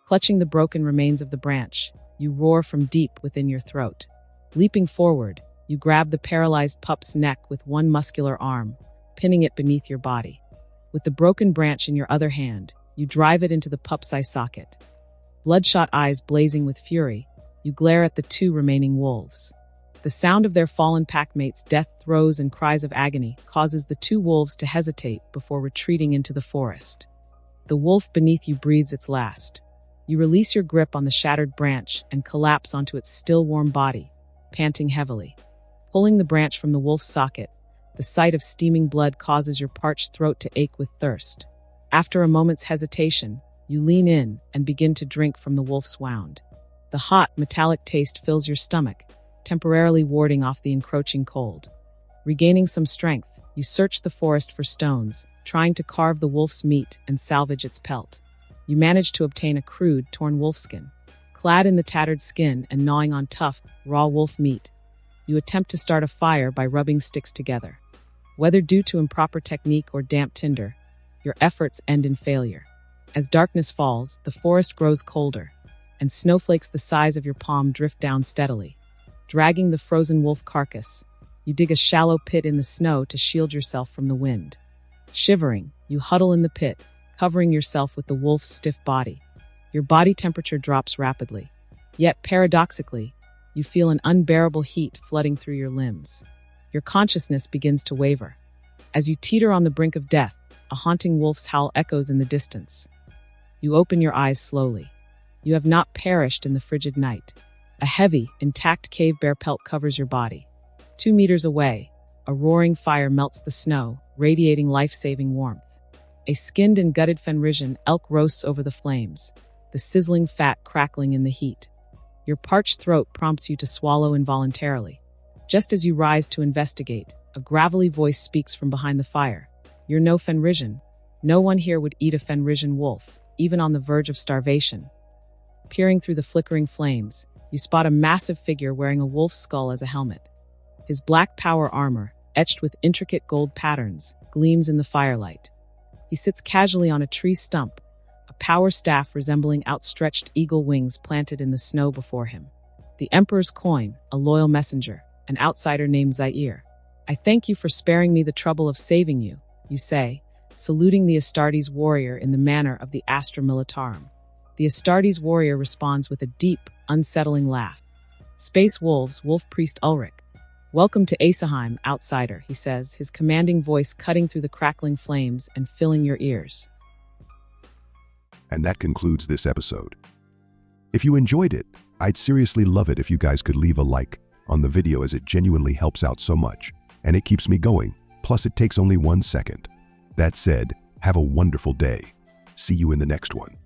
Clutching the broken remains of the branch, you roar from deep within your throat. Leaping forward, you grab the paralyzed pup's neck with one muscular arm, pinning it beneath your body. With the broken branch in your other hand, you drive it into the pup's eye socket. Bloodshot eyes blazing with fury, you glare at the 2 remaining wolves. The sound of their fallen packmates' death throes and cries of agony causes the 2 wolves to hesitate before retreating into the forest. The wolf beneath you breathes its last. You release your grip on the shattered branch and collapse onto its still warm body, panting heavily. Pulling the branch from the wolf's socket, the sight of steaming blood causes your parched throat to ache with thirst. After a moment's hesitation, you lean in and begin to drink from the wolf's wound. The hot, metallic taste fills your stomach, temporarily warding off the encroaching cold. Regaining some strength, you search the forest for stones, trying to carve the wolf's meat and salvage its pelt. You manage to obtain a crude, torn wolfskin. Clad in the tattered skin and gnawing on tough, raw wolf meat, you attempt to start a fire by rubbing sticks together. Whether due to improper technique or damp tinder, your efforts end in failure. As darkness falls, the forest grows colder, and snowflakes the size of your palm drift down steadily. Dragging the frozen wolf carcass, you dig a shallow pit in the snow to shield yourself from the wind. Shivering, you huddle in the pit, covering yourself with the wolf's stiff body. Your body temperature drops rapidly. Yet, paradoxically, you feel an unbearable heat flooding through your limbs. Your consciousness begins to waver. As you teeter on the brink of death, a haunting wolf's howl echoes in the distance. You open your eyes slowly. You have not perished in the frigid night. A heavy, intact cave bear pelt covers your body. 2 meters away, a roaring fire melts the snow, radiating life-saving warmth. A skinned and gutted Fenrisian elk roasts over the flames, the sizzling fat crackling in the heat. Your parched throat prompts you to swallow involuntarily. Just as you rise to investigate, a gravelly voice speaks from behind the fire. You're no Fenrisian. No one here would eat a Fenrisian wolf, even on the verge of starvation. Peering through the flickering flames, you spot a massive figure wearing a wolf's skull as a helmet. His black power armor, etched with intricate gold patterns, gleams in the firelight. He sits casually on a tree stump, a power staff resembling outstretched eagle wings planted in the snow before him. The Emperor's coin, a loyal messenger, an outsider named Zaire. I thank you for sparing me the trouble of saving you, you say, saluting the Astartes warrior in the manner of the Astra Militarum. The Astartes warrior responds with a deep, unsettling laugh. Space Wolves, Wolf Priest Ulrich. Welcome to Asaheim, outsider, he says, his commanding voice cutting through the crackling flames and filling your ears. And that concludes this episode. If you enjoyed it, I'd seriously love it if you guys could leave a like on the video, as it genuinely helps out so much, and it keeps me going, plus it takes only 1 second. That said, have a wonderful day. See you in the next one.